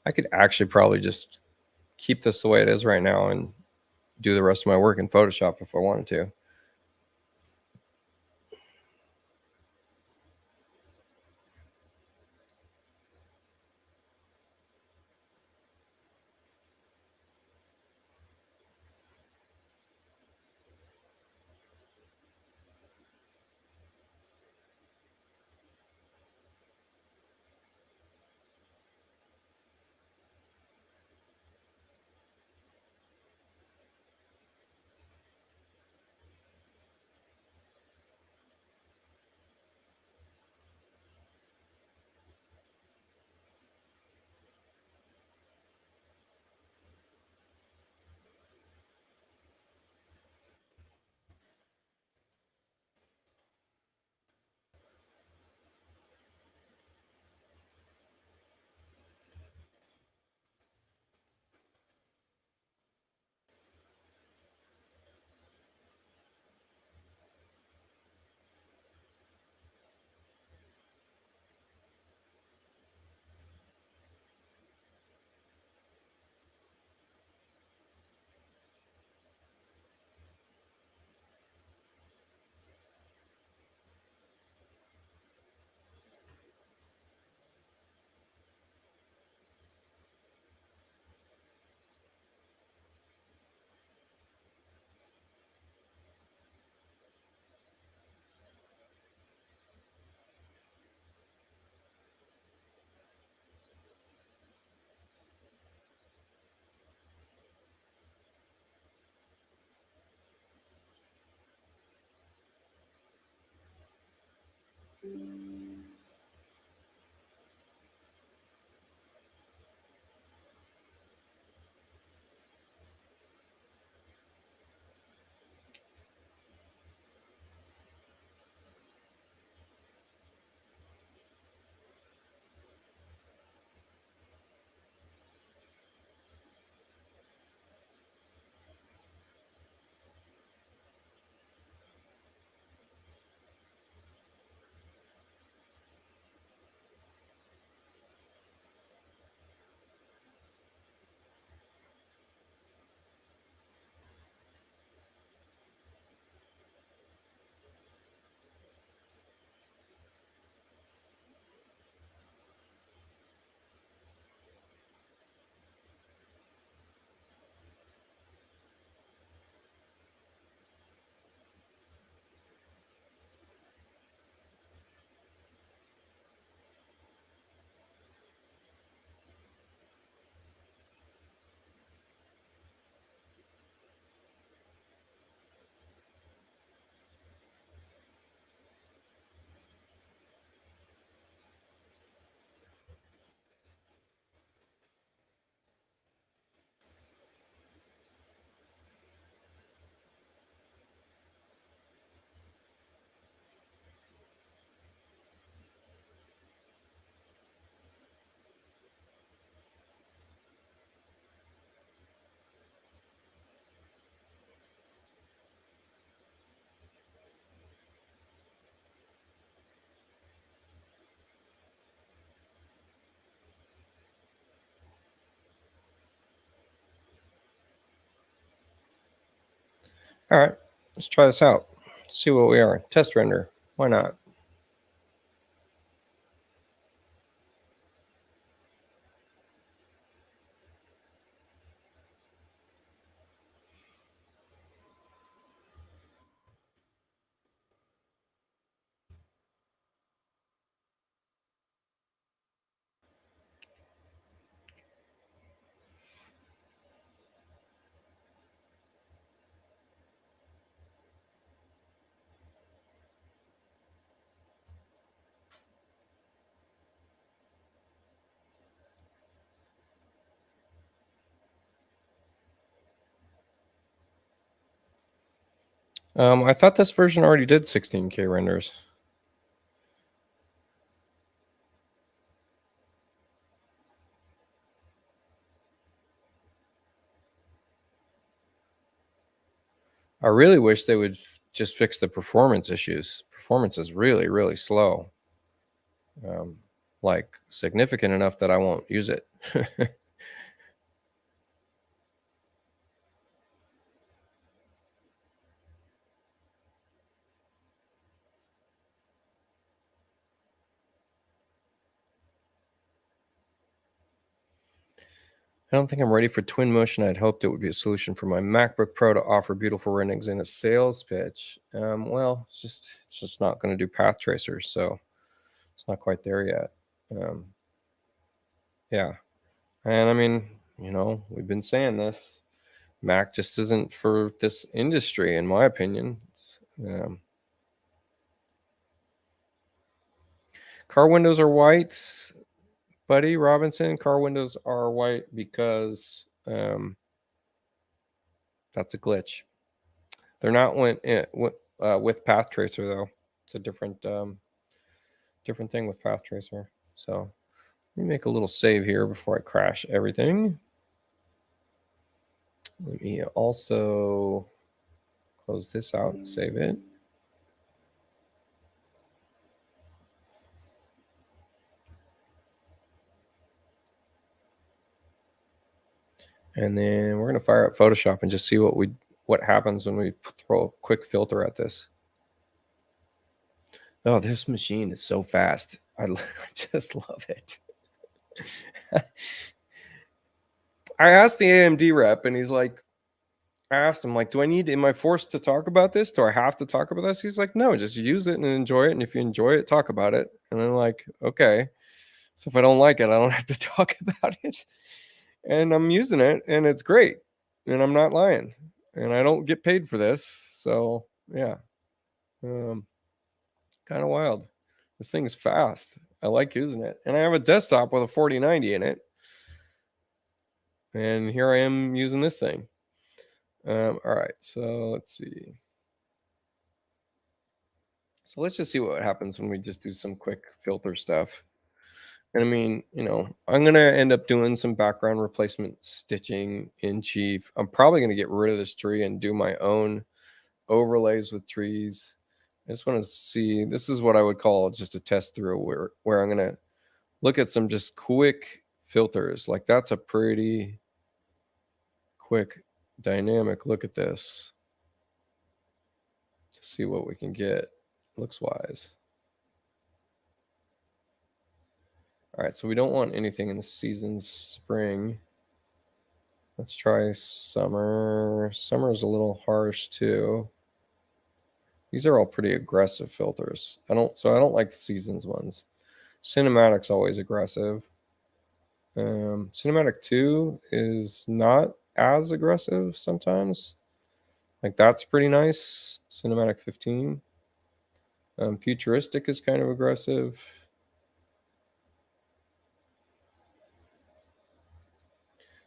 I could actually probably just keep this the way it is right now and do the rest of my work in Photoshop if I wanted to. All right, let's try this out. See what we are. Test render. Why not? I thought this version already did 16K renders. I really wish they would just fix the performance issues. Performance is really, really slow. Like significant enough that I won't use it. I don't think I'm ready for Twinmotion. I'd hoped it would be a solution for my MacBook Pro to offer beautiful renderings in a sales pitch. Well, it's just not going to do path tracers, so it's not quite there yet. Yeah, and I mean, we've been saying this. Mac just isn't for this industry, in my opinion. Um, car windows are white, buddy Robinson. Car windows are white because that's a glitch. They're not with Path Tracer though. It's a different thing with Path Tracer. So let me make a little save here before I crash everything. Let me also close this out and save it. And then we're gonna fire up Photoshop and just see what happens when we throw a quick filter at this. Oh, this machine is so fast. I just love it. I asked the AMD rep, and he's like, I asked him, like, am I forced to talk about this? Do I have to talk about this? He's like, no, just use it and enjoy it. And if you enjoy it, talk about it. And I'm like, okay. So if I don't like it, I don't have to talk about it. And I'm using it and it's great. And I'm not lying. And I don't get paid for this. So yeah. Um, kind of wild. This thing is fast. I like using it. And I have a desktop with a 4090 in it. And here I am using this thing. All right, so let's see. So let's just see what happens when we just do some quick filter stuff. And I mean, I'm going to end up doing some background replacement stitching in Chief. I'm probably going to get rid of this tree and do my own overlays with trees. I just want to see, this is what I would call just a test through where I'm going to look at some just quick filters. Like that's a pretty quick dynamic look at this to see what we can get looks wise. All right, so we don't want anything in the season's spring. Let's try summer. Summer is a little harsh too. These are all pretty aggressive filters. I don't like the seasons ones. Cinematic's always aggressive. Cinematic 2 is not as aggressive sometimes. Like that's pretty nice. Cinematic 15. Futuristic is kind of aggressive.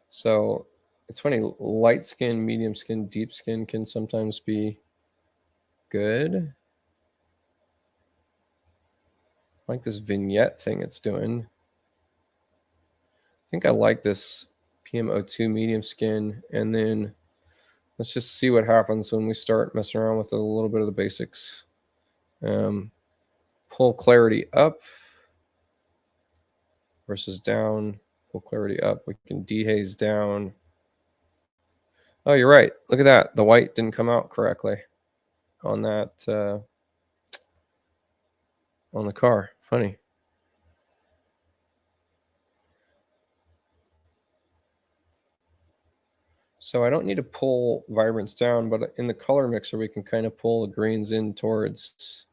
So it's funny, light skin, medium skin, deep skin can sometimes be good. I like this vignette thing it's doing. I think I like this PM02 medium skin. And then let's just see what happens when we start messing around with a little bit of the basics. Pull clarity up versus down. Pull clarity up. We can dehaze down. Oh, you're right. Look at that. The white didn't come out correctly on that on the car. Funny. So I don't need to pull vibrance down, but in the color mixer, we can kind of pull the greens in towards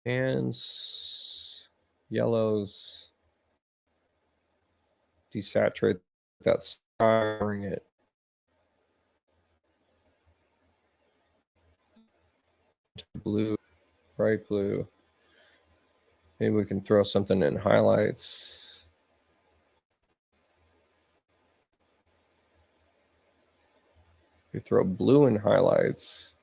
tans, yellows, desaturate that sky, bring it to blue, bright blue. Maybe we can throw something in highlights. We throw blue in highlights.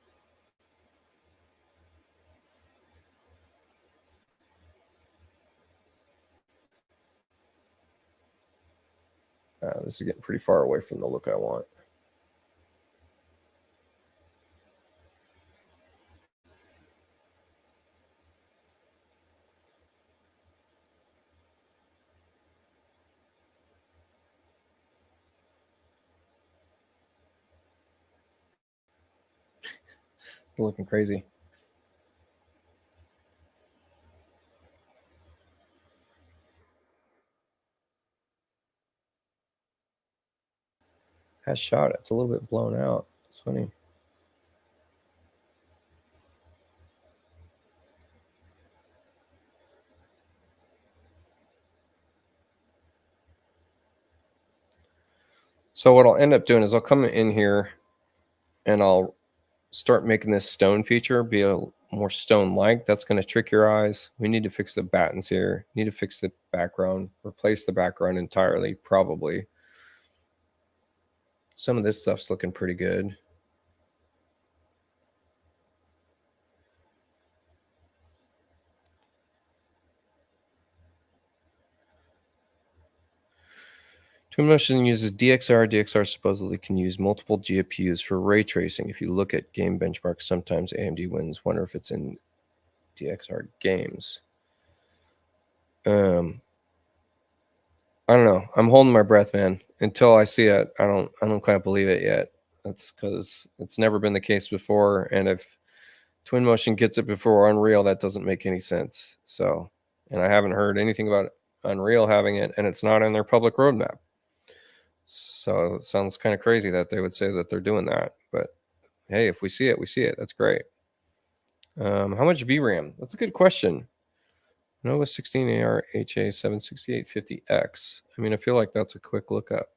This is getting pretty far away from the look I want. You're looking crazy. Has shot. It's a little bit blown out. It's funny. So what I'll end up doing is I'll come in here and I'll start making this stone feature be a more stone-like. That's going to trick your eyes. We need to fix the battens here. Need to fix the background, replace the background entirely, probably. Some of this stuff's looking pretty good. Twinmotion uses DXR. DXR supposedly can use multiple GPUs for ray tracing. If you look at game benchmarks, sometimes AMD wins. Wonder if it's in DXR games. I don't know. I'm holding my breath, man. Until I see it, I don't quite believe it yet. That's because it's never been the case before. And if Twinmotion gets it before Unreal, that doesn't make any sense. So, and I haven't heard anything about Unreal having it, and it's not in their public roadmap. So it sounds kind of crazy that they would say that they're doing that. But hey, if we see it, we see it. That's great. How much VRAM? That's a good question. Nova 16 AR HA 76850X. I mean, I feel like that's a quick lookup.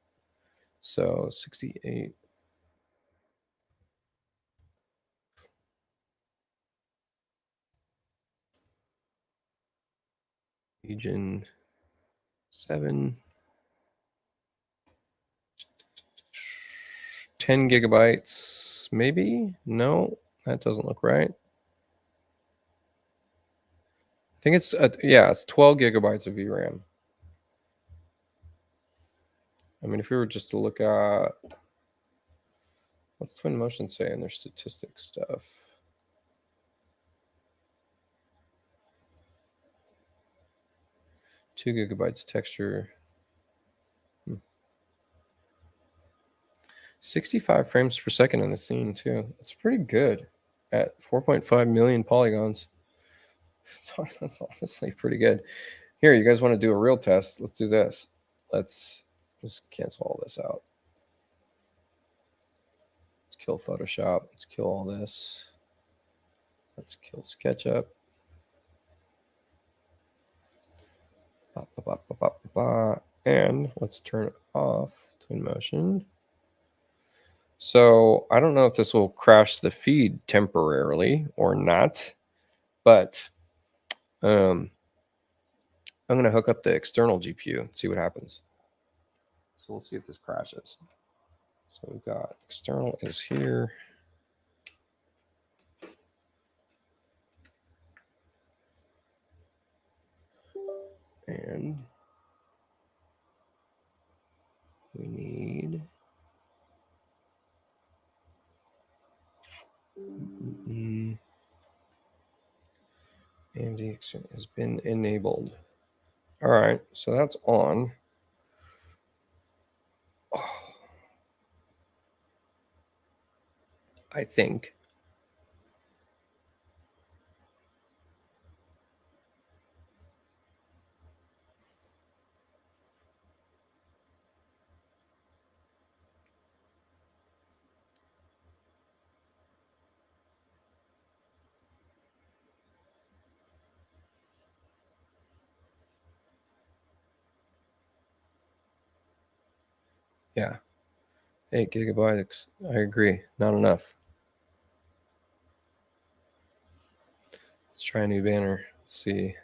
So 68. Region 7. 10 gigabytes, maybe? No, that doesn't look right. I think it's, yeah, it's 12 gigabytes of VRAM. I mean, if we were just to look at, what's Twinmotion say in their statistics stuff? Two gigabytes texture. 65 frames per second in the scene, too. It's pretty good at 4.5 million polygons. That's honestly pretty good. Here, you guys want to do a real test? Let's do this. Let's just cancel all this out. Let's kill Photoshop. Let's kill all this. Let's kill SketchUp. And let's turn it off Twinmotion. So I don't know if this will crash the feed temporarily or not, but I'm going to hook up the external GPU and see what happens. So we'll see if this crashes. So we've got external is here. And we need and the external has been enabled. All right, so that's on. Oh, I think. Yeah, 8 gigabytes. I agree. Not enough. Let's try a new banner. Let's see.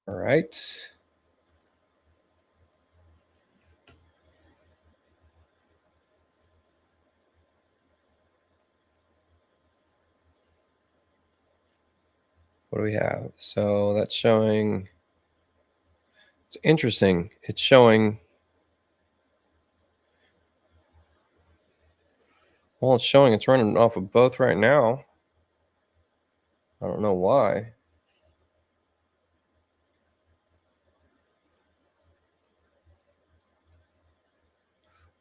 All right. What do we have? So that's showing. It's interesting. It's showing. Well, it's showing it's running off of both right now. I don't know why.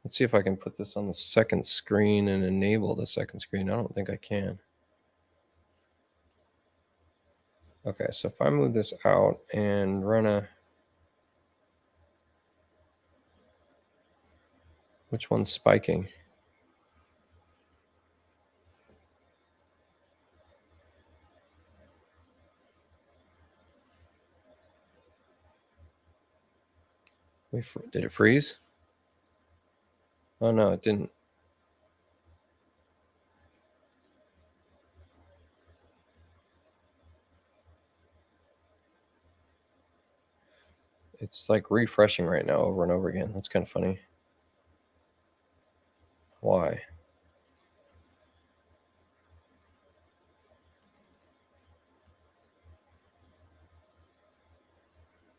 Let's see if I can put this on the second screen and enable the second screen. I don't think I can. Okay, so if I move this out and run a... Which one's spiking? Did it freeze? Oh no, it didn't. It's like refreshing right now over and over again. That's kind of funny. Why?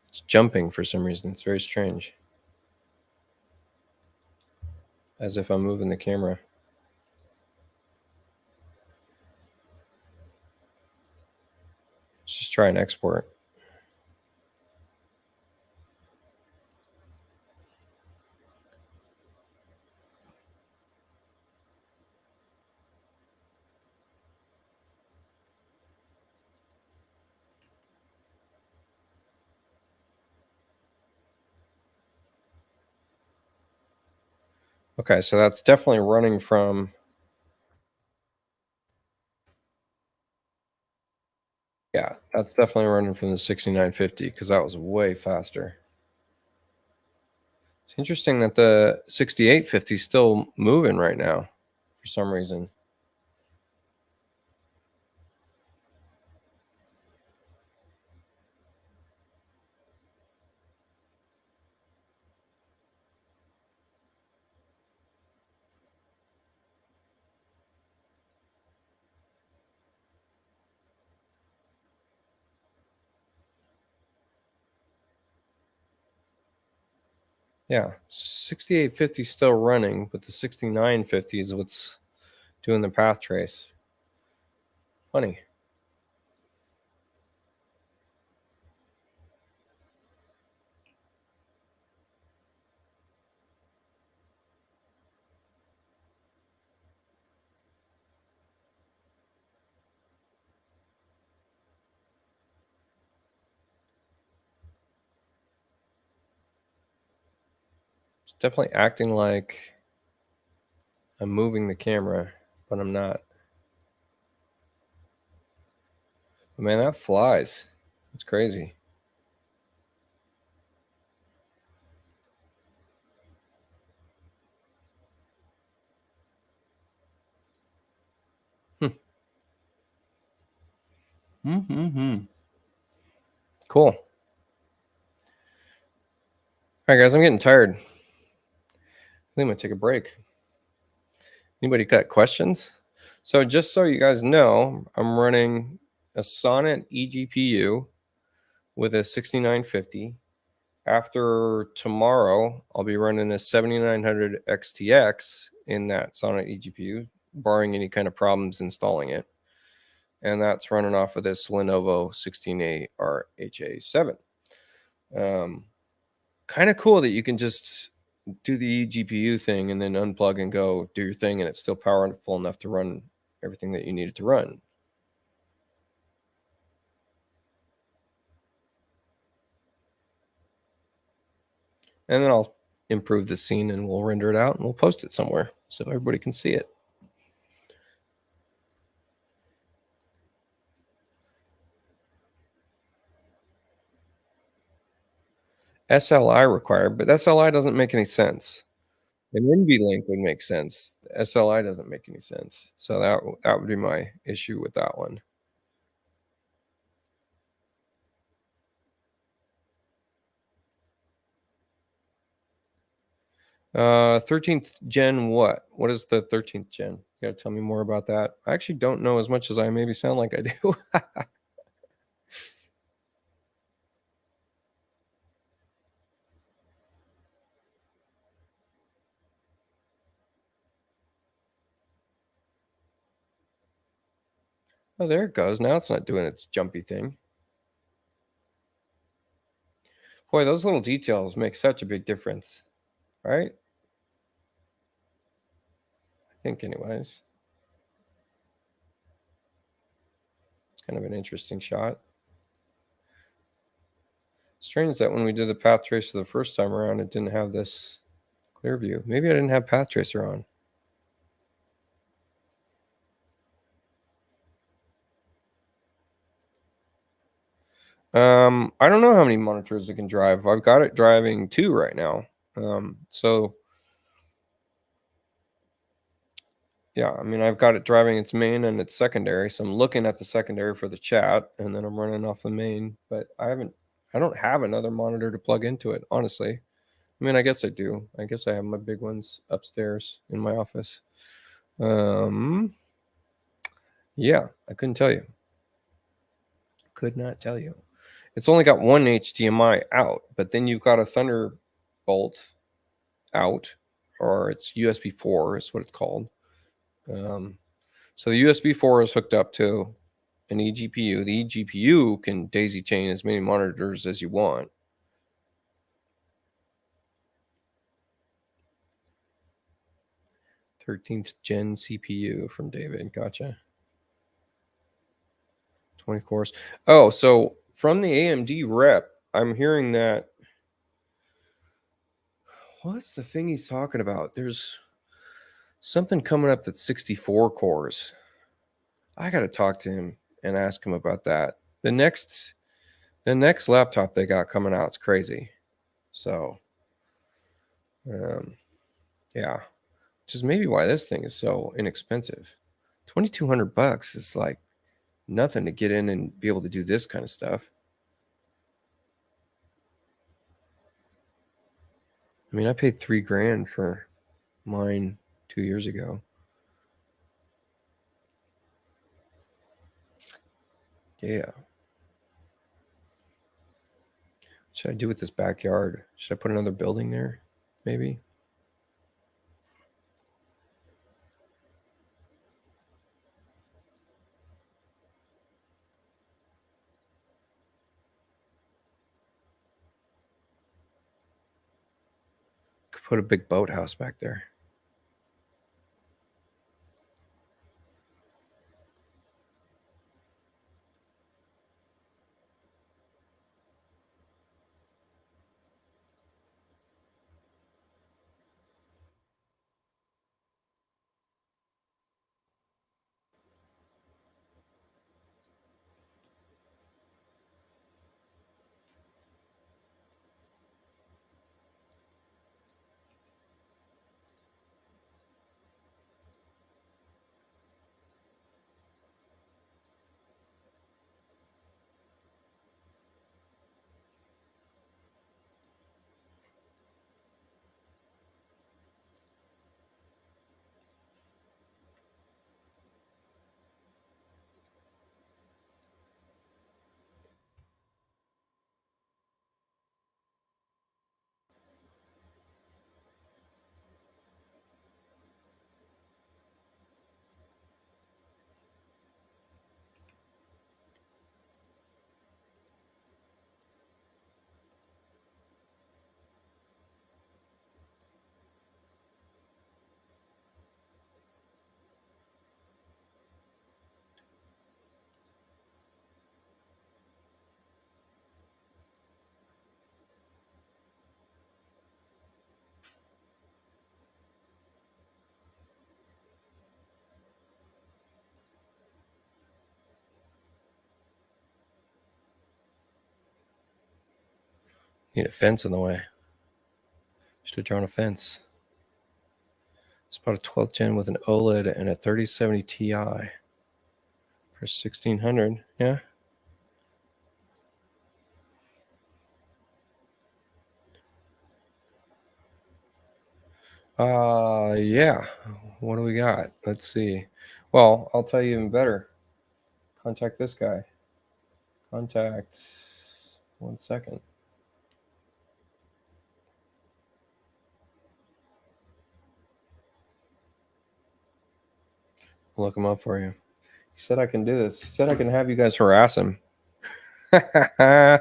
It's jumping for some reason. It's very strange. As if I'm moving the camera. Let's just try and export. Okay, so that's definitely running from... Yeah, that's definitely running from the 6950 because that was way faster. It's interesting that the 6850 is still moving right now for some reason. Yeah, 6850 is still running, but the 6950 is what's doing the path trace. Funny. It's definitely acting like I'm moving the camera, but I'm not. But man, that flies. It's crazy. Mm-hmm. Cool. All right, guys, I'm getting tired. I think I'm gonna take a break. Anybody got questions? So just so you guys know, I'm running a Sonnet eGPU with a 6950. After tomorrow, I'll be running a 7900 XTX in that Sonnet eGPU, barring any kind of problems installing it. And that's running off of this Lenovo 16A-RHA7. Kind of cool that you can just do the GPU thing and then unplug and go do your thing, and it's still powerful enough to run everything that you need it to run. And then I'll improve the scene and we'll render it out and we'll post it somewhere so everybody can see it. SLI required, but SLI doesn't make any sense. An NVLink would make sense. SLI doesn't make any sense. So that would be my issue with that one. 13th gen what? What is the 13th gen? You gotta tell me more about that. I actually don't know as much as I maybe sound like I do. Oh, there it goes. Now it's not doing its jumpy thing. Boy, those little details make such a big difference, right? I think anyways. It's kind of an interesting shot. Strange that when we did the path tracer the first time around, it didn't have this clear view. Maybe I didn't have path tracer on. I don't know how many monitors it can drive. I've got it driving 2 right now. So yeah, I mean, I've got it driving its main and its secondary. So I'm looking at the secondary for the chat, and then I'm running off the main. But I don't have another monitor to plug into it, honestly. I mean, I guess I do. I guess I have my big ones upstairs in my office. Yeah, I couldn't tell you. Could not tell you. It's only got one HDMI out, but then you've got a Thunderbolt out, or it's USB 4 is what it's called. So the USB 4 is hooked up to an eGPU. The eGPU can daisy chain as many monitors as you want. '13th gen CPU from David. Gotcha. 20 cores. Oh, so from the AMD rep, I'm hearing that. What's the thing he's talking about? There's something coming up that's 64 cores. I got to talk to him and ask him about that. The next laptop they got coming out is crazy. So, yeah, which is maybe why this thing is so inexpensive. $2,200 is like nothing to get in and be able to do this kind of stuff. I mean, I paid $3,000 for mine 2 years ago. Yeah. What should I do with this backyard? Should I put another building there? Maybe. Could put a big boathouse back there. Need a fence in the way. Should have drawn a fence. It's about a 12th gen with an OLED and a 3070 Ti for 1600. Yeah. Yeah. What do we got? Let's see. Well, I'll tell you even better. Contact this guy. Contact. 1 second. I'll look him up for you. He said I can do this. He said I can have you guys harass him. Or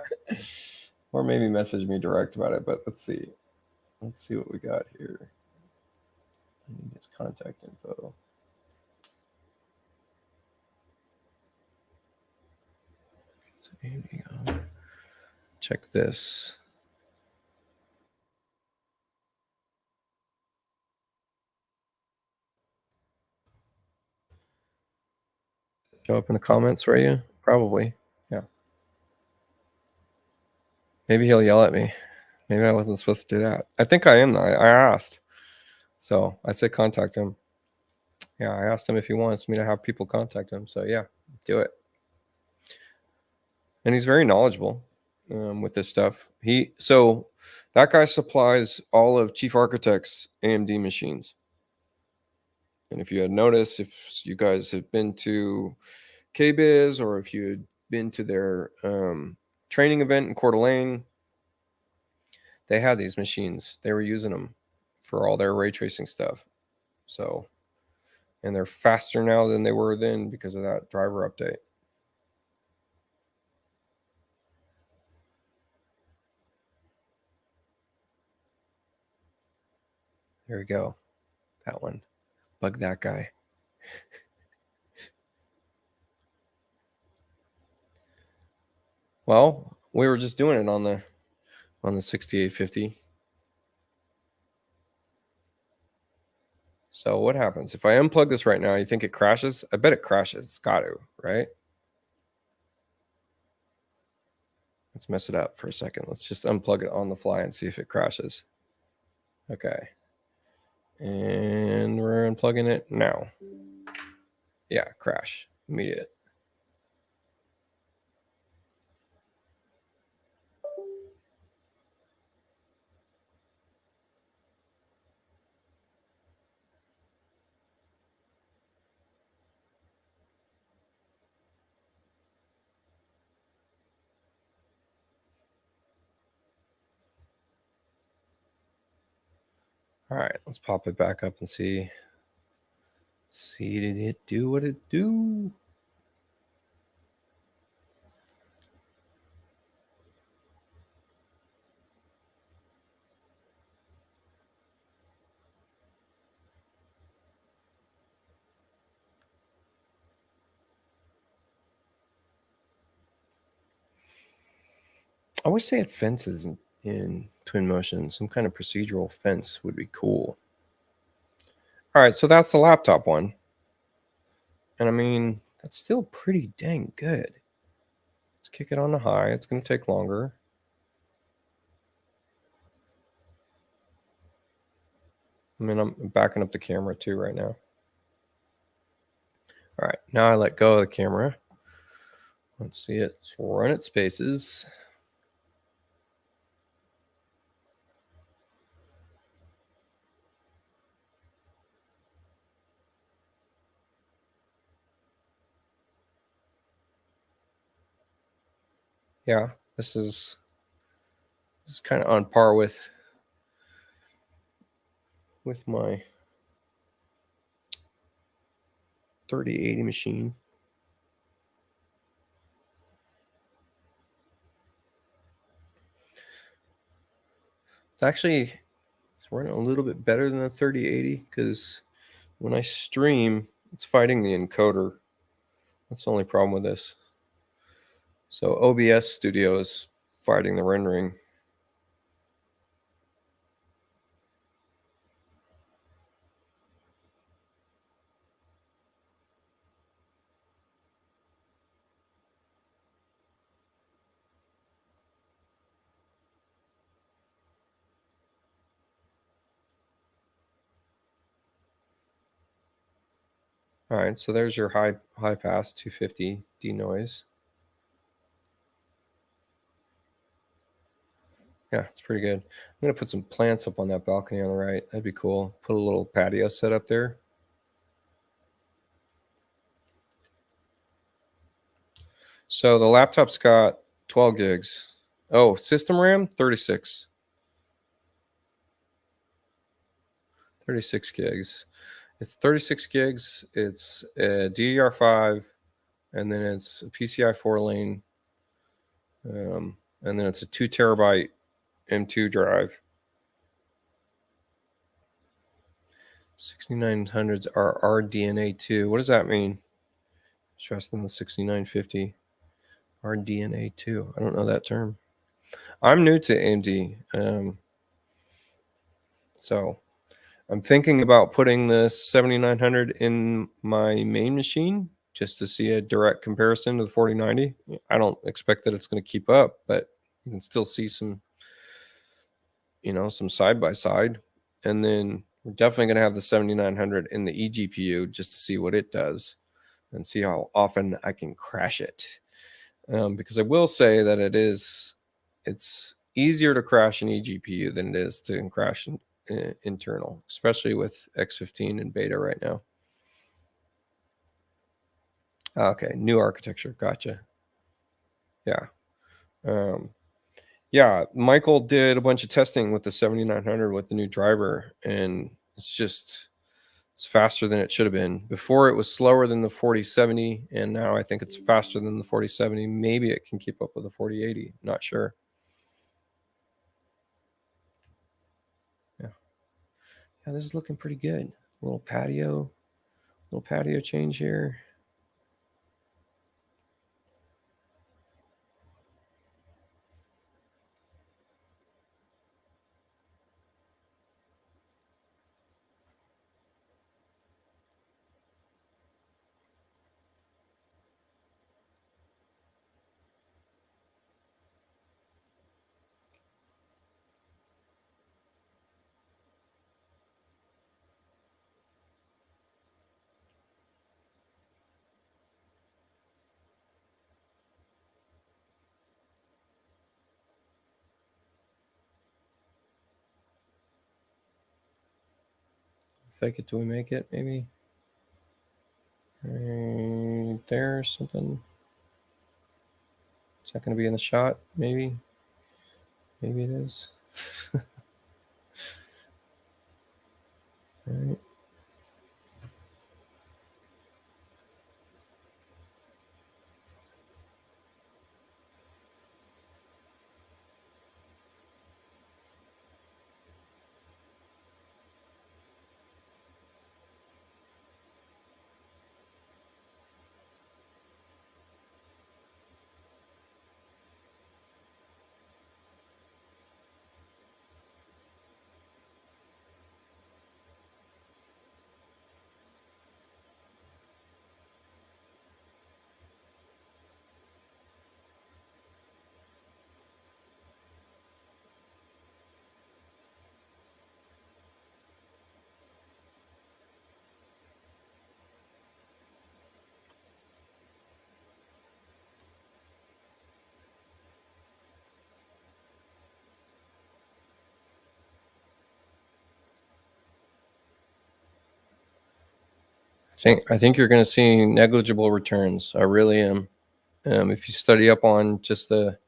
maybe message me direct about it, but let's see. Let's see what we got here. I need his contact info. Check this. Show up in the comments for you? Probably. Yeah. Maybe he'll yell at me. Maybe I wasn't supposed to do that. I think I am though. I asked. So I said contact him. Yeah, I asked him if he wants me to have people contact him. So yeah, do it. And he's very knowledgeable with this stuff. So that guy supplies all of Chief Architect's AMD machines. And if you had noticed, if you guys have been to KBiz or if you had been to their training event in Coeur d'Alene, they had these machines. They were using them for all their ray tracing stuff. So, and they're faster now than they were then because of that driver update. There we go. That one. Bug that guy. Well, we were just doing it on the 6850. So what happens if I unplug this right now? You think it crashes? I bet it crashes. It's got to, right? Let's mess it up for a second. Let's just unplug it on the fly and see if it crashes. Okay. And we're unplugging it now. Yeah, crash. Immediate. All right, let's pop it back up and see. Did it do what it do? I wish they had fences in Twinmotion. Some kind of procedural fence would be cool. All right, so that's the laptop one. And I mean, that's still pretty dang good. Let's kick it on the high. It's going to take longer. I mean, I'm backing up the camera too right now. All right, now I let go of the camera. Let's see it. Let's run its spaces. Yeah, this is kind of on par with my 3080 machine. It's running a little bit better than the 3080 because when I stream, it's fighting the encoder. That's the only problem with this. So OBS Studio is fighting the rendering. All right, so there's your high pass 250 denoise. Yeah, it's pretty good. I'm gonna put some plants up on that balcony on the right. That'd be cool. Put a little patio set up there. So the laptop's got 12 gigs. Oh, system RAM 36. 36 gigs. It's 36 gigs. It's a DDR5, and then it's a PCI 4 lane, and then it's a 2 terabyte M2 drive. 6900s are RDNA2. What does that mean? Stress than the 6950. RDNA2. I don't know that term. I'm new to AMD, so I'm thinking about putting the 7900 in my main machine just to see a direct comparison to the 4090. I don't expect that it's going to keep up, but you can still see some, some side by side. And then we're definitely going to have the 7900 in the eGPU just to see what it does and see how often I can crash it. Because I will say that it's easier to crash an eGPU than it is to crash internal, especially with X15 in beta right now. Okay, new architecture. Gotcha. Yeah. Yeah, Michael did a bunch of testing with the 7900 with the new driver, and it's faster than it should have been. Before it was slower than the 4070, and now I think it's faster than the 4070. Maybe it can keep up with the 4080. Not sure. Yeah. Yeah, this is looking pretty good. Little patio change here. Fake it till we make it, maybe. Right there, something. Is that going to be in the shot? Maybe. Maybe it is. All right. I think you're going to see negligible returns. I really am. If you study up on just the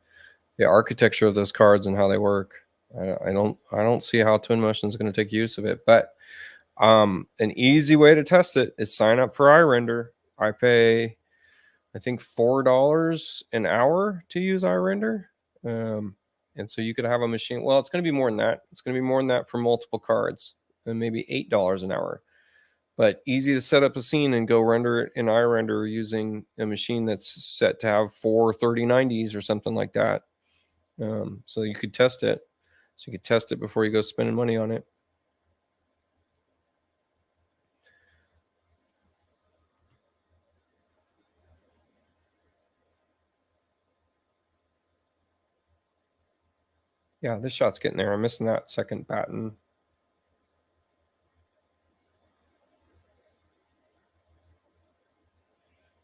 architecture of those cards and how they work, I don't see how Twinmotion is going to take use of it. But an easy way to test it is sign up for iRender. I pay, I think, $4 an hour to use iRender. And so you could have a machine. Well, it's going to be more than that. It's going to be more than that for multiple cards, and maybe $8 an hour. But easy to set up a scene and go render it in iRender using a machine that's set to have 4 3090s or something like that. So you could test it. So you could test it before you go spending money on it. Yeah, this shot's getting there. I'm missing that second batten.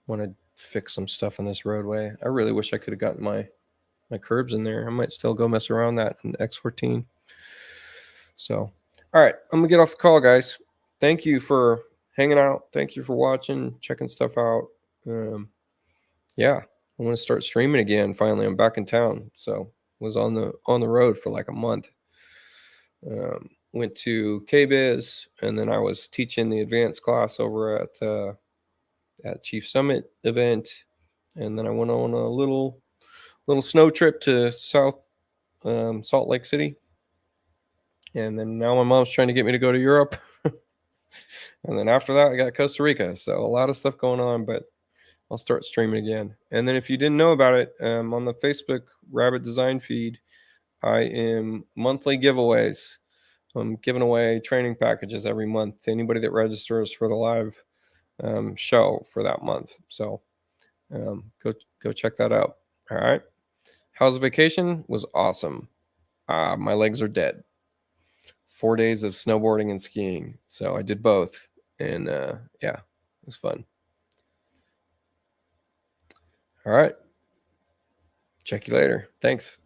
Want to fix some stuff on this roadway. I really wish I could have gotten my curbs in there. I might still go mess around that in X14. So, all right, I'm gonna get off the call, guys. Thank you for hanging out. Thank you for watching, checking stuff out. Yeah, I want to start streaming again. Finally, I'm back in town. So was on the road for like a month. Went to KBiz, and then I was teaching the advanced class over at Chief Summit event, and then I went on a little snow trip to Salt Lake City, and then now my mom's trying to get me to go to Europe, and then after that I got Costa Rica. So a lot of stuff going on, but I'll start streaming again. And then if you didn't know about it, on the Facebook Rabbit Design feed, I am monthly giveaways. I'm giving away training packages every month to anybody that registers for the live show for that month. So go check that out. All right. How's the vacation? Was awesome. My legs are dead. 4 days of snowboarding and skiing. So I did both. And yeah, it was fun. All right. Check you later. Thanks.